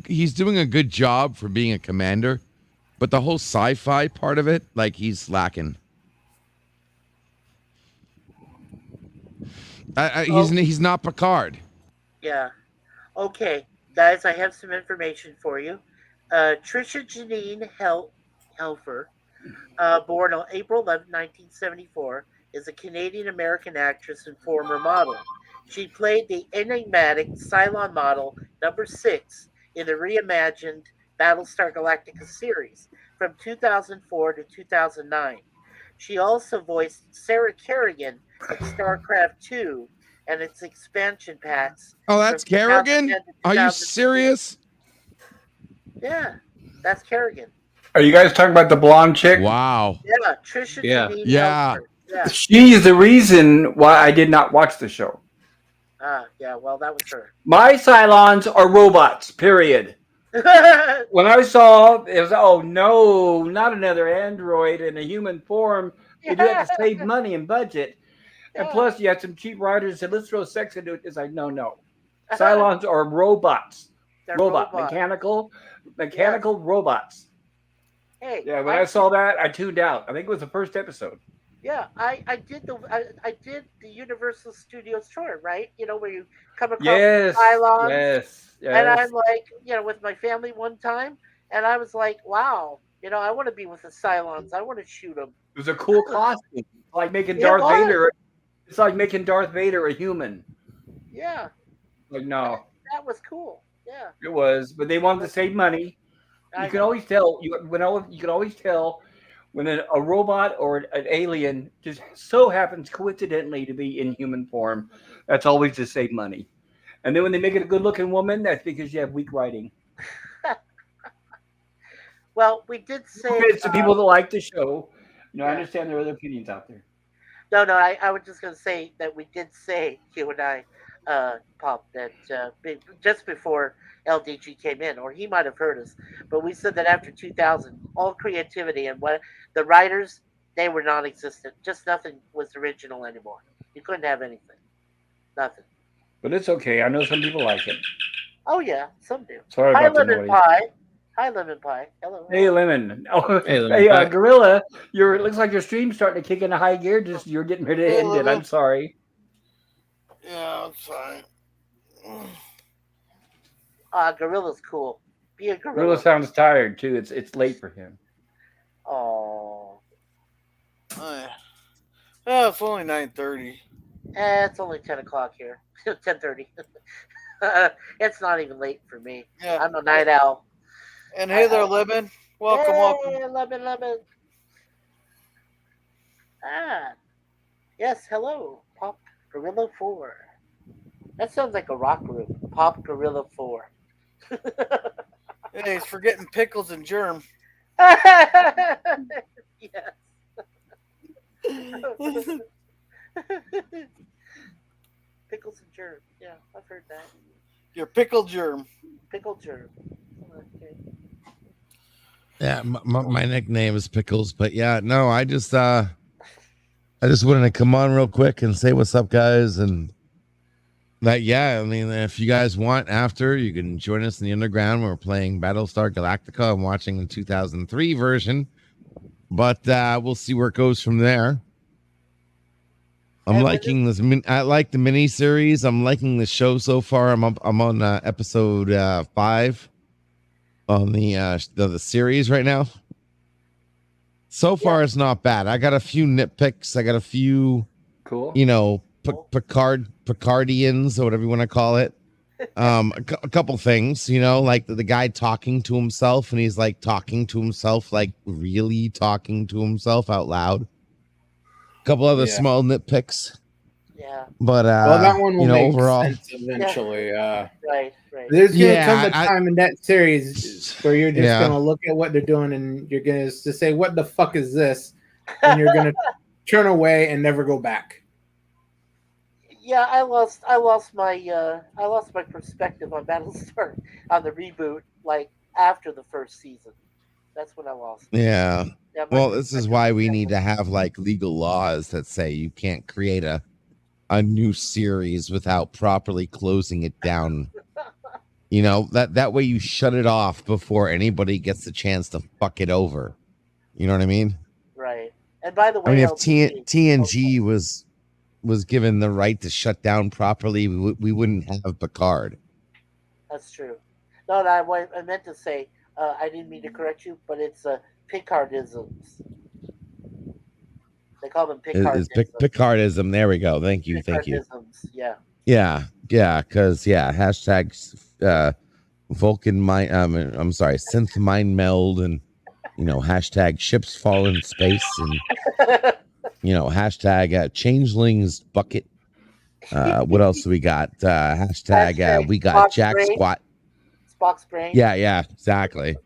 he's doing a good job for being a commander, but the whole sci-fi part of it, like he's lacking. He's not Packard. Yeah. Okay, guys, I have some information for you. Trisha Janine Helfer, born on April 11, 1974, is a Canadian-American actress and former model. She played the enigmatic Cylon model number 6 in the reimagined Battlestar Galactica series from 2004 to 2009. She also voiced Sarah Kerrigan in StarCraft II and its expansion packs. Oh, that's from 2010 Kerrigan? to Are you 2015. serious? Yeah, that's Kerrigan. Are you guys talking about the blonde chick? Wow. Yeah, Trisha Yeah. Janine Yeah. Helfer. Yeah. She's the reason why I did not watch the show. Yeah, well, that was her. My Cylons are robots, period. When I saw it was, oh no, not another android in a human form. You do have to save money and budget. And Yeah. plus, you had some cheap writers that said, let's throw sex into it. It's like, no. Cylons are robots. They're Robot. robots. Mechanical robots. Hey, Yeah, when I saw that, I tuned out. I think it was the first episode. Yeah, I did the Universal Studios tour, right? Where you come across Yes. the Cylons, Yes. and I'm like, with my family one time, and I was like, wow, I want to be with the Cylons. I want to shoot them. It was a cool costume. Like making It Darth was. Vader. It's like making Darth Vader a human. Yeah, Like, no, that was cool. Yeah, it was. But they wanted to save money. You can always tell. You can always tell when a robot or an alien just so happens coincidentally to be in human form. That's always to save money. And then when they make it a good-looking woman, that's because you have weak writing. Well, we did say It's the people that like the show. I Yeah. understand there are other opinions out there. No, I was just going to say that we did say, you and I, Pop, that just before LDG came in, or he might have heard us, but we said that after 2000, all creativity and what the writers, they were non-existent. Just nothing was original anymore. You couldn't have anything. Nothing. But it's okay. I know some people like it. Oh, yeah, some do. Sorry Hi, about the Lemon noise. Pie. Hi, Lemon Pie. Hello. Hey, Lemon. Oh, Hey, Lemon hey, Pie. Gorilla. It looks like your stream's starting to kick into high gear. You're getting ready to Hey, end it. Lemon. I'm sorry. Yeah, it's fine. Gorilla's cool. Be a gorilla. Gorilla sounds tired too. It's late for him. Oh. It's only 9:30. It's only 10 o'clock here. 10:30. It's not even late for me. Yeah. I'm a night owl. And hey there, Lemon. Welcome, welcome. Hey, Lemon. Yes, hello. Pop Gorilla 4. That sounds like a rock group. Pop Gorilla 4. Hey, he's forgetting pickles and germ. Yes. Pickles and germ. Yeah, I've heard that. Your pickle germ. Pickle germ. Okay. Yeah, my nickname is Pickles, but yeah, no, I just wanted to come on real quick and say what's up, guys, and that I mean, if you guys want after, you can join us in the underground. We're playing Battlestar Galactica. I'm watching the 2003 version, but we'll see where it goes from there. I'm liking this. I like the mini series. I'm liking the show so far. I'm on episode 5 on the series right now. So far, it's not bad. I got a few nitpicks. I got a few, Cool. Pickardians or whatever you want to call it. A couple things, like the guy talking to himself, and he's like talking to himself, like really talking to himself out loud. A couple other small nitpicks. Yeah. But Well, that one will you know, make overall, sense eventually. Right. There's gonna Yeah, come a time in that series where you're just Yeah. gonna look at what they're doing and you're gonna just say, "What the fuck is this?" And you're gonna turn away and never go back. Yeah, I lost my perspective on Battlestar on the reboot, like after the first season. That's when I lost it. Yeah. Yeah, my Well, this is perspective why was we need to different. have like legal laws that say you can't create a new series without properly closing it down. You know, that way you shut it off before anybody gets the chance to fuck it over. You know what I mean? Right. And by the I mean, way, if LTG. TNG was given the right to shut down properly, we wouldn't have Packard. That's true. No, I meant to say, I didn't mean to correct you, but it's Pickardisms. They call them Is Pickardisms. Pickardism? There we go. Thank you. Pickardisms, yeah. Yeah, because hashtag Vulcan mind. I'm sorry, synth mind meld, and you know, hashtag ships fall in space, and you know, hashtag changelings bucket. What else do we got? Hashtag we got Spock's Jack brain. Squat. Spock's brain. Yeah, exactly.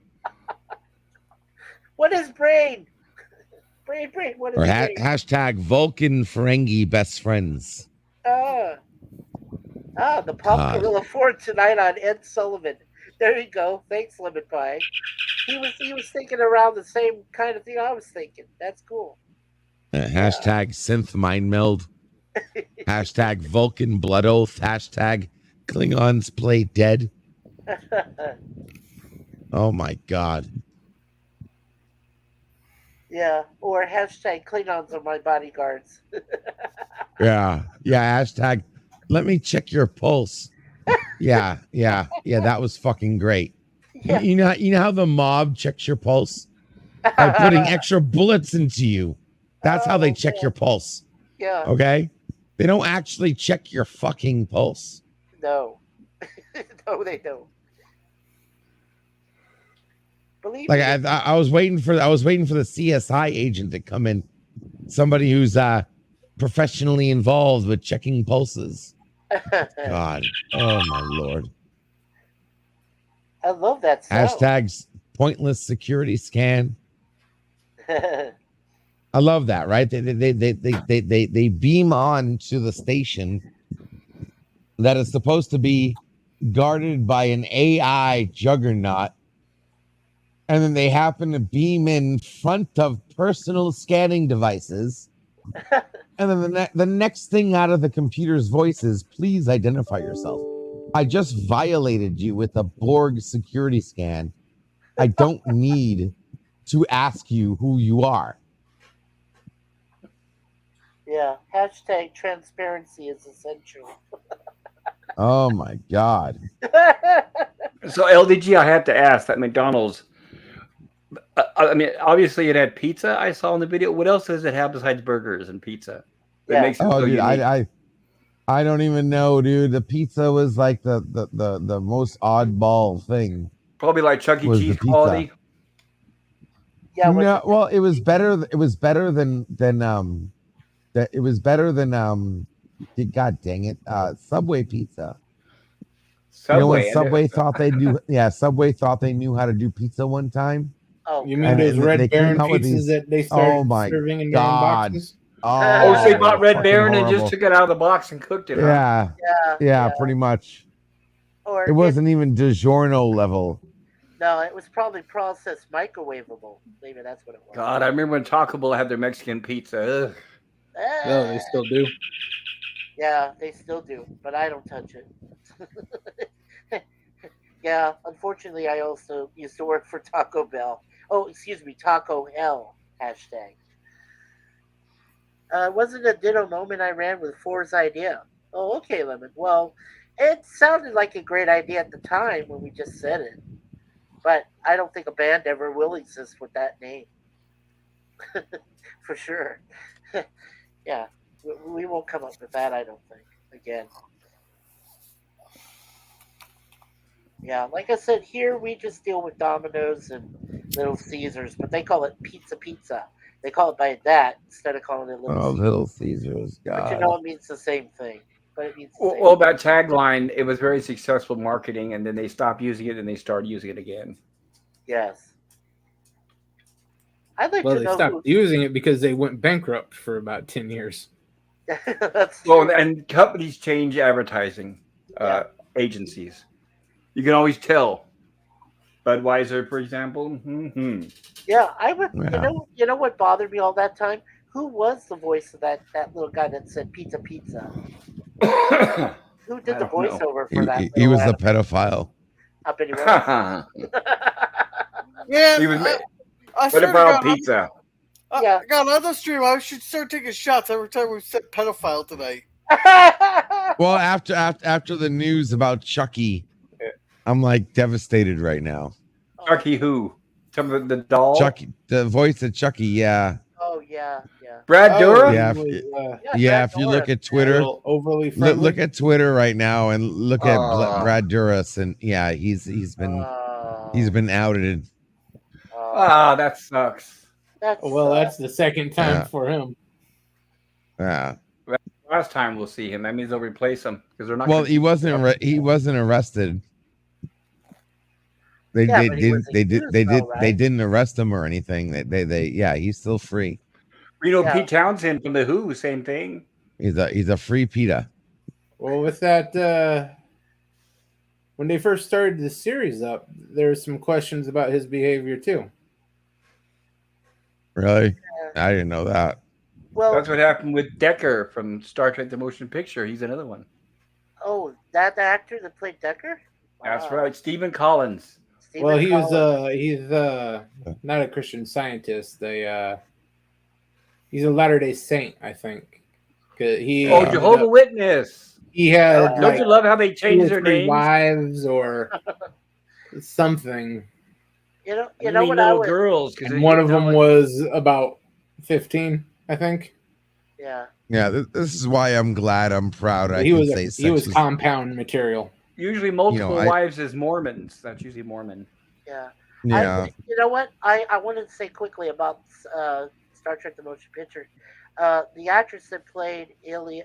What is brain? Brain. What is Or brain? hashtag Vulcan Ferengi best friends. The Pop Gorilla Ford tonight on Ed Sullivan. There you go. Thanks, Lemon Pie. He was thinking around the same kind of thing I was thinking. That's cool. Hashtag synth mind meld. Hashtag Vulcan blood oath. Hashtag Klingons play dead. Oh my god. Yeah, or hashtag Klingons are my bodyguards. Yeah. Hashtag let me check your pulse. Yeah. That was fucking great. Yeah. You know how the mob checks your pulse by putting extra bullets into you. That's how they check your pulse. Yeah. Okay. They don't actually check your fucking pulse. No. No, they don't. Believe Like me. I was waiting for the CSI agent to come in, somebody who's professionally involved with checking pulses. God, oh my lord! I love that sound. Hashtags pointless security scan. I love that, right? They beam on to the station that is supposed to be guarded by an AI juggernaut. And then they happen to beam in front of personal scanning devices. And then the next thing out of the computer's voice is, please identify yourself. I just violated you with a Borg security scan. I don't need to ask you who you are. Yeah. Hashtag transparency is essential. Oh my God. So LDG, I have to ask that McDonald's. I mean, obviously it had pizza. I saw in the video. What else does it have besides burgers and pizza? That makes it so dude, unique? I don't even know, dude. The pizza was like the most oddball thing. Probably like Chuck E. Was Cheese the pizza. quality. Yeah. No, well, it was better. It was better than it was better than God dang it, Subway pizza. Subway. You know when Subway thought they knew? Yeah, Subway thought they knew how to do pizza one time. Oh, you mean those Red Baron pizzas that they started serving in their own boxes? Oh, so they bought Red fucking Baron and horrible. just took it out of the box and cooked it. Huh? Yeah, pretty much. Or it wasn't even DiGiorno level. No, it was probably processed microwavable. Maybe that's what it was. God, I remember when Taco Bell had their Mexican pizza. Ugh. No, they still do. Yeah, they still do, but I don't touch it. Yeah, unfortunately, I also used to work for Taco Bell. Oh, excuse me, Taco Hell hashtag. Wasn't a ditto moment I ran with Four's idea. Oh, okay, Lemon. Well, it sounded like a great idea at the time when we just said it. But I don't think a band ever will exist with that name. For sure. Yeah, we won't come up with that, I don't think, again. Yeah, like I said, here we just deal with Domino's and Little Caesars, but they call it pizza. They call it by that instead of calling it Little Oh, Caesars. Little Caesars, But you God. know it means the same thing. But it means the same Well, thing. that tagline, it was very successful marketing, and then they stopped using it, and they started using it again. Yes. I'd like Well, to they know stopped who. using it because they went bankrupt for about 10 years. That's Well, true. and companies change advertising Yeah. agencies. You can always tell. Budweiser, for example. Yeah, I would. Yeah. You know what bothered me all that time? Who was the voice of that little guy that said pizza, pizza? Who did I the don't know. voiceover for that? He was the little pedophile. I bet he was. Yeah, He was I What swear to about God, pizza? Yeah. God, on the stream, I should start taking shots every time we said pedophile tonight. Well, after the news about Chucky, I'm like devastated right now. Chucky who? Some of the doll? Chucky, the voice of Chucky, yeah. Oh yeah. Brad Dourif? Yeah, Yeah, if you look at Twitter, overly friendly. look at Twitter right now and look at Aw. Brad Dourif, and yeah, he's been outed. Ah, that sucks. Well, that's the second time Yeah. for him. Yeah. Last time we'll see him. That means they'll replace him because they're not. Well, gonna- he wasn't arrested. They Yeah, they but he did was they did accused they though, did right? they didn't arrest him or anything. They yeah, he's still free. Yeah. Pete Townsend from the Who, same thing. He's a free PETA. Well, with that, when they first started the series up, there were some questions about his behavior too. Really? I didn't know that. Well, That's what happened with Decker from Star Trek: The Motion Picture. He's another one. oh, that actor that played Decker. That's Wow. right, Stephen Collins. Stephen Well, he's Collins. not a Christian Scientist. He's a Latter-day Saint, I think. 'Cause he Oh, Jehovah's Witness. he had Don't Don't you love how they two change or their three names? wives or something. You know You what I little would. girls. And one of them was about 15, I think. Yeah. Yeah, this is why I'm glad, I'm proud. I He can was say he was sex compound material. usually multiple I- wives as Mormons. That's usually Mormon. Yeah. Yeah. You know what? I wanted to say quickly about Star Trek: The Motion Picture. The actress that played Ilya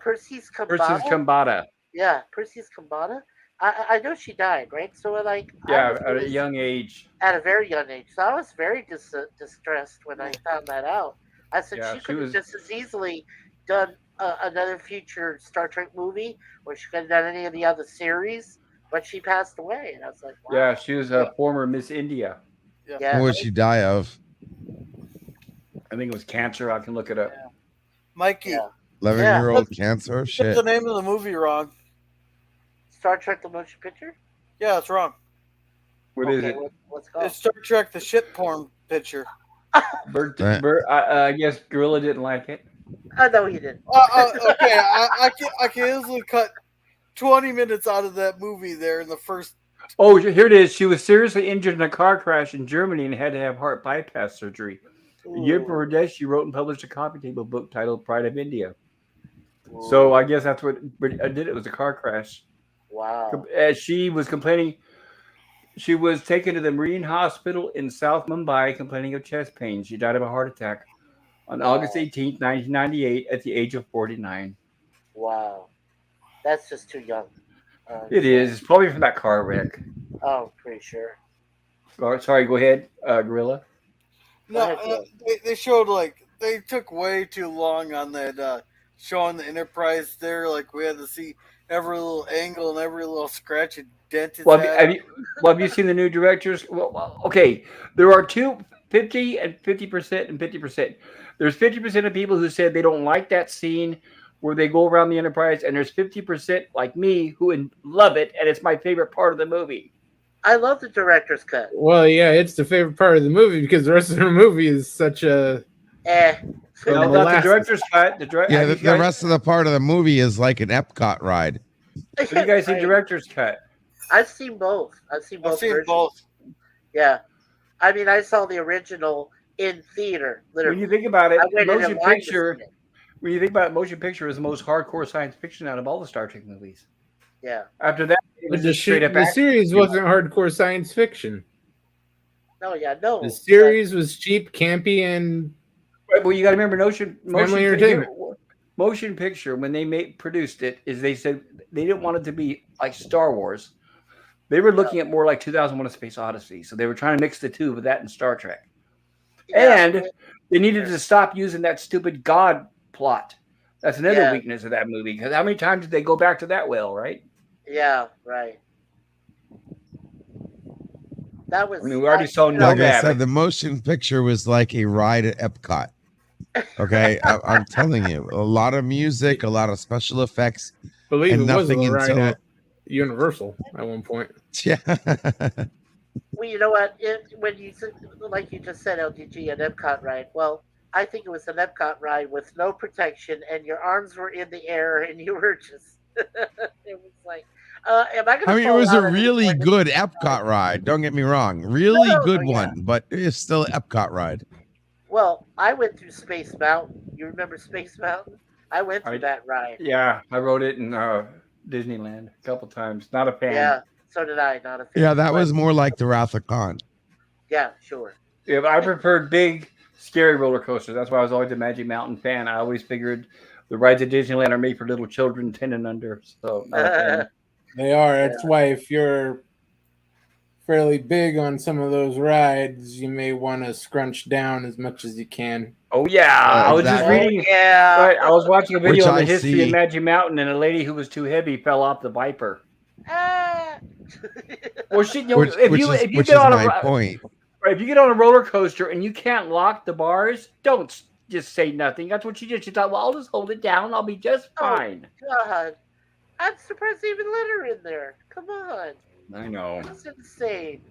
Persis Versus Kambata. Kambata. Yeah, Persis Kambata. I know she died, right? So like, Yeah, I at was a young age. at a very young age. So I was very distressed when I found that out. I said Yeah, she she could have was- just as easily done another future Star Trek movie, or she could have done any of the other series, but she passed away, and I was like, wow. Yeah, she was a former Miss India. Yeah. What would she die of? I think it was cancer. I can look it up. Mikey, Yeah. 11-year-old cancer? you got Shit. the name of the movie wrong. Star Trek: The Motion Picture. Yeah, it's wrong. What is Okay, it? What's it called? It's Star Trek: The Shit Porn Picture. I guess Gorilla didn't like it. I know he did. Okay, I can easily cut 20 minutes out of that movie there in the first. Oh, here it is. She was seriously injured in a car crash in Germany and had to have heart bypass surgery. A year before her death, she wrote and published a coffee table book titled Pride of India. So I guess that's what I did. It was a car crash. Wow. As she was complaining, she was taken to the Marine Hospital in South Mumbai complaining of chest pain. She died of a heart attack on August 18th, 1998 at the age of 49. Wow. That's just too young. It is. It's probably from that car wreck. Oh, pretty sure. Oh, sorry, go ahead, Gorilla. No, they showed they took way too long on that showing the Enterprise there. Like we had to see every little angle and every little scratch and dent. It's Well, had. have you seen the new directors? Well, okay, there are 50 and 50% and 50%. There's 50% of people who said they don't like that scene where they go around the Enterprise, and there's 50% like me who love it, and it's my favorite part of the movie. I love the director's cut. Well, yeah, it's the favorite part of the movie because the rest of the movie is such a. Eh. The Now, that's the molasses. director's cut. Yeah, the rest of the part of the movie is like an Epcot ride. Have you guys seen Right. director's cut? I've seen both. I've seen both. I've seen versions. both. Yeah. I mean, I saw the original in theater, literally. When you think about it, I waited in motion line to picture. see it. When you think about it, motion picture is the most hardcore science fiction out of all the Star Trek movies. Yeah. After that, it But was just straight up the action. series wasn't hardcore science fiction. Oh yeah, no. The series was cheap, campy, and Right, well, you got to remember, family entertainment. Motion picture, when they produced it, is they said they didn't want it to be like Star Wars. They were looking at more like 2001: A Space Odyssey. So they were trying to mix the two with that and Star Trek. Yeah, And they needed to stop using that stupid God plot. That's another weakness of that movie. Because how many times did they go back to that well, right? Yeah, right. That was. I mean, we already saw Like I Nomad. said, the motion picture was like a ride at Epcot. Okay, I'm telling you, a lot of music, a lot of special effects, believe and it was a nothing ride until at Universal at one point. yeah. Well, you know what? When you like you just said, LGG, an Epcot ride. Well, I think it was an Epcot ride with no protection, and your arms were in the air, and you were just. It was like, am I going to? I mean, it was a really good Epcot ride. Don't get me wrong, really good one, but it's still an Epcot ride. Well, I went through Space Mountain. You remember Space Mountain? I went through that ride. Yeah, I rode it in Disneyland a couple times. Not a fan. Yeah, so did I. Not a fan. Yeah, that was more like the Wrath of Khan. Yeah, sure. Yeah, but I preferred big, scary roller coasters. That's why I was always a Magic Mountain fan. I always figured the rides at Disneyland are made for little children 10 and under. So not a fan. They are. That's why if you're fairly big on some of those rides, you may want to scrunch down as much as you can. Oh yeah, I was just reading. Yeah, right, I was watching a video Which on the I history see. of Magic Mountain, and a lady who was too heavy fell off the Viper. Ah. Well, she, you know, Which is my point. Right, if you get on a roller coaster and you can't lock the bars, don't just say nothing. That's what she did. She thought, well, I'll just hold it down. I'll be just fine. God, I'm surprised they even let her in there. Come on, I know. that's insane.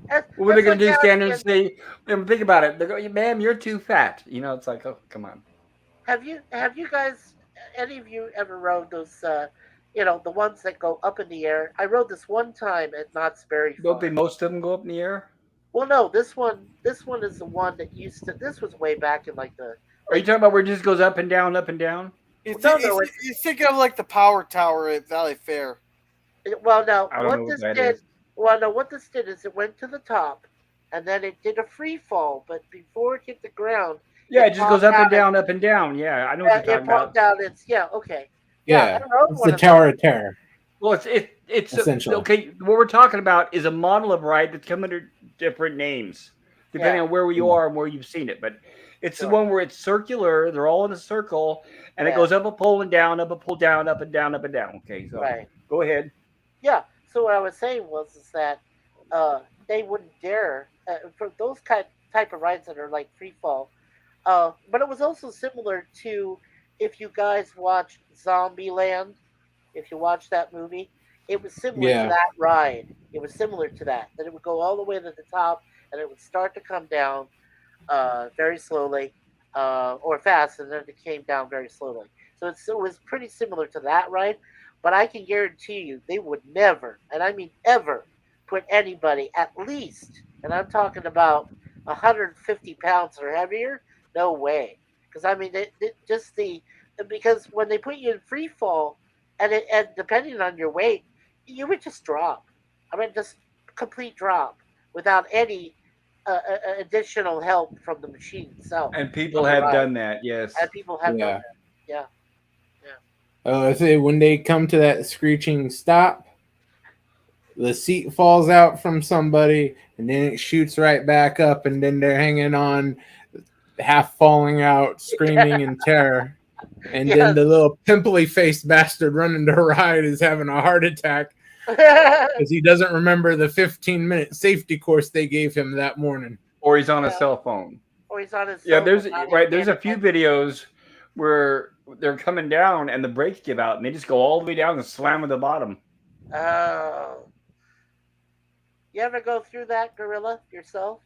What were they going to do? Stand there and say, think about it. They go, ma'am, you're too fat. You know, it's like, oh, come on. Have you guys, any of you ever rode those? The ones that go up in the air. I rode this one time at Knott's Berry Farm. Don't they most of them go up in the air? Well, no, this one is the one that used to. This was way back in like the. Are you talking about where it just goes up and down, up and down? You're thinking of like the Power Tower at Valley Fair. Well, no, I don't know what that is. Well, no, what this did is it went to the top, and then it did a free fall. But before it hit the ground, yeah, it just goes up and down, up and down. Yeah, I know what you're talking about. Down. It's okay. Yeah, it's the Tower of Terror. Well, it's essentially okay. What we're talking about is a model of ride that's come under different names depending on where you are and where you've seen it. But it's the one where it's circular. They're all in a circle, and it goes up a pole and down, up a pole, down, up and down, up and down. Okay, so go ahead. Yeah. So what I was saying is that they wouldn't dare for those type of rides that are like free fall. But it was also similar to if you guys watched Zombieland. If you watch that movie, it was similar to that ride. It was similar to that. That it would go all the way to the top, and it would start to come down very slowly or fast, and then it came down very slowly. So it was pretty similar to that ride. But I can guarantee you, they would never, and I mean ever, put anybody at least, and I'm talking about 150 pounds or heavier. No way. Because I mean, because when they put you in free fall, and depending on your weight, you would just drop. I mean, just complete drop without any additional help from the machine itself. And people have done that, yes. And people have done that, yeah. I say when they come to that screeching stop, the seat falls out from somebody, and then it shoots right back up, and then they're hanging on, half falling out, screaming in terror. And then the little pimply-faced bastard running the ride is having a heart attack because he doesn't remember the 15-minute safety course they gave him that morning. Or he's on a cell phone. Or he's on his cell phone. There's a few videos where they're coming down and the brakes give out and they just go all the way down and slam at the bottom. Oh. You ever go through that, Gorilla, yourself?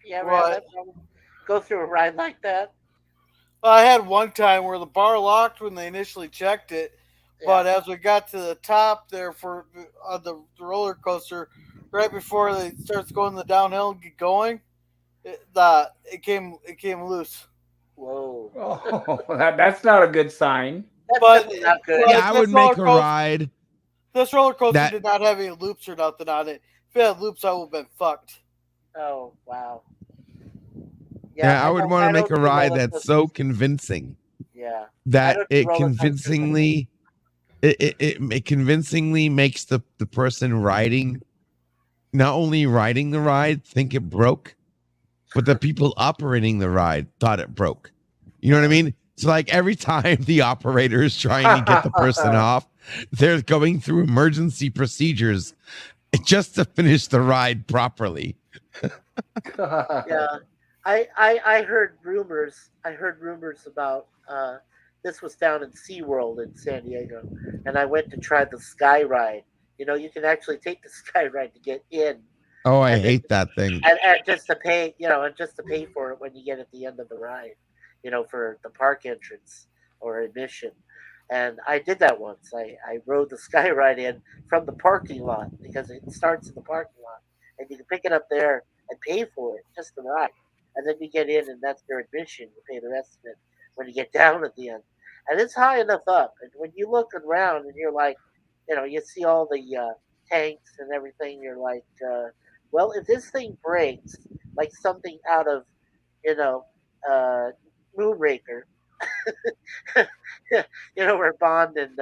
You ever have that problem? Go through a ride like that? Well, I had one time where the bar locked when they initially checked it, but as we got to the top there for the roller coaster, right before it starts going the downhill and get going, it came loose. Whoa! Oh, that's not a good sign. But not good. Yeah, I would make a ride. This roller coaster did not have any loops or nothing on it. If it had loops, I would have been fucked. Oh wow. Yeah, I would want to I make don't a do ride roller that's coasters. so convincing Yeah, I that don't do it roller coasters either. convincingly it convincingly makes the person riding, not only riding the ride, think it broke, but the people operating the ride thought it broke. You know what I mean? So like every time the operator is trying to get the person off, they're going through emergency procedures just to finish the ride properly. Yeah, I heard rumors. I heard rumors about this was down in SeaWorld in San Diego, and I went to try the sky ride. You know, you can actually take the sky ride to get in, Oh, I and then hate that thing. and just to pay, and just to pay for it when you get at the end of the ride, for the park entrance or admission. And I did that once. I rode the sky ride in from the parking lot because it starts in the parking lot, and you can pick it up there and pay for it just to ride. And then you get in, and that's your admission. You pay the rest of it when you get down at the end. And it's high enough up. And when you look around and you're like, you see all the tanks and everything, you're like, well, if this thing breaks, like something out of, you know, uh, Moonraker, where Bond and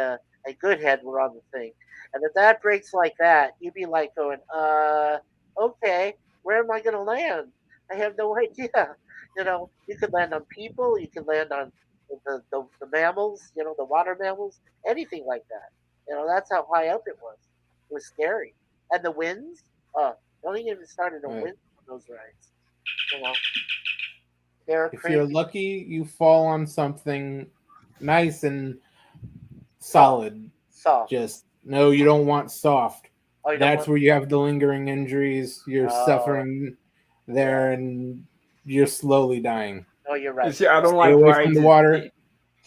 Goodhead were on the thing, and if that breaks like that, you'd be like going, okay, where am I going to land? I have no idea. You could land on people, you could land on the mammals, the water mammals, anything like that. That's how high up it was. It was scary, and the winds. Don't even start in the Right. wind on those rides. You know, they're If crazy. you're lucky, you fall on something nice and solid. Soft. Just no, you don't want soft. Oh, you don't That's want- where you have the lingering injuries. You're Oh. suffering there, and you're slowly dying. Oh, you're right. See, I don't Stay like away rides. from the water.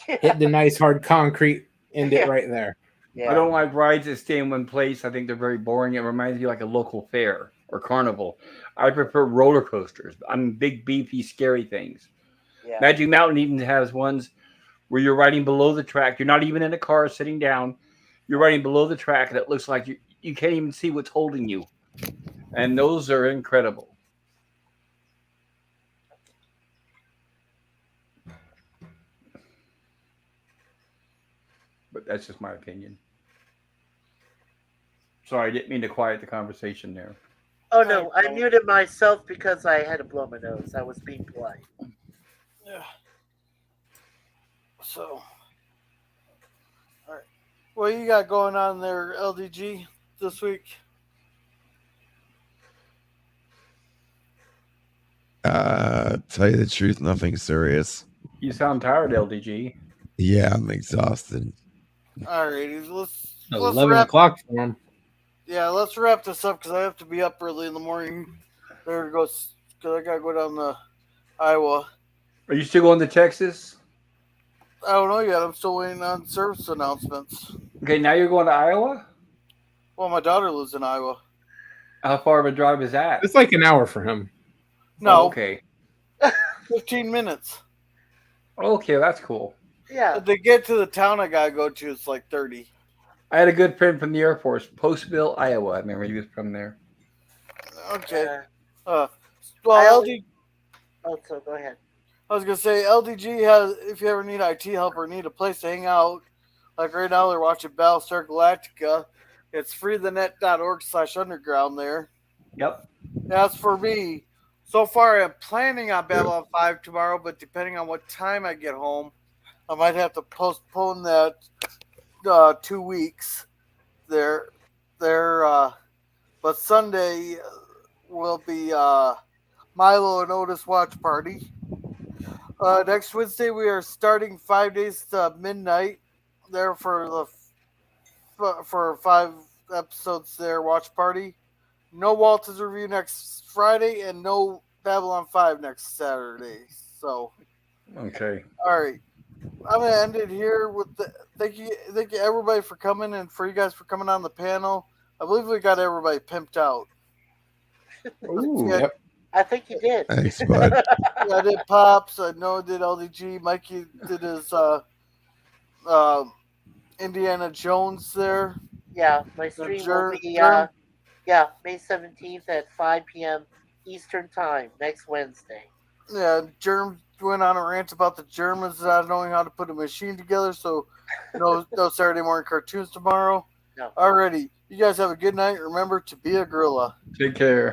Hit the nice hard concrete. End it right there. Yeah. I don't like rides that stay in one place. I think they're very boring. It reminds me like a local fair or carnival. I prefer roller coasters. I'm big, beefy, scary things. Yeah. Magic Mountain even has ones where you're riding below the track. You're not even in a car sitting down. You're riding below the track, and it looks like you can't even see what's holding you. And those are incredible. But that's just my opinion. Sorry, I didn't mean to quiet the conversation there. Oh no, I muted myself because I had to blow my nose. I was being polite. Yeah. So, all right. What you got going on there, LDG, this week? Tell you the truth, nothing serious. You sound tired, LDG. Yeah, I'm exhausted. Alrighty, let's 11 wrap. o'clock for him. Yeah, let's wrap this up because I have to be up early in the morning. There it goes. Because I gotta go down to Iowa. Are you still going to Texas? I don't know yet. I'm still waiting on service announcements. Okay, now you're going to Iowa? Well, my daughter lives in Iowa. How far of a drive is that? It's like an hour for him. No, Oh, okay. 15 minutes. Okay, that's cool. Yeah. To get to the town I gotta go to, it's like 30. I had a good friend from the Air Force, Postville, Iowa. I remember he was from there. Okay. I Well, only- Oh, so go ahead. I was gonna say LDG has. If you ever need IT help or need a place to hang out, like right now they're watching Battlestar Galactica. It's freethenet.org/underground there. Yep. As for me, so far I'm planning on Babylon 5 tomorrow, but depending on what time I get home, I might have to postpone that 2 weeks there. But Sunday will be Milo and Otis watch party. Next Wednesday we are starting 5 days to midnight there for 5 episodes there watch party. No Waltons review next Friday and no Babylon 5 next Saturday. So Okay. all right, I'm gonna end it here with thank you everybody for coming and for you guys for coming on the panel. I believe we got everybody pimped out. Ooh. Yeah. Yep. I think you did. Thanks, bud. Yeah, I did Pops. I Noah did LDG. Mikey did his Indiana Jones there. Yeah, my stream will Germ- be Germ- May 17th at 5 p.m. Eastern Time next Wednesday. Yeah, Germ went on a rant about the Germans not knowing how to put a machine together, so no Saturday morning cartoons tomorrow. No. Alrighty, you guys have a good night. Remember to be a gorilla. Take care.